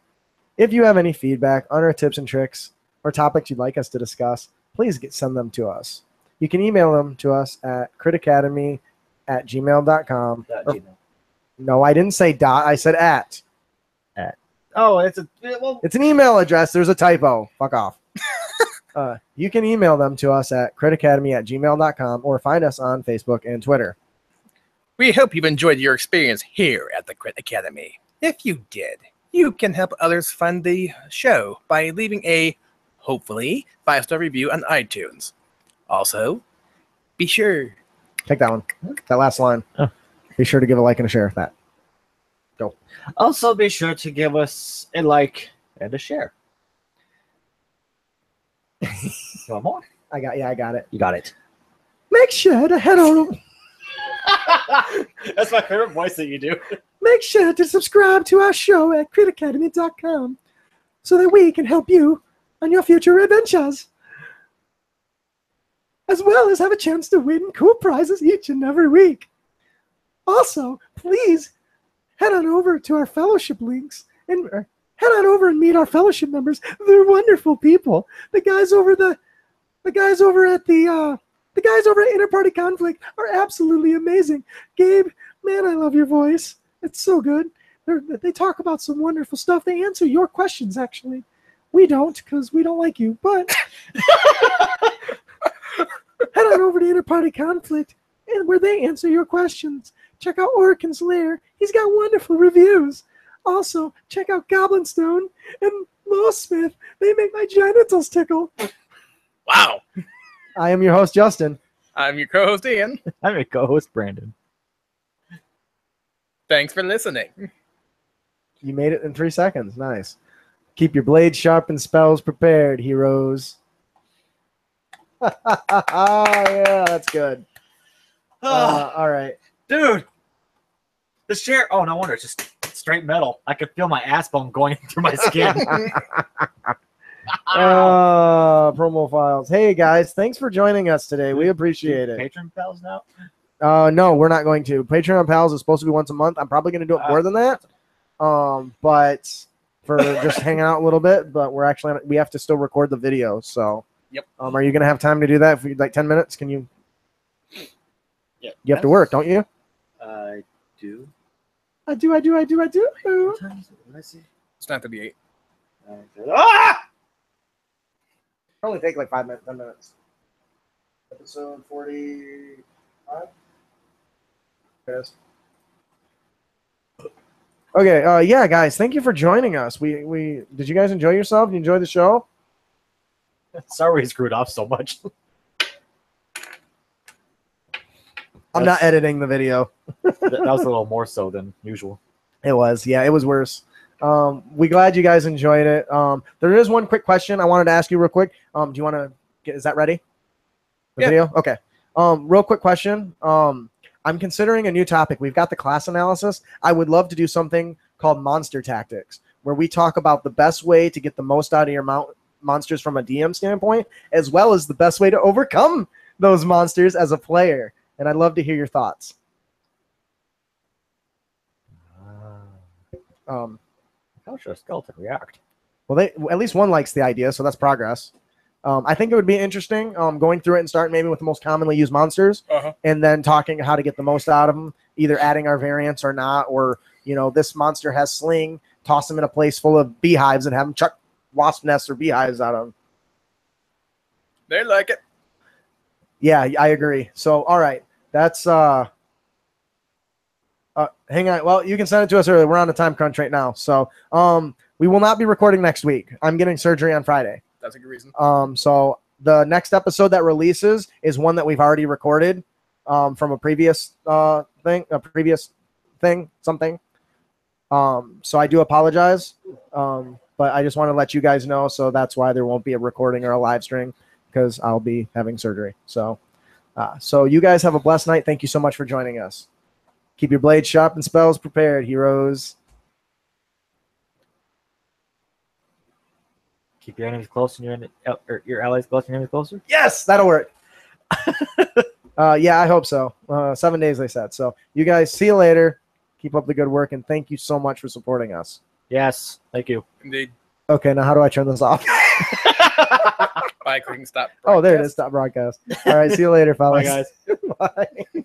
If you have any feedback on our tips and tricks or topics you'd like us to discuss, please send them to us. You can email them to us at critacademy@gmail.com. No, I didn't say dot. I said at. Oh, it's an email address. There's a typo. Fuck off. You can email them to us at critacademy@gmail.com or find us on Facebook and Twitter. We hope you've enjoyed your experience here at the Crit Academy. If you did, you can help others find the show by leaving a, hopefully, 5-star review on iTunes. Also, be sure. Take that one. That last line. Oh. Be sure to give a like and a share of that. Go. Also, be sure to give us a like and a share. You want more? I got it. You got it. Make sure to head on. That's my favorite voice that you do. Make sure to subscribe to our show at critacademy.com so that we can help you on your future adventures, as well as have a chance to win cool prizes each and every week. Also, please head on over to our fellowship links and head on over and meet our fellowship members. They're wonderful people. The guys over at Interparty Conflict are absolutely amazing. Gabe, man, I love your voice. It's so good. They talk about some wonderful stuff. They answer your questions, actually. We don't, because we don't like you, but head on over to Interparty Conflict, and where they answer your questions. Check out Orican's Lair. He's got wonderful reviews. Also, check out Goblinstone and Low Smith. They make my genitals tickle. Wow. I am your host, Justin. I'm your co-host, Ian. I'm your co-host, Brandon. Thanks for listening. You made it in 3 seconds. Nice. Keep your blades sharp and spells prepared, heroes. Yeah, that's good. All right. Dude, this chair. Oh, no wonder. It's just straight metal. I could feel my ass bone going through my skin. Promo files. Hey, guys. Thanks for joining us today. We appreciate it. Patron pals now? No, we're not going to. Patreon Pals is supposed to be once a month. I'm probably going to do it more than that. But for just hanging out a little bit. But we have to still record the video. So, yep. Are you going to have time to do that for like 10 minutes? Can you? Yeah. You have to work, don't you? I do. I do. What time is it? Let me see. It's not to be 8. Ah! It'll only take like 5 minutes, 10 minutes. Episode 45. Yes. Okay. Yeah, guys. Thank you for joining us. We did you guys enjoy yourself? Did you enjoy the show? Sorry, we screwed off so much. I'm not editing the video. That was a little more so than usual. It was. Yeah, it was worse. We glad you guys enjoyed it. There is one quick question I wanted to ask you real quick. Do you want to get? Is that ready? The video? Okay. Real quick question. I'm considering a new topic. We've got the class analysis. I would love to do something called monster tactics, where we talk about the best way to get the most out of your monsters from a DM standpoint, as well as the best way to overcome those monsters as a player. And I'd love to hear your thoughts. How should a skeleton react? Well, at least one likes the idea, so that's progress. I think it would be interesting going through it and starting maybe with the most commonly used monsters, and then talking how to get the most out of them, either adding our variants or not, or this monster has sling, toss them in a place full of beehives and have them chuck wasp nests or beehives out of them. They like it. Yeah, I agree. So, all right, that's hang on. Well, you can send it to us early. We're on a time crunch right now, so we will not be recording next week. I'm getting surgery on Friday. That's a good reason. So the next episode that releases is one that we've already recorded from a previous something. So I do apologize, but I just want to let you guys know. So that's why there won't be a recording or a live stream, because I'll be having surgery. So you guys have a blessed night. Thank you so much for joining us. Keep your blades sharp and spells prepared, heroes. Keep your enemies close and your allies close and your enemies closer. Yes, that'll work. Yeah, I hope so. 7 days, they said. So you guys, see you later. Keep up the good work, and thank you so much for supporting us. Yes, thank you. Indeed. Okay, now how do I turn this off? By clicking stop. Oh, there it is. Stop broadcast. All right, see you later, fellas. Bye, guys. Bye.